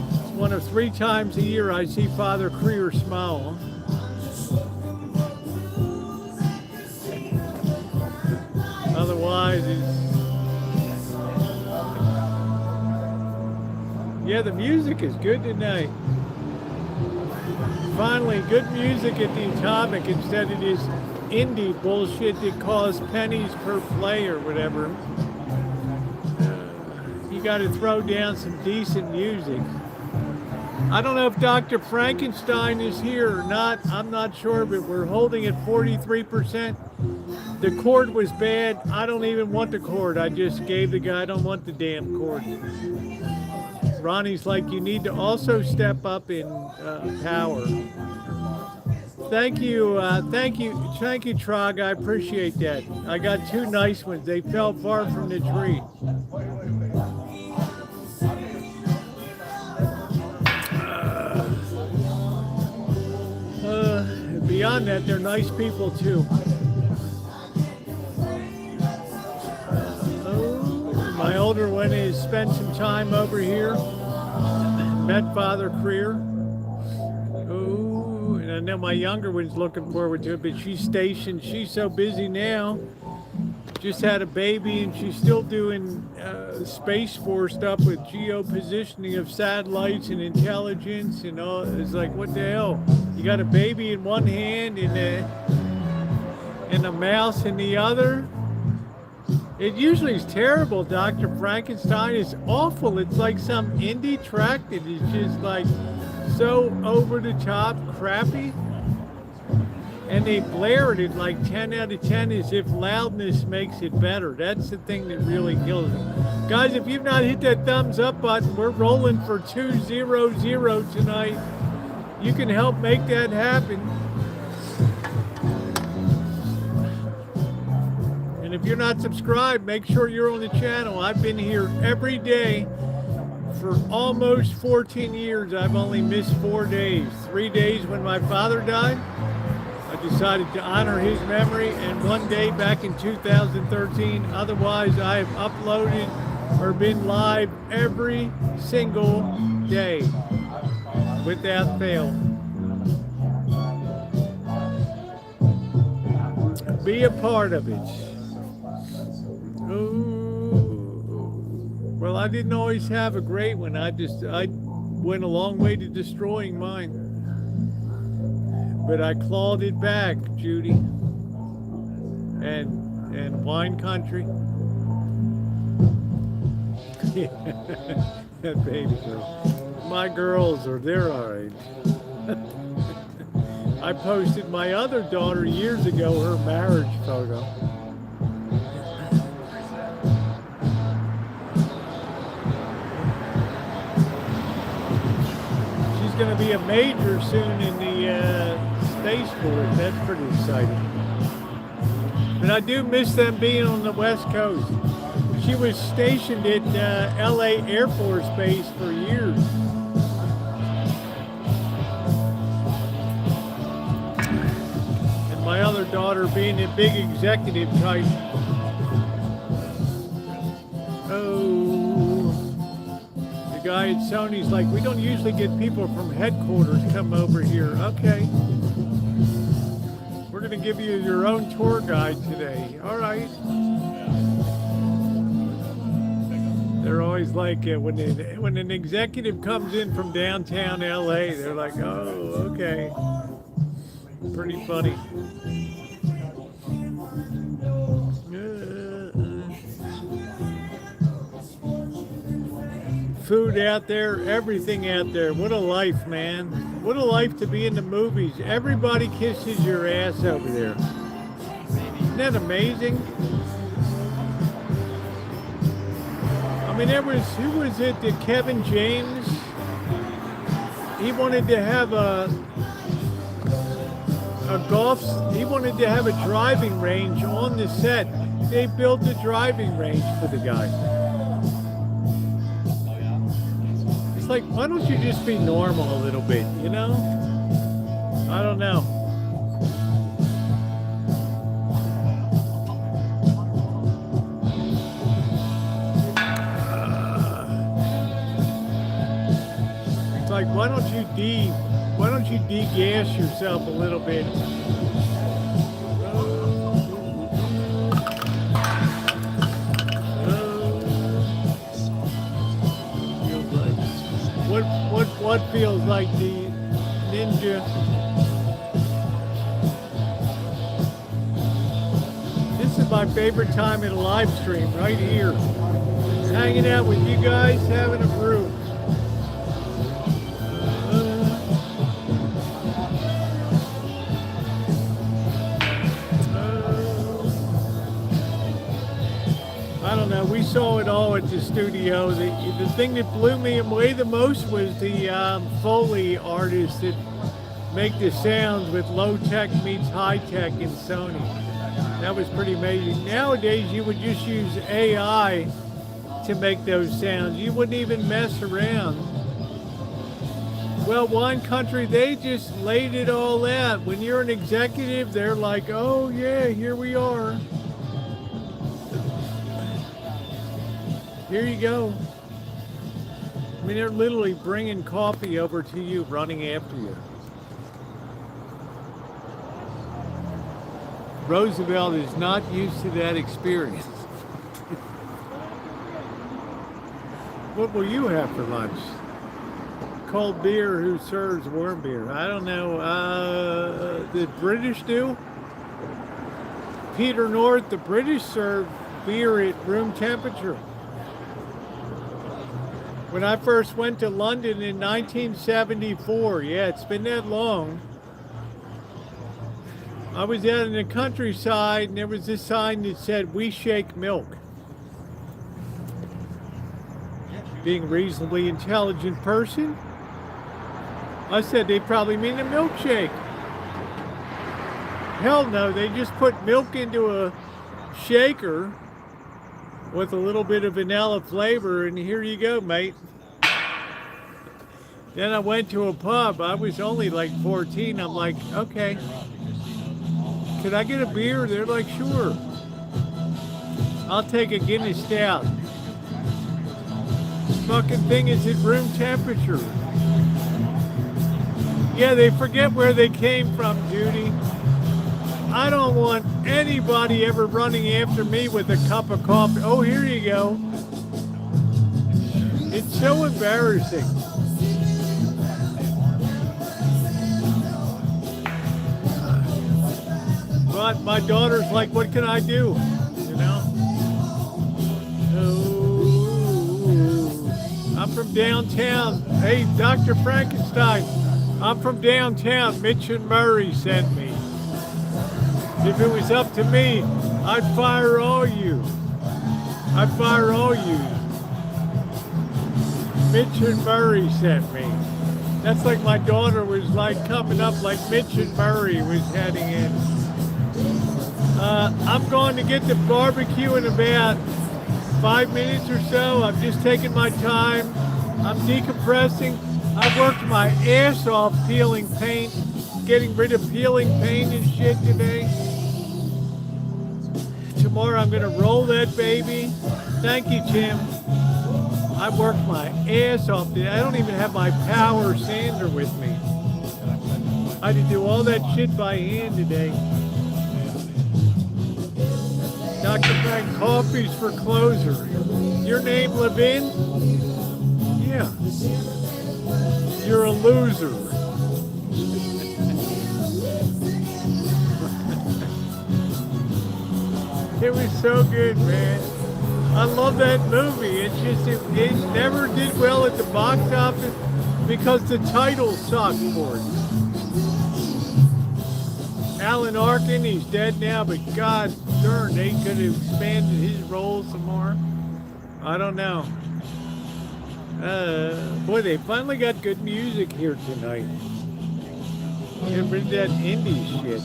Speaker 1: It's one of 3 times a year I see Father Creer smile. Otherwise, yeah, the music is good tonight. Finally, good music at the Atomic instead of this indie bullshit that costs pennies per play or whatever. You got to throw down some decent music. I don't know if Dr. Frankenstein is here or not. I'm not sure, but we're holding at 43%. The cord was bad. I don't even want the cord. I just gave the guy, I don't want the damn cord. Ronnie's like, you need to also step up in power. Thank you, Trog. I appreciate that. I got 2 nice ones. They fell far from the tree. Beyond that, they're nice people too. My older one has spent some time over here. Met Father Creer. Ooh, and I know my younger one's looking forward to it, but she's stationed. She's so busy now. Just had a baby, and she's still doing Space Force stuff with geopositioning of satellites and intelligence and all. It's like, what the hell? You got a baby in one hand and a mouse in the other? It usually is terrible, Dr. Frankenstein. It's awful. It's like some indie track that is just like so over the top crappy. And they blare it at like 10 out of 10 as if loudness makes it better. That's the thing that really kills it. Guys, if you've not hit that thumbs up button, we're rolling for 200 tonight. You can help make that happen. And if you're not subscribed, make sure you're on the channel. I've been here every day for almost 14 years. I've only missed 4 days. 3 days when my father died. I decided to honor his memory, and 1 day back in 2013. Otherwise, I have uploaded or been live every single day without fail. Be a part of it. Ooh. Well, I didn't always have a great one. I went a long way to destroying mine. But I clawed it back, Judy. And wine country. That baby girl. My girls they're all right. I posted my other daughter years ago, her marriage photo. She's going to be a major soon in the Space Force. That's pretty exciting. But I do miss them being on the West Coast. She was stationed at LA Air Force Base for years. And my other daughter being a big executive type. Oh, the guy at Sony's like, we don't usually get people from headquarters come over here. Okay. We're going to give you your own tour guide today. All right. They're always like, when an executive comes in from downtown LA, they're like, oh, okay. Pretty funny. Food out there, everything out there. What a life, man. What a life to be in the movies. Everybody kisses your ass over there. Isn't that amazing? I mean, who was it? Kevin James he wanted to have a golf. He wanted to have a driving range on the set. They built a driving range for the guy. It's like, why don't you just be normal a little bit, you know? I don't know. It's like, why don't you de-gas yourself a little bit? What feels like the ninja? This is my favorite time in a live stream, right here. Hanging out with you guys, having a brew. I don't know, we saw it all at the studio. The thing that blew me away the most was the Foley artists that make the sounds with low-tech meets high-tech in Sony. That was pretty amazing. Nowadays, you would just use AI to make those sounds. You wouldn't even mess around. Well, Wine Country, they just laid it all out. When you're an executive, they're like, oh yeah, here we are. Here you go. I mean, they're literally bringing coffee over to you, running after you. Roosevelt is not used to that experience. What will you have for lunch? Cold beer, who serves warm beer? I don't know. The British do? Peter North, the British serve beer at room temperature. When I first went to London in 1974, yeah, it's been that long. I was out in the countryside and there was this sign that said, "We shake milk." Being a reasonably intelligent person, I said they probably mean a milkshake. Hell no, they just put milk into a shaker with a little bit of vanilla flavor, and here you go, mate. Then I went to a pub. I was only like 14. I'm like, okay, could I get a beer? They're like, sure. I'll take a Guinness Stout. Fucking thing is at room temperature. Yeah, they forget where they came from, Judy. I don't want anybody ever running after me with a cup of coffee. Oh, here you go. It's so embarrassing. But my daughter's like, what can I do? You know? Oh, I'm from downtown. Hey, Dr. Frankenstein, I'm from downtown. Mitch and Murray sent me. If it was up to me, I'd fire all you. I'd fire all you. Mitch and Murray sent me. That's like my daughter was like coming up like Mitch and Murray was heading in. I'm going to get the barbecue in about 5 minutes or so. I'm just taking my time. I'm decompressing. I worked my ass off peeling paint, getting rid of peeling paint and shit today. Tomorrow I'm gonna roll that baby. Thank you, Tim. I worked my ass off today. I don't even have my power sander with me. I had to do all that shit by hand today. Dr. Frank, coffees for closer. Your name, Levin? Yeah. You're a loser. It was so good, man. I love that movie. It's just, it never did well at the box office because the title sucked for it. Alan Arkin, he's dead now, but God darn, they could have expanded his role some more. I don't know. Boy, they finally got good music here tonight. Get rid of that indie shit.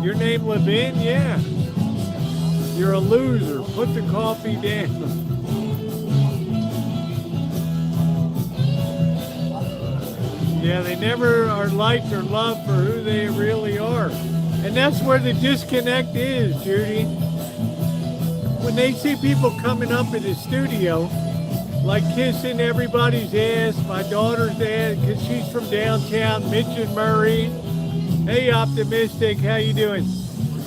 Speaker 1: Your name Levin? Yeah. You're a loser. Put the coffee down. Yeah, they never are liked or loved for who they really are. And that's where the disconnect is, Judy. When they see people coming up in the studio, like kissing everybody's ass, my daughter's ass, because she's from downtown, Mitch and Murray. Hey, Optimistic, how you doing?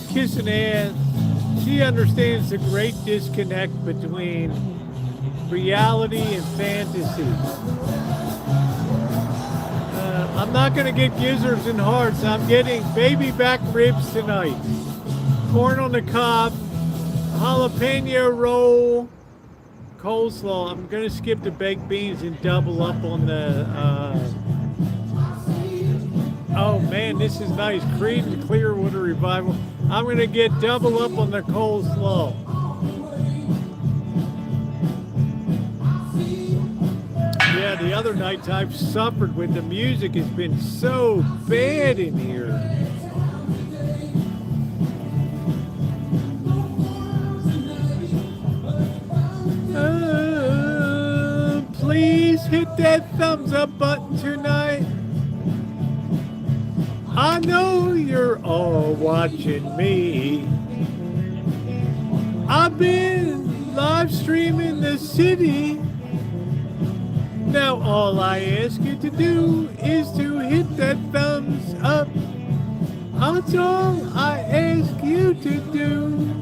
Speaker 1: Kissing ass. She understands the great disconnect between reality and fantasy. I'm not going to get gizzards and hearts. I'm getting baby back ribs tonight. Corn on the cob, jalapeno roll, coleslaw. I'm going to skip the baked beans and double up on the... oh man, this is nice. Creed Clearwater Revival. I'm going to get double up on the coleslaw. Yeah, the other nights I've suffered with the music has been so bad in here. Please hit that thumbs up button tonight. I know you're all watching me. I've been live streaming the city. Now all I ask you to do is to hit that thumbs up. That's all I ask you to do.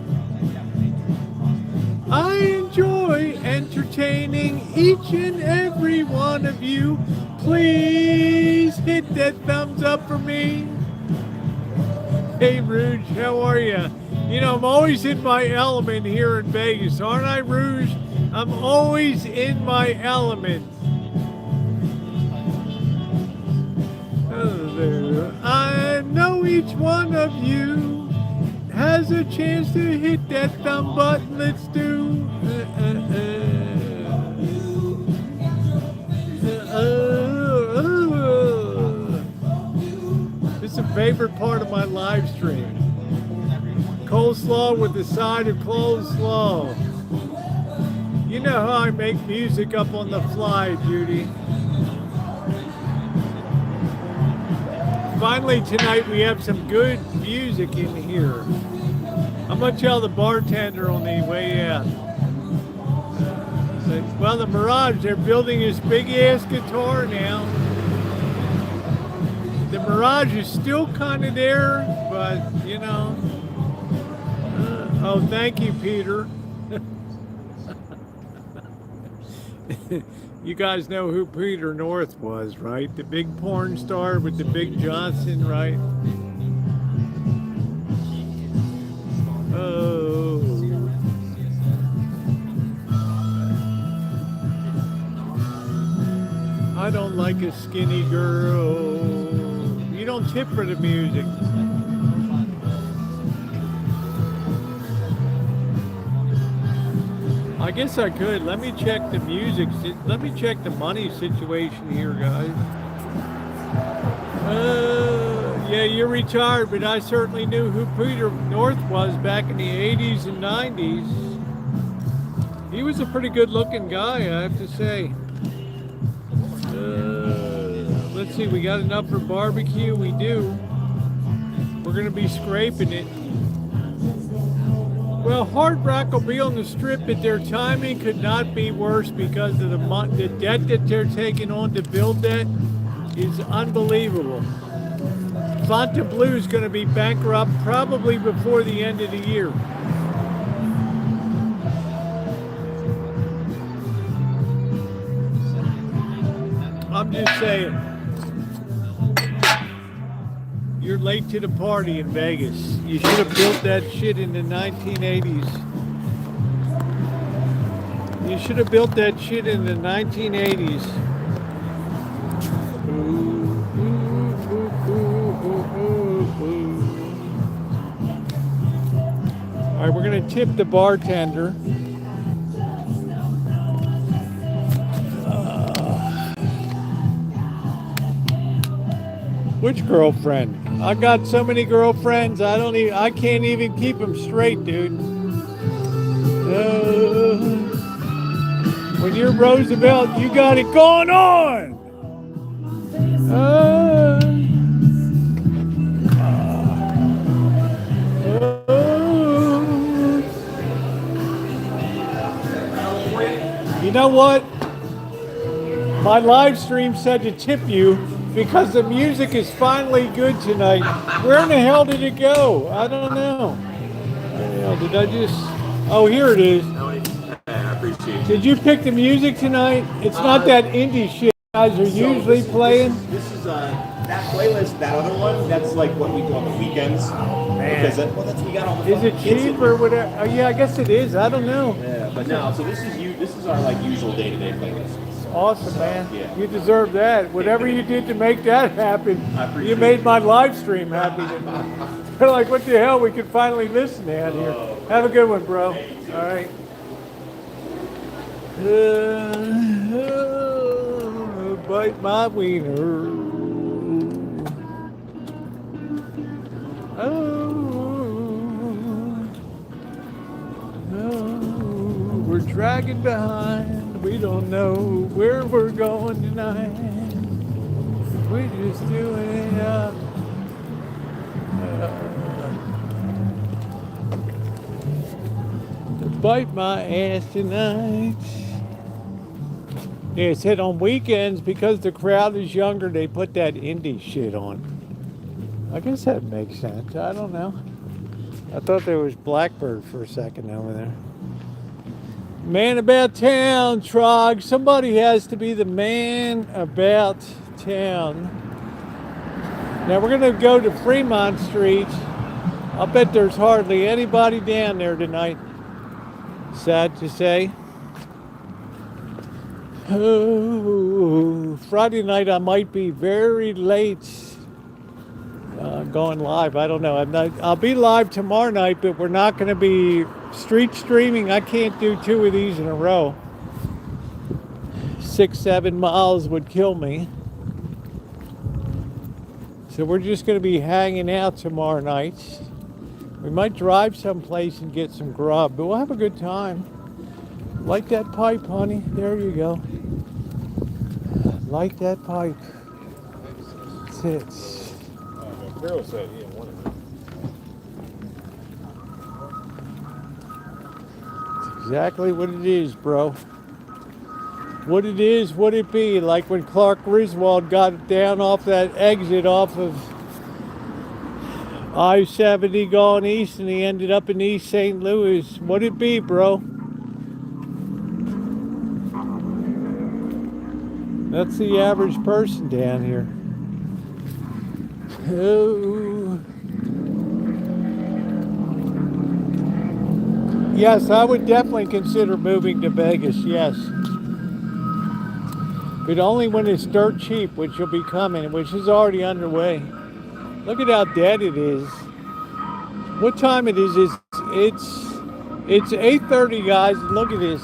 Speaker 1: I enjoy entertaining each and every one of you. Please hit that thumbs up for me. Hey Rouge, how are you? You know, I'm always in my element here in Vegas, aren't I, Rouge? I'm always in my element. I know each one of you has a chance to hit that thumb button. Let's do. This is a favorite part of my live stream. Coleslaw with the side of coleslaw. You know how I make music up on the fly, Judy. Finally tonight we have some good music in here. I'm gonna tell the bartender on the way out. Well, the Mirage, they're building this big ass guitar now. The Mirage is still kind of there, but you know. Oh, thank you, Peter. You guys know who Peter North was, right? The big porn star with the big Johnson, right? Oh. I don't like a skinny girl. You don't tip for the music. I guess I could. Let me check the music. Let me check the money situation here, guys. Yeah, you're retired, but I certainly knew who Peter North was back in the 80s and 90s. He was a pretty good-looking guy, I have to say. Let's see, we got enough for barbecue? We do. We're going to be scraping it. Well, Hard Rock will be on the strip, but their timing could not be worse because of the debt that they're taking on to build that is unbelievable. Fontainebleau is going to be bankrupt probably before the end of the year. I'm just saying. You're late to the party in Vegas. You should have built that shit in the 1980s. You should have built that shit in the 1980s. All right, we're going to tip the bartender. Which girlfriend? I got so many girlfriends. I can't even keep them straight, dude. When you're Roosevelt, you got it going on. You know what? My live stream said to tip you because the music is finally good tonight. Where in the hell did it go? I don't know. Did I just... Oh, here it is.
Speaker 14: I appreciate it.
Speaker 1: Did you pick the music tonight? It's not that indie shit you guys are usually playing.
Speaker 14: This is that playlist, that other one. That's like what we do on the weekends.
Speaker 1: Man.
Speaker 14: Because that's we got all the.
Speaker 1: Is it cheap or whatever? Oh, yeah, I guess it is. I don't know.
Speaker 14: Yeah, but no. So this is our like usual day-to-day playlist.
Speaker 1: Awesome, man.
Speaker 14: Yeah.
Speaker 1: You deserve that. Whatever you did to make that happen, you made my live stream happy. They're like, what the hell? We can finally listen down here. Have a good one, bro. All right. Bite my wiener. We're dragging behind. We don't know where we're going tonight. We're just doing it up. Bite my ass tonight. Yeah, it said on weekends because the crowd is younger, they put that indie shit on. I guess that makes sense. I don't know. I thought there was Blackbird for a second over there. Man about town, Trog. Somebody has to be the man about town. Now we're going to go to Fremont Street. I'll bet there's hardly anybody down there tonight. Sad to say. Oh, Friday night I might be very late going live. I don't know. I'll be live tomorrow night, but we're not going to be street streaming. I can't do 2 of these in a row. 6-7 miles would kill me. So we're just going to be hanging out tomorrow night. We might drive someplace and get some grub, but we'll have a good time. Light that pipe, honey. There you go. Light that pipe. That's it.
Speaker 14: Carol said he didn't want it.
Speaker 1: That's exactly what it is, bro. What it is, what it be. Like when Clark Griswold got down off that exit off of I-70 going east and he ended up in East St. Louis. What it be, bro? That's the average person down here. Oh. Yes, I would definitely consider moving to Vegas, yes. But only when it's dirt cheap, which will be coming, which is already underway. Look at how dead it is. What time it is? It's 8:30, guys. Look at this.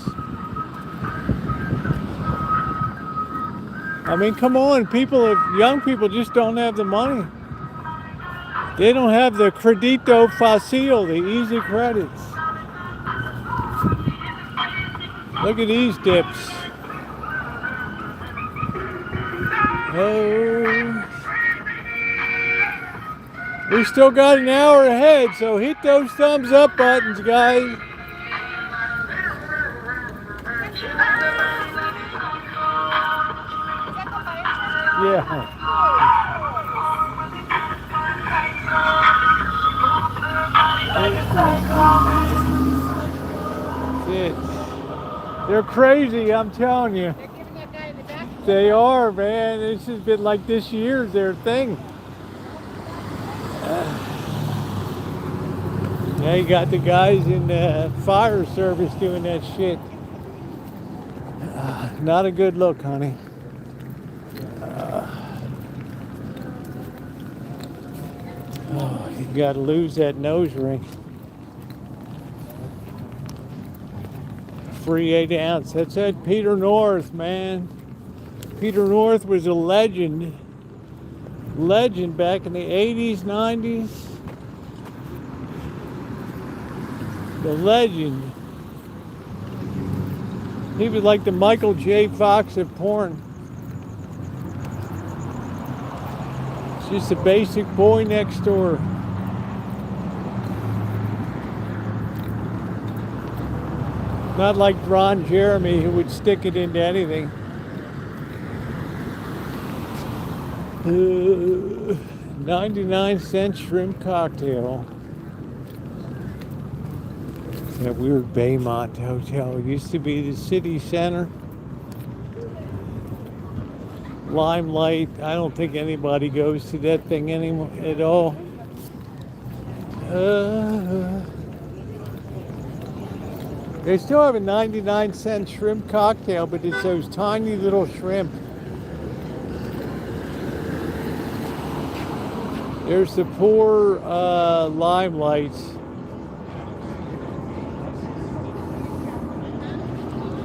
Speaker 1: I mean, come on, young people just don't have the money. They don't have the credito facile, the easy credits. Look at these dips. Oh. We still got an hour ahead, so hit those thumbs up buttons, guys. Yeah. They're crazy, I'm telling you.
Speaker 3: They're giving that guy in the back.
Speaker 1: They are, man. This has been like this year's their thing. Now you got the guys in the fire service doing that shit. Not a good look, honey. You gotta lose that nose ring. Free 8 ounce. That's it, Peter North, man. Peter North was a legend. legend back in the 80s, 90s. The legend. He was like the Michael J. Fox of porn. Just a basic boy next door. Not like Ron Jeremy, who would stick it into anything. 99-cent shrimp cocktail. That weird Baymont Hotel. It used to be the city center. Limelight. I don't think anybody goes to that thing anymore at all. They still have a 99-cent shrimp cocktail, but it's those tiny little shrimp. There's the poor Limelights.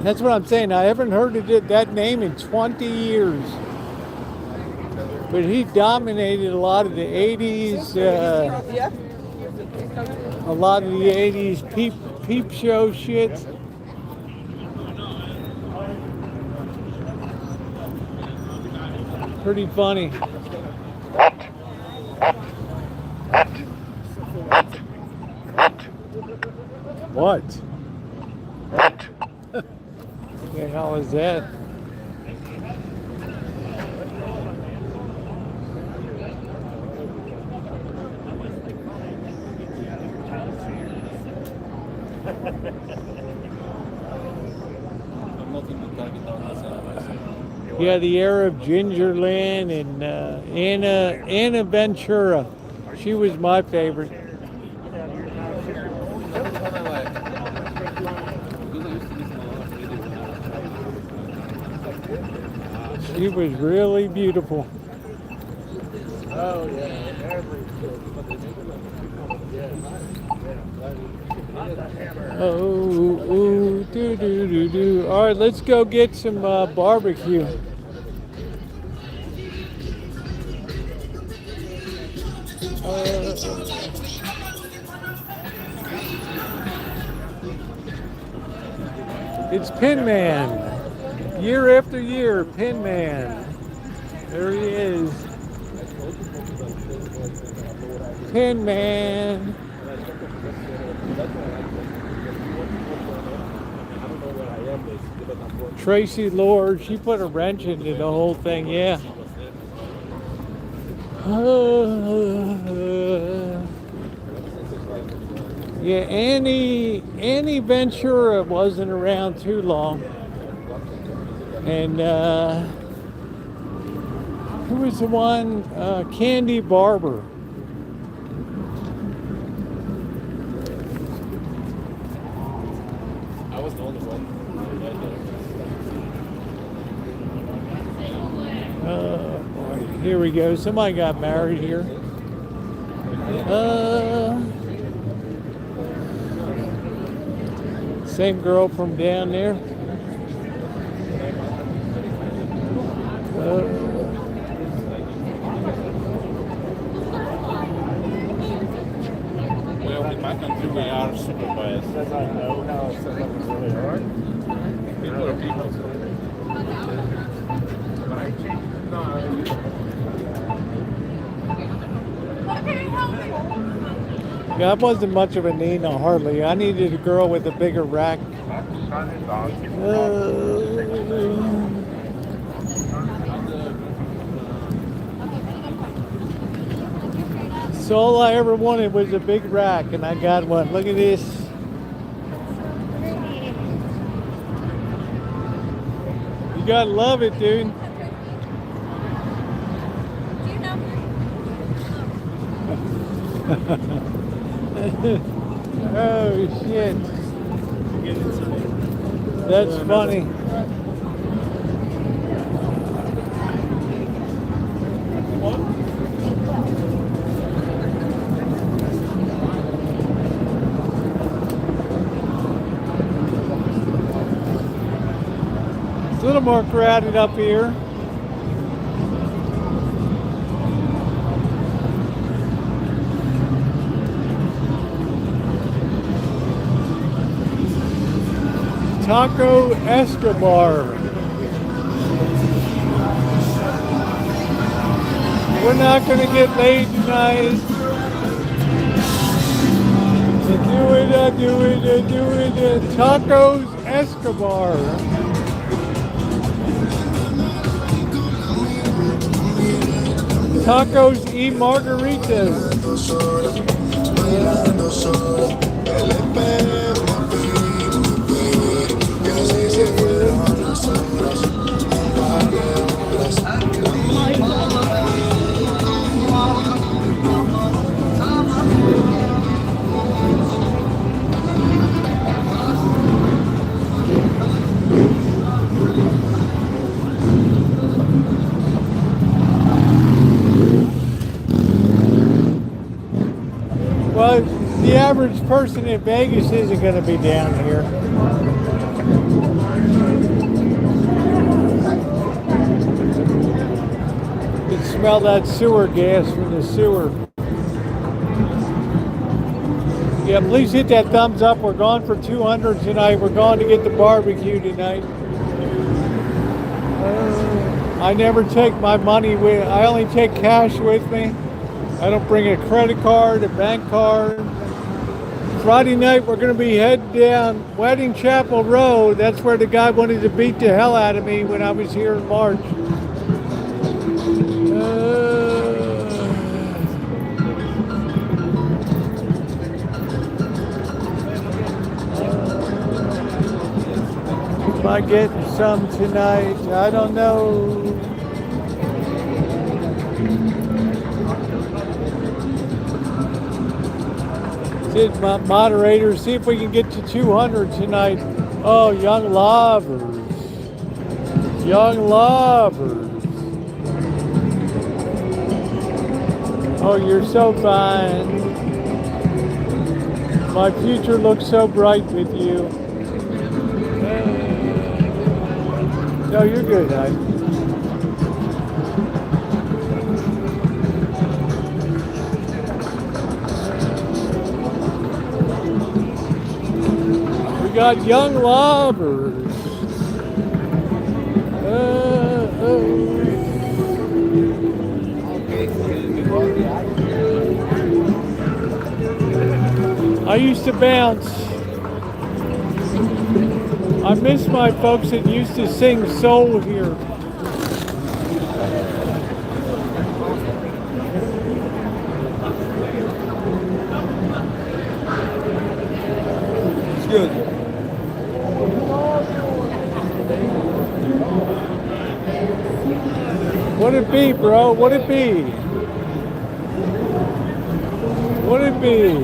Speaker 1: That's what I'm saying. I haven't heard of that name in 20 years. But he dominated a lot of the 80s, a lot of the 80s peep show shit. Pretty funny. What? What the hell is that? Yeah, the era of Gingerland and Anna Ventura. She was my favorite. She was really beautiful.
Speaker 13: Oh, yeah.
Speaker 1: Oh, do. All right, let's go get some barbecue. It's Pin Man. Year after year, Pin Man. There he is. Pin Man. Tracy Lord, she put a wrench into the whole thing, yeah. Yeah, Annie Ventura wasn't around too long. And who was the one? Candy Barber.
Speaker 13: I was the only one.
Speaker 1: Boy, here we go. Somebody got married here. Same girl from down there.
Speaker 13: Well, in my country, we are supervised. Because I know how setup is really hard. People are people. But I changed. No,
Speaker 1: Yeah, I wasn't much of a Nina, hardly. I needed a girl with a bigger rack. So all I ever wanted was a big rack, and I got one. Look at this. You gotta love it, dude. Oh shit. That's funny. It's a little more crowded up here. Taco Escobar. We're not gonna get laid tonight. Do it. Tacos Escobar. Tacos y margaritas. Well, the average person in Vegas isn't going to be down here. You can smell that sewer gas from the sewer. Yeah, please hit that thumbs up. We're going for 200 tonight. We're going to get the barbecue tonight. I never take my money with. I only take cash with me. I don't bring a credit card, a bank card. Friday night we're going to be heading down Wedding Chapel Road. That's where the guy wanted to beat the hell out of me when I was here in March. Am I getting some tonight? I don't know. My moderator, see if we can get to 200 tonight. Oh, young lovers. Young lovers. Oh, you're so fine. My future looks so bright with you. No, you're good, honey. We got young lovers. I used to bounce. I miss my folks that used to sing soul here. Excuse me. What it be, bro? What it be? What it be?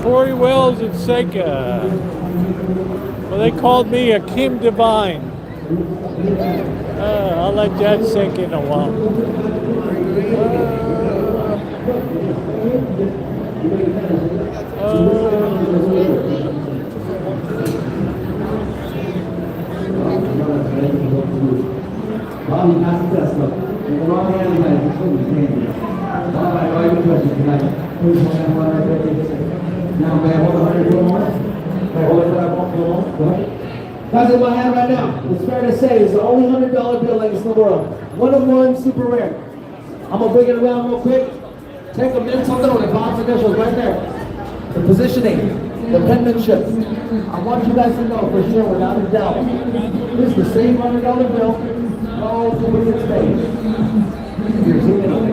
Speaker 1: Tori Wells at Seika. Well, they called me a Kim Divine. I'll let that sink in a while.
Speaker 2: That's in my hand right now. It's fair to say it's the only $100 bill like this in the world. One of one, super rare. I'm gonna bring it around real quick. Take a mental note and box initials right there. The positioning, the penmanship. I want you guys to know for sure, without a doubt, this is the same $100 bill. No duplicate space. You're zooming on it.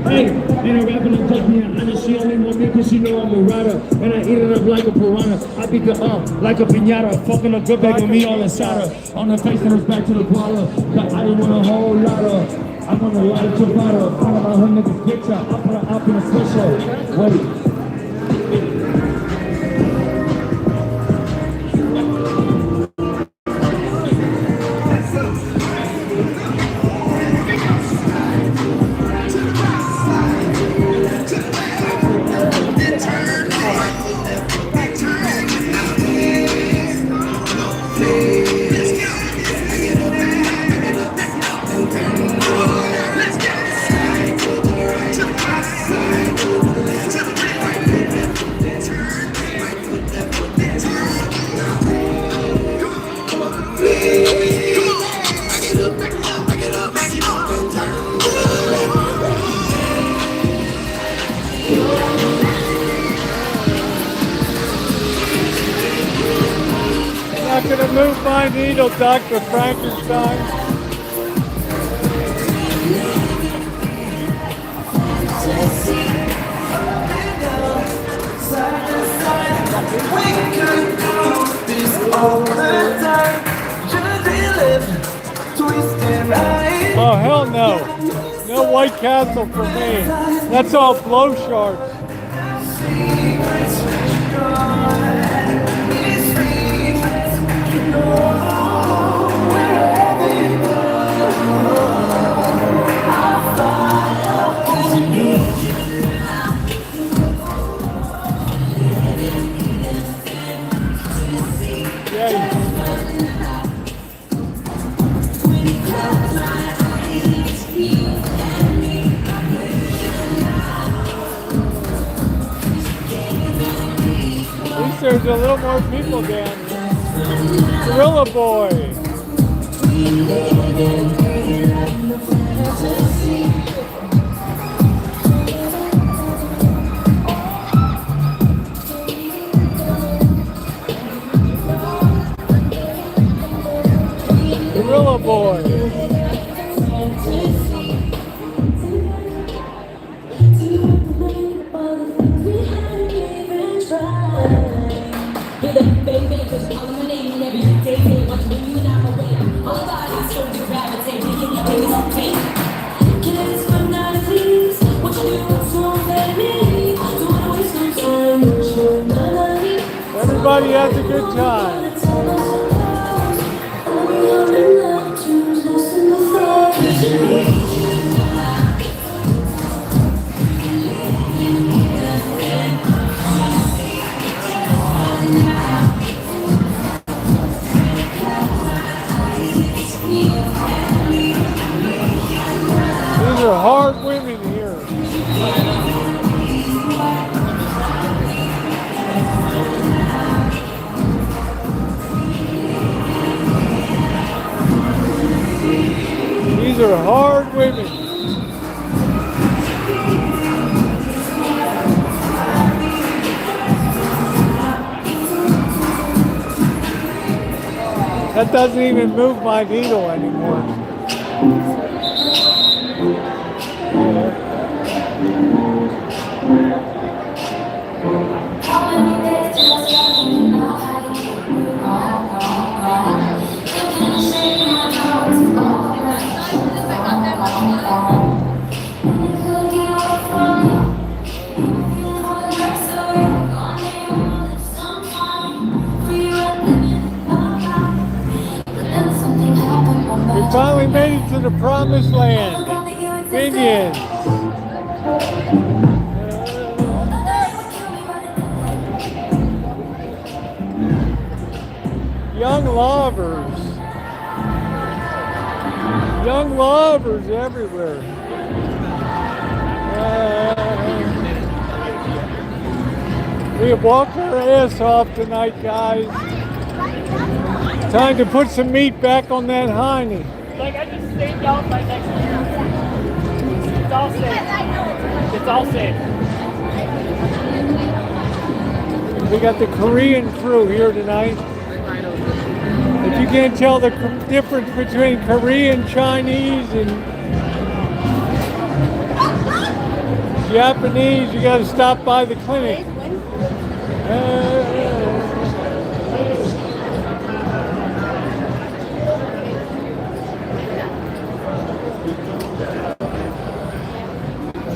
Speaker 15: Hey, ain't a rapper to touch me. I just she only want me cause she know I'm a rider. And I eat it up like a piranha. I beat her up like a piñata. Fucking a good bag of me all inside her. On the face and it's back to the guala. I didn't want a whole lot of. I want a lot of ciabatta. Find about her niggas picture. I put her up in a special. Wait.
Speaker 1: Not gonna move my needle, Dr. Frankenstein. Oh, hell no. No White Castle for me. That's all blow sharks. At least there's a little more people down here. Gorilla Boy. Gorilla Boy. Everybody has a good time. These are hard women here. These are hard women. That doesn't even move my needle anymore. We finally made it to the promised land. Indians. Young lovers. Young lovers everywhere. We have walked our ass off tonight, guys. Time to put some meat back on that hiney.
Speaker 16: Like, I just stayed down right next to you. It's all safe. It's all safe.
Speaker 1: We got the Korean crew here tonight. If you can't tell the difference between Korean, Chinese, and Japanese, you got to stop by the clinic.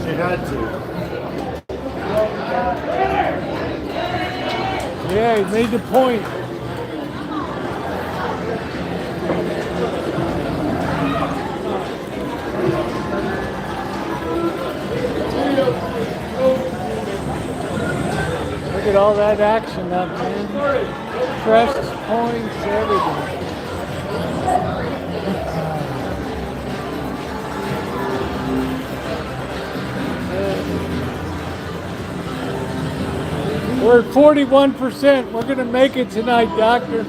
Speaker 13: She had to.
Speaker 1: Yeah, he made the point. Look at all that action up there. Press points, everything. We're at 41%. We're going to make it tonight, Doctor.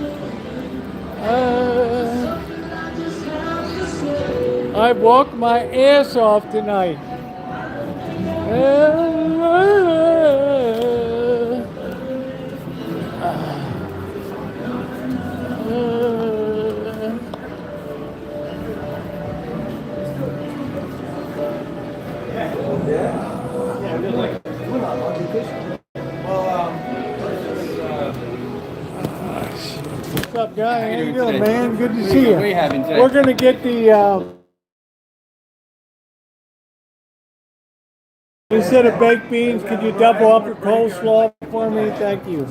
Speaker 1: I walked my ass off tonight. up, guy? How you doing,
Speaker 6: today?
Speaker 1: man? Good to
Speaker 6: What
Speaker 1: see you.
Speaker 6: are we having today?
Speaker 1: We're gonna get the instead of baked beans, could you double up your coleslaw for me? Thank you.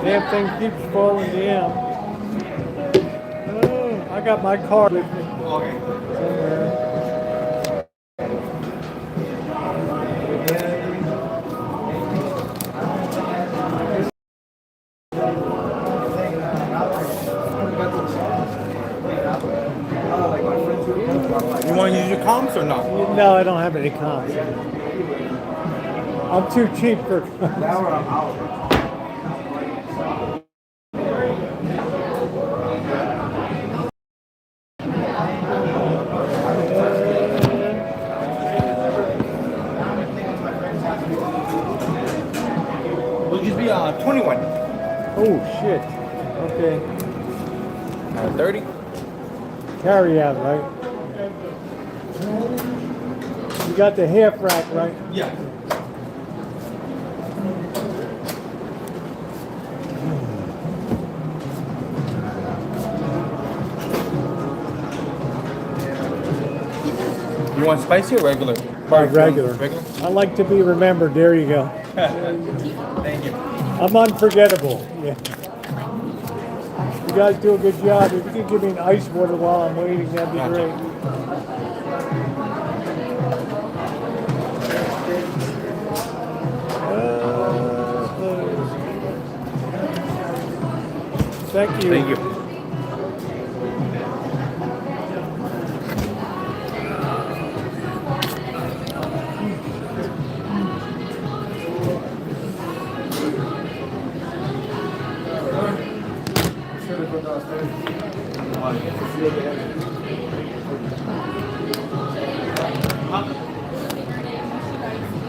Speaker 1: Damn thing keeps falling down. Oh, I got my car with me somewhere.
Speaker 13: You want to use your comps or not?
Speaker 1: No, I don't have any comps. I'm too cheap for comps.
Speaker 13: Will just be 21.
Speaker 1: Oh shit. Okay.
Speaker 13: 30.
Speaker 1: Carry out, right? You got the half rack, right?
Speaker 13: Yeah. You want spicy or regular?
Speaker 1: Regular. I like to be remembered. There you go.
Speaker 13: Thank you.
Speaker 1: I'm unforgettable. Yeah. You guys do a good job. If you could give me an ice water while I'm waiting, that'd be great. Thank you.
Speaker 13: Thank you.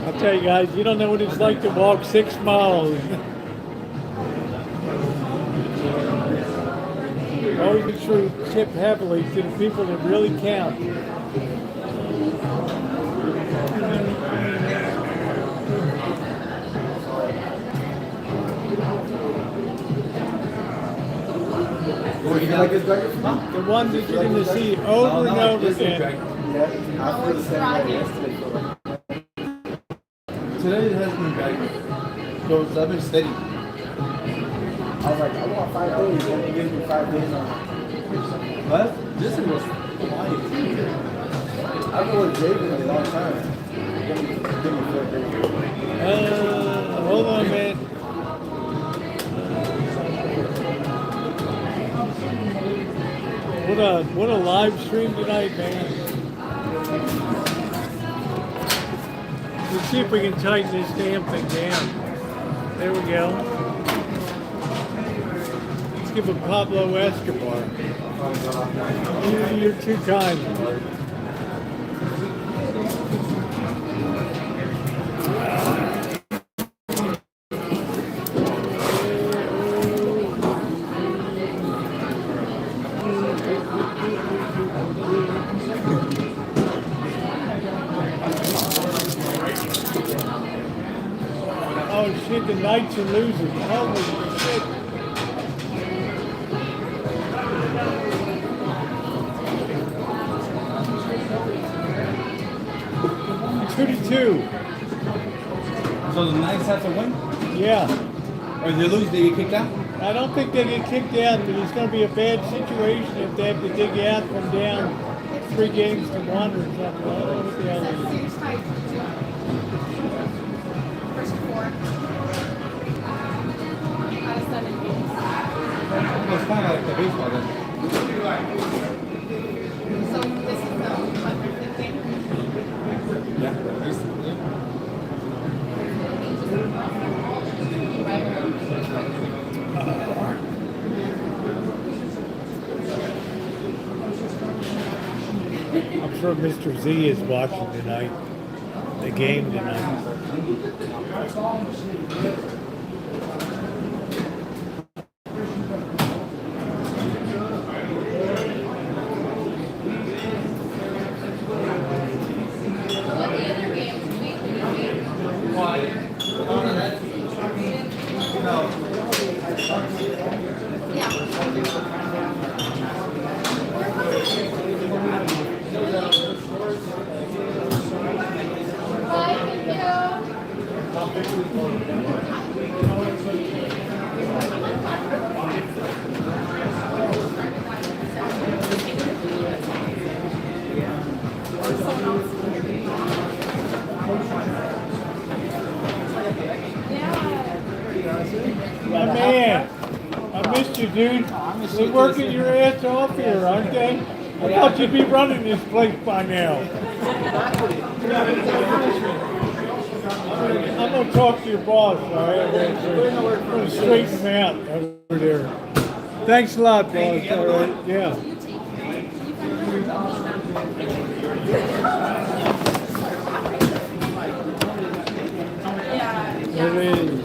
Speaker 1: I'll tell you guys, you don't know what it's like to walk 6 miles. Always be sure to tip heavily to the people that really count. The ones that you're going to see over and over again.
Speaker 13: Today it has been bad. So I've been steady.
Speaker 2: I was like, I want 5 days, and they gave me 5 days on it.
Speaker 13: What? This was quiet.
Speaker 2: I've been with David a long time. Give me 4 days.
Speaker 1: Hold on, man. What a live stream tonight, man. Let's see if we can tighten this damn thing down. There we go. Let's give it Pablo Escobar. You're too kind. Oh shit, the Knights are losing. Holy shit. It's 2-2.
Speaker 13: So the Knights have to win?
Speaker 1: Yeah.
Speaker 13: Or if they lose, they get kicked out?
Speaker 1: I don't think they get kicked out, but it's going to be a bad situation if they have to dig out from down 3 games to 1 or something. I don't know what the hell it is.
Speaker 13: It's kind of like the baseball then.
Speaker 11: So this is the 100th game?
Speaker 1: I'm sure Mr. Z is watching tonight, the game tonight. I missed you, dude. They're working your ass off here, aren't they? I thought you'd be running this place by now. I'm gonna talk to your boss, all right? I'm gonna straighten him out over there. Thanks a lot, boss. All right, yeah. It is.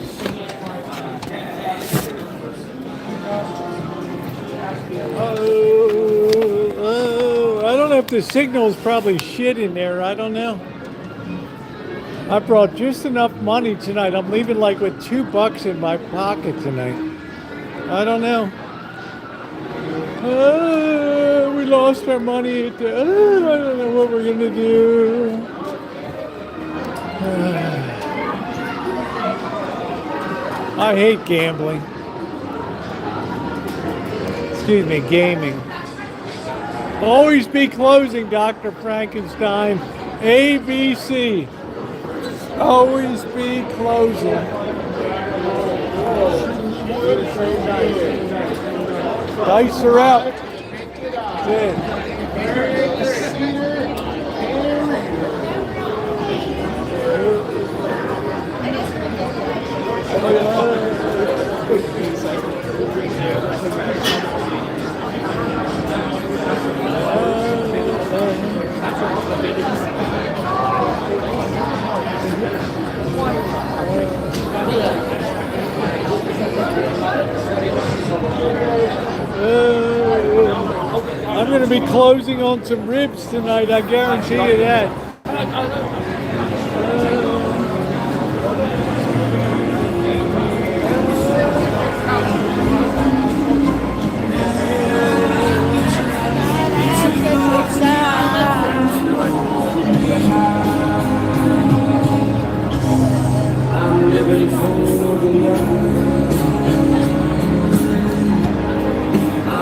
Speaker 1: I don't know if the signal is probably shit in there. I don't know. I brought just enough money tonight. I'm leaving like with $2 in my pocket tonight. I don't know. We lost our money. I don't know what we're gonna do. I hate gambling. Excuse me, gaming. Always be closing, Dr. Frankenstein. ABC. Always be closing. Dice are out. That's it. I'm going to be closing on some ribs tonight, I guarantee you that.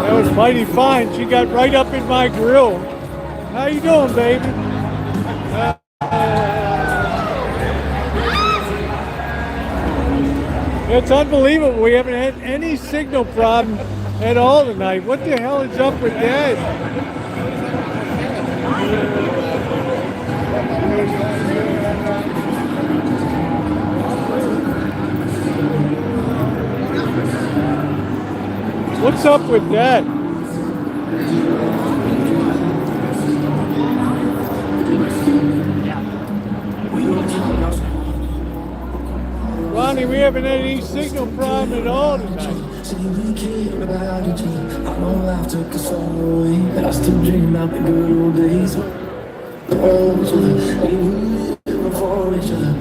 Speaker 1: That was mighty fine. She got right up in my grill. How you doing, baby? It's unbelievable. We haven't had any signal problem at all tonight. What the hell is up with that? What's up with that? Ronnie, we haven't had any signal problem at all tonight.
Speaker 15: I know life took us all away, but I still dream about the good old days. Oh, we live for each other.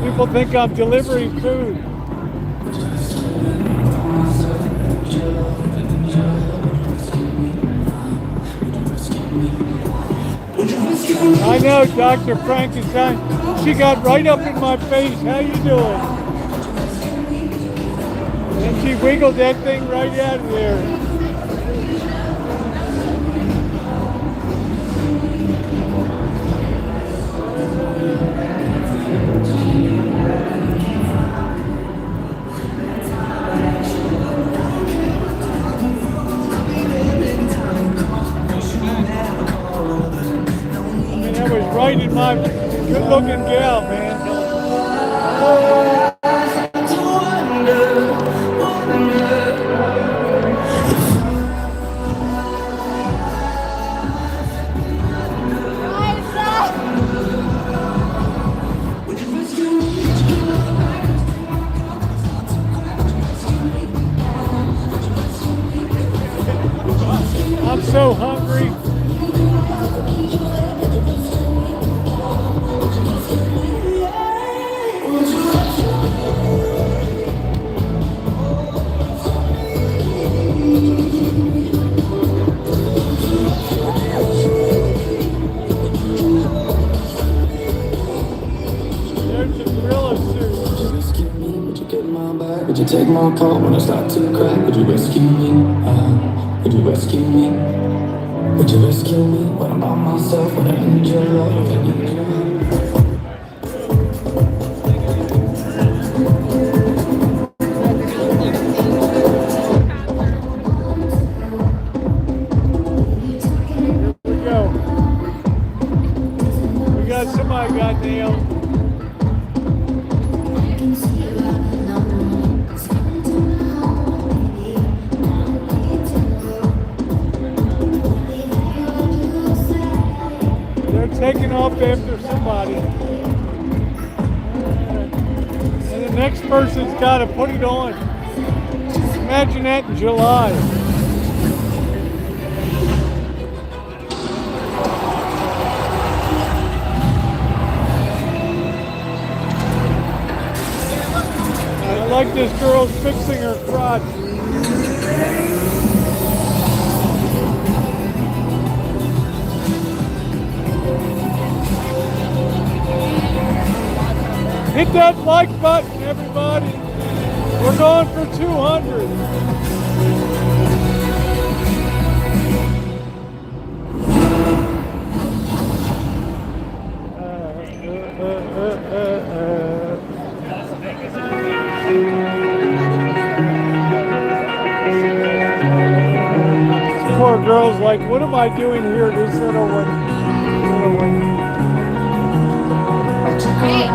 Speaker 1: People think I'm delivering food. I know, Dr. Frankenstein. She got right up in my face. How you doing? And she wiggled that thing right out of there. That was right in my good-looking gal, man. I'm so hungry. There's the gorilla suit.
Speaker 17: Would you rescue me? Would you get my back? Would you take my call when I start to crack? Would you rescue me? Would you rescue me? Would you rescue me when I'm by myself? When I need your love, when I need your help?
Speaker 1: Here we go. We got somebody got nailed. Taking off after somebody. And the next person's got to put it on. Imagine that in July. I like this girl's fixing her crotch. Hit that like button, everybody. We're going for 200. Poor girl's like, what am I doing here? This little one.
Speaker 11: Hey.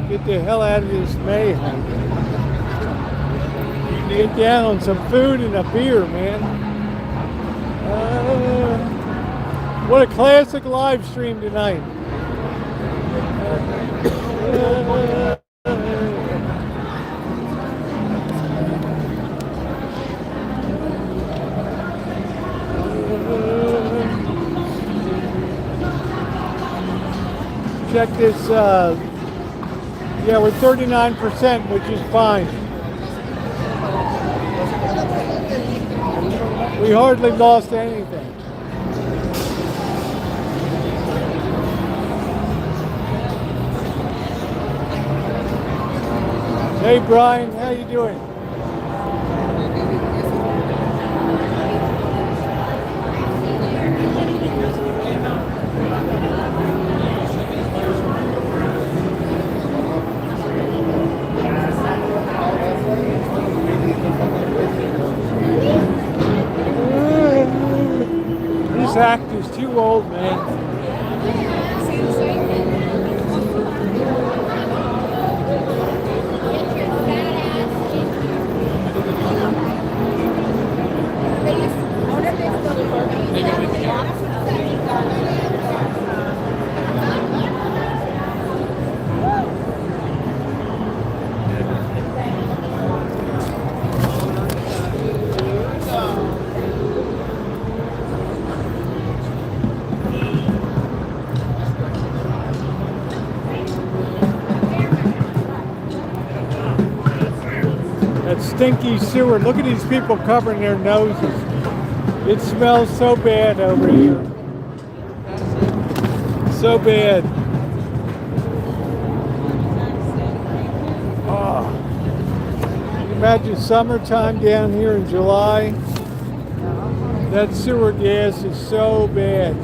Speaker 1: Get the hell out of this mayhem. Get down on some food and a beer, man. What a classic live stream tonight. Check this, yeah, we're 39%, which is fine. We hardly lost anything. Hey Brian, how you doing? This act is too old, man. That stinky sewer. Look at these people covering their noses. It smells so bad over here. So bad. Oh. Imagine summertime down here in July. That sewer gas is so bad.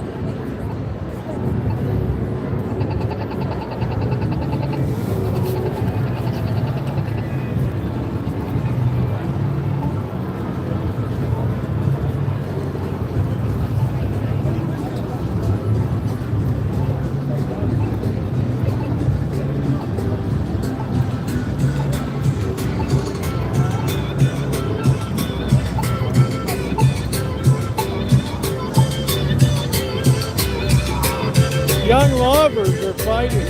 Speaker 1: lovers are fighting.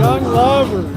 Speaker 1: Young lovers.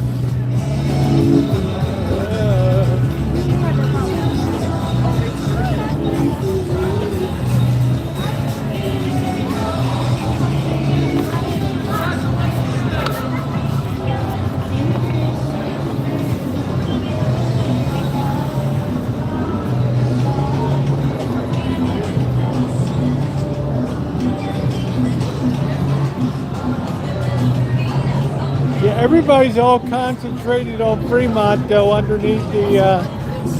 Speaker 1: Yeah, everybody's all concentrated on Fremont though, underneath the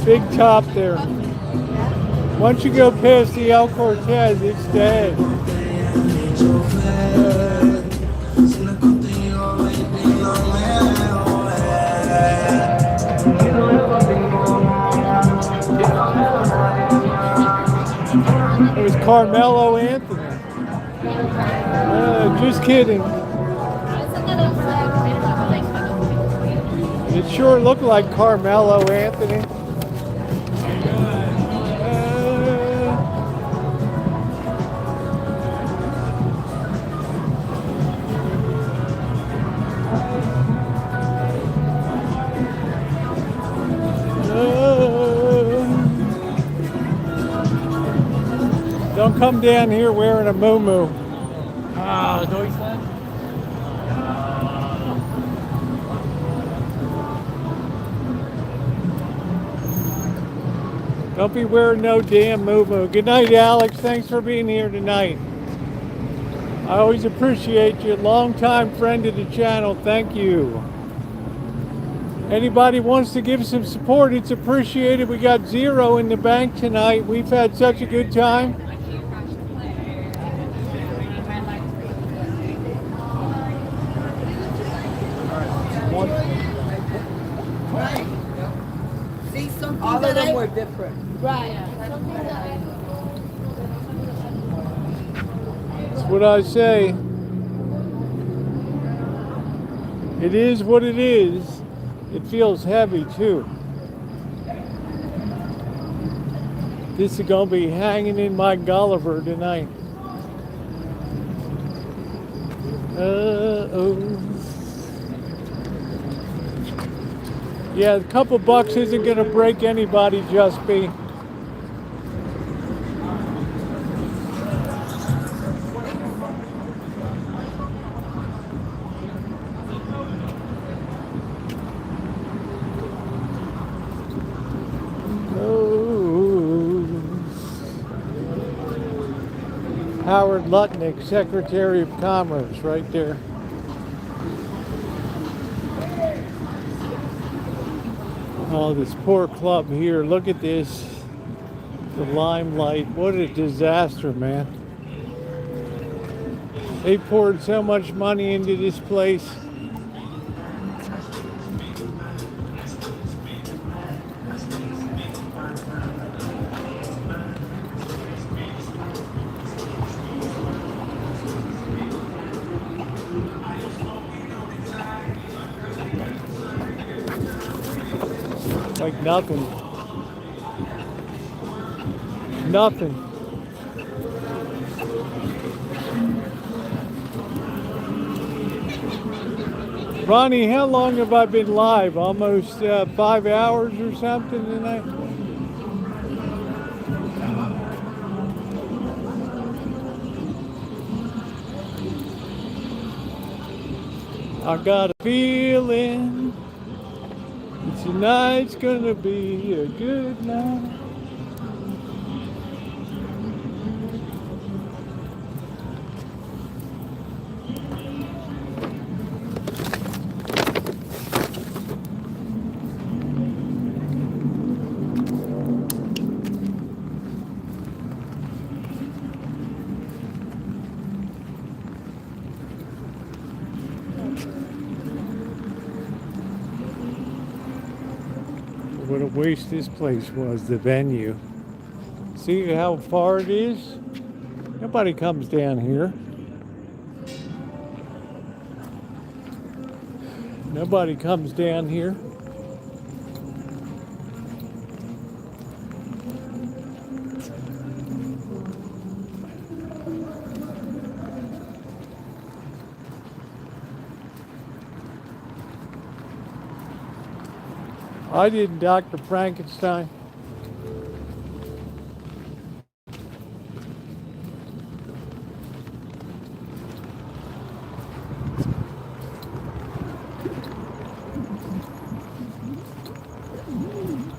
Speaker 1: big top there. Once you go past the El Cortez, it's dead. It was Carmelo Anthony. Just kidding. It sure looked like Carmelo Anthony. Don't come down here wearing a muumuu.
Speaker 13: Ah, Deutschland?
Speaker 1: Don't be wearing no damn muumuu. Good night, Alex. Thanks for being here tonight. I always appreciate you. Long-time friend of the channel. Thank you. Anybody wants to give some support, it's appreciated. We got 0 in the bank tonight. We've had such a good time.
Speaker 3: See, something
Speaker 16: All of
Speaker 3: that
Speaker 16: them were different.
Speaker 3: Right.
Speaker 1: That's what I say. It is what it is. It feels heavy too. This is gonna be hanging in my Gulliver tonight. Yeah, a couple bucks isn't gonna break anybody, Just be. Howard Lutnick, Secretary of Commerce, right there. Oh, this poor club here. Look at this. The limelight. What a disaster, man. They poured so much money into this place. Like nothing. Nothing. Ronnie, how long have I been live? Almost 5 hours or something tonight? I got a feeling tonight's gonna be a good night. What a waste this place was, the venue. See how far it is? Nobody comes down here. Nobody comes down here. I did Dr. Frankenstein.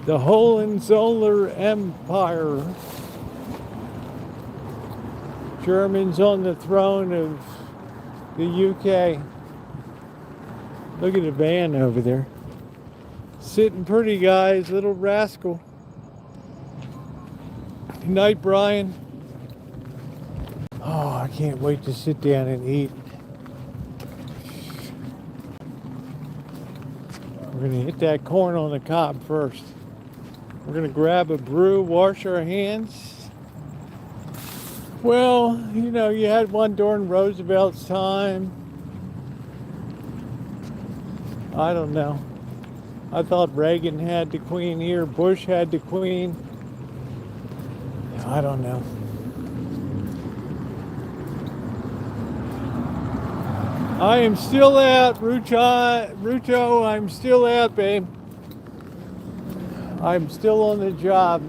Speaker 1: The Hohenzollern Empire. Germans on the throne of the UK. Look at the van over there. Sitting pretty, guys. Little rascal. Good night, Brian. Oh, I can't wait to sit down and eat. We're going to hit that corn on the cob first. We're going to grab a brew, wash our hands. Well, you know, you had one during Roosevelt's time. I don't know. I thought Reagan had the queen here, Bush had the queen. I don't know. I am still out, Rucho, I'm still out, babe. I'm still on the job.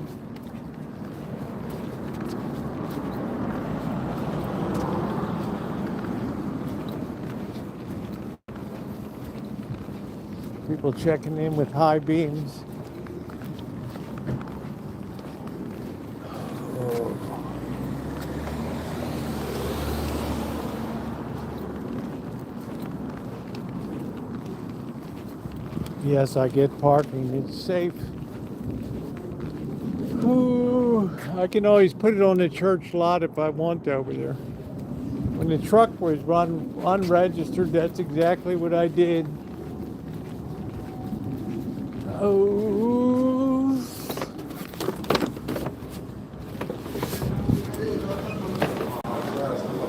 Speaker 1: People checking in with high beams. Yes, I get parking. It's safe. Ooh, I can always put it on the church lot if I want over there. When the truck was run unregistered, that's exactly what I did. Oh.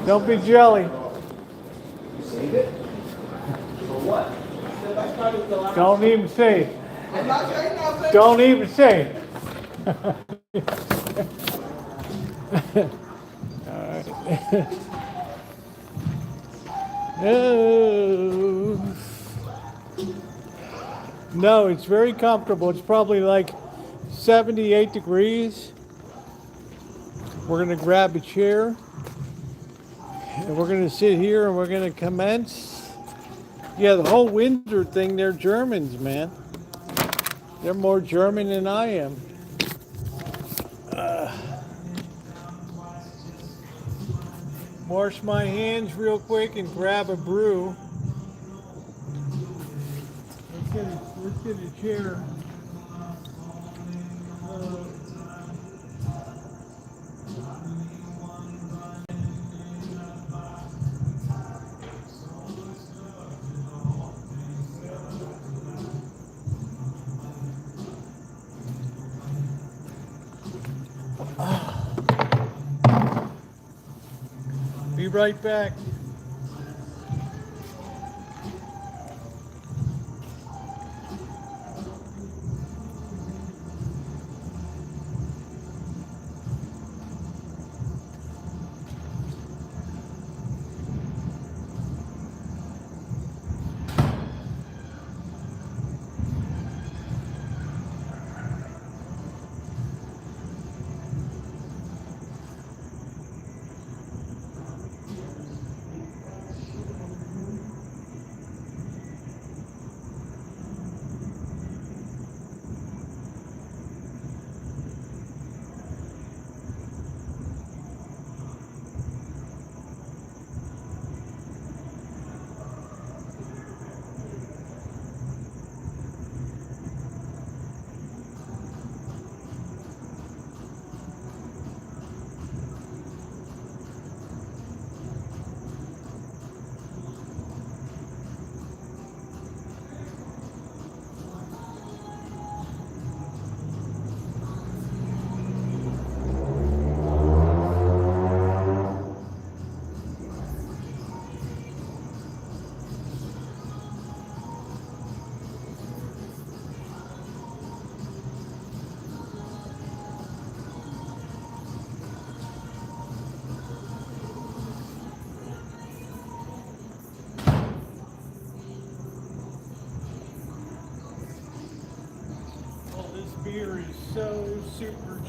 Speaker 1: Don't be jelly.
Speaker 2: Save it? For what?
Speaker 1: Don't even say it. Don't even say it. All right. Oh. No, it's very comfortable. It's probably like 78 degrees. We're going to grab a chair. And we're going to sit here and we're going to commence. Yeah, the whole Windsor thing, they're Germans, man. They're more German than I am. Wash my hands real quick and grab a brew. Let's get a chair. Be right back.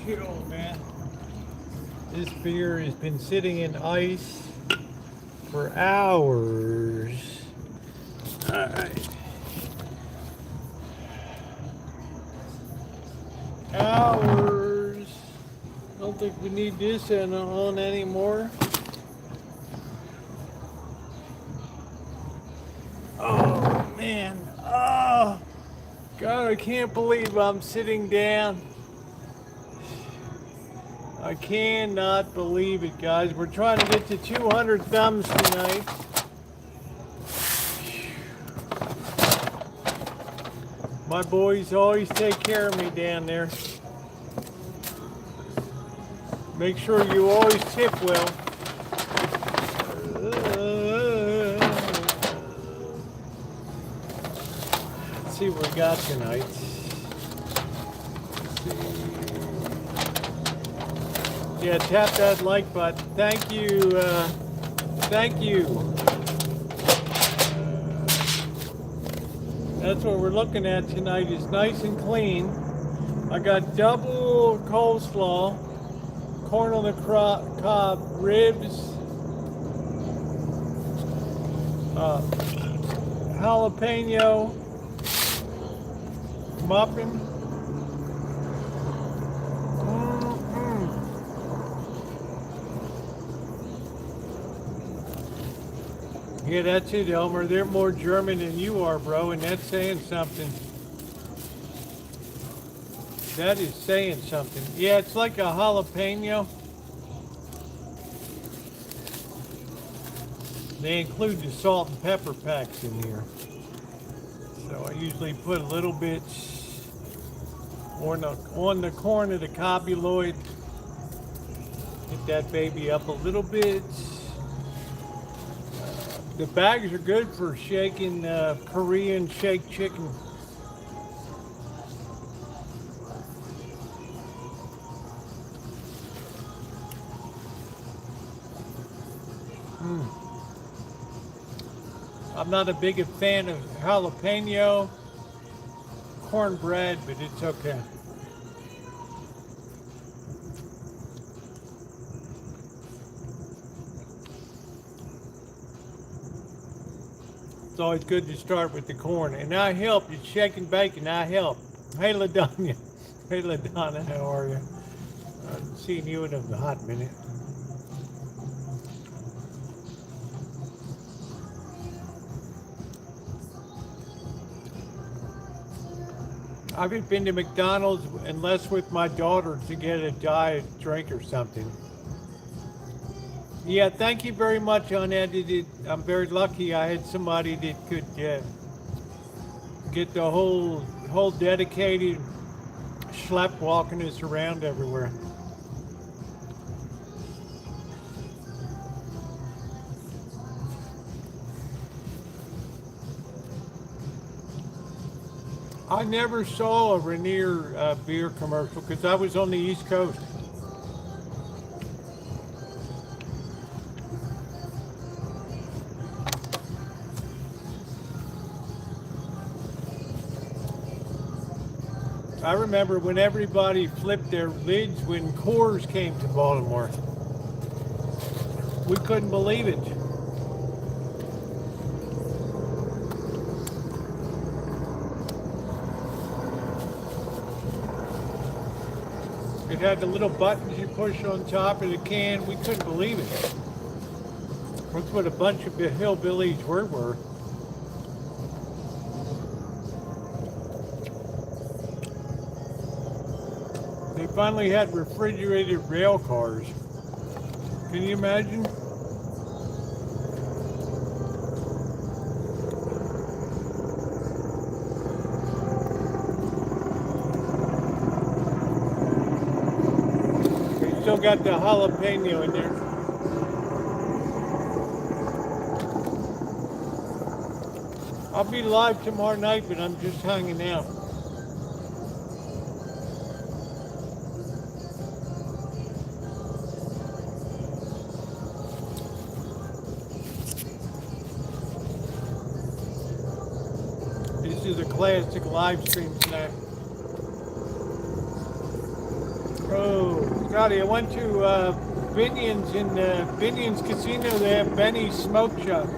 Speaker 1: chill, man. This beer has been sitting in ice for hours. All right. Hours. Don't think we need this on anymore. Oh man. Oh God, I can't believe I'm sitting down. I cannot believe it, guys. We're trying to get to 200 thumbs tonight. My boys always take care of me down there. Make sure you always tip well. Let's see what we got tonight. Yeah, tap that like button. Thank you. Thank you. That's what we're looking at tonight. Is nice and clean. I got double coleslaw, corn on the cob, ribs, jalapeno, muffin. Yeah, that's it, Elmer. They're more German than you are, bro, and that's saying something. That is saying something. Yeah, it's like a jalapeno. They include the salt and pepper packs in here. So I usually put a little bit on the corn of the cobuloid. Get that baby up a little bit. The bags are good for shaking Korean shake chicken. I'm not a big fan of jalapeno cornbread, but it's okay. It's always good to start with the corn. And I help. It's shake and bake, and I help. Hey, LaDonna. Hey, LaDonna, how are you? I haven't seen you in a hot minute. I haven't been to McDonald's unless with my daughter to get a diet drink or something. Yeah, thank you very much on that. I'm very lucky I had somebody that could get the whole dedicated schlep walking us around everywhere. I never saw a Rainier beer commercial because I was on the East Coast. I remember when everybody flipped their lids when Coors came to Baltimore. We couldn't believe it. It had the little buttons you push on top of the can. We couldn't believe it. That's what a bunch of hillbillies were. They finally had refrigerated rail cars. Can you imagine? They still got the jalapeno in there. I'll be live tomorrow night, but I'm just hanging out. This is a classic live stream snack. Oh. Scotty, I went to Binion's in Binion's Casino. They have Benny's Smoke Shop.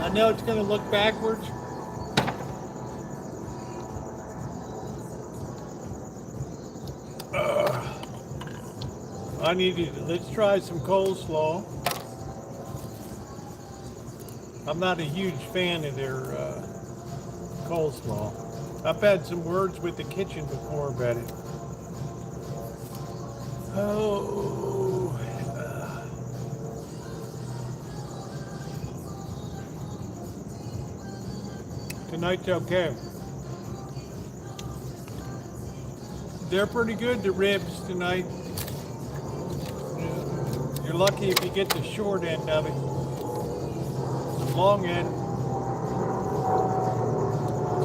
Speaker 1: I know it's going to look backwards. I needed it. Let's try some coleslaw. I'm not a huge fan of their coleslaw. I've had some words with the kitchen before about it. Oh. Tonight's okay. They're pretty good, the ribs tonight. You're lucky if you get the short end of it. The long end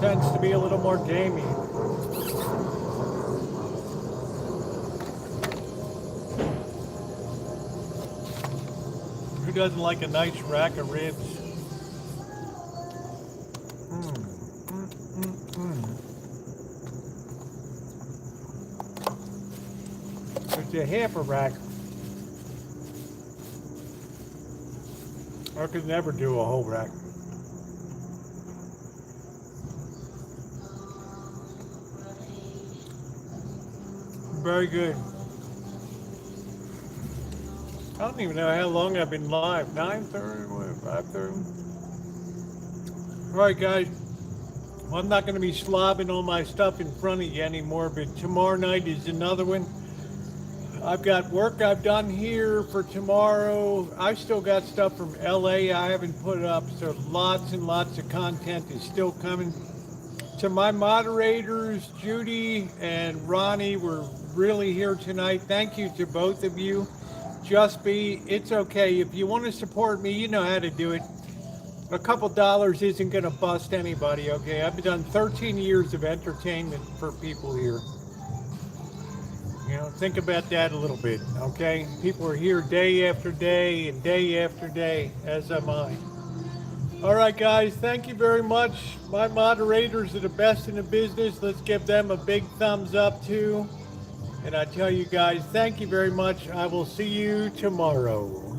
Speaker 1: tends to be a little more gamey. Who doesn't like a nice rack of ribs? It's a half a rack. I could never do a whole rack. Very good. I don't even know how long I've been live. 9:30, 5:30. All right, guys. Well, I'm not going to be slobbing all my stuff in front of you anymore, but tomorrow night is another one. I've got work I've done here for tomorrow. I've still got stuff from LA I haven't put up, so lots and lots of content is still coming. To my moderators, Judy and Ronnie, were really here tonight. Thank you to both of you. Just be, it's okay. If you want to support me, you know how to do it. A couple dollars isn't going to bust anybody, okay? I've done 13 years of entertainment for people here. You know, think about that a little bit, okay? People are here day after day and day after day, as am I. All right, guys, thank you very much. My moderators are the best in the business. Let's give them a big thumbs up, too. And I tell you guys, thank you very much. I will see you tomorrow.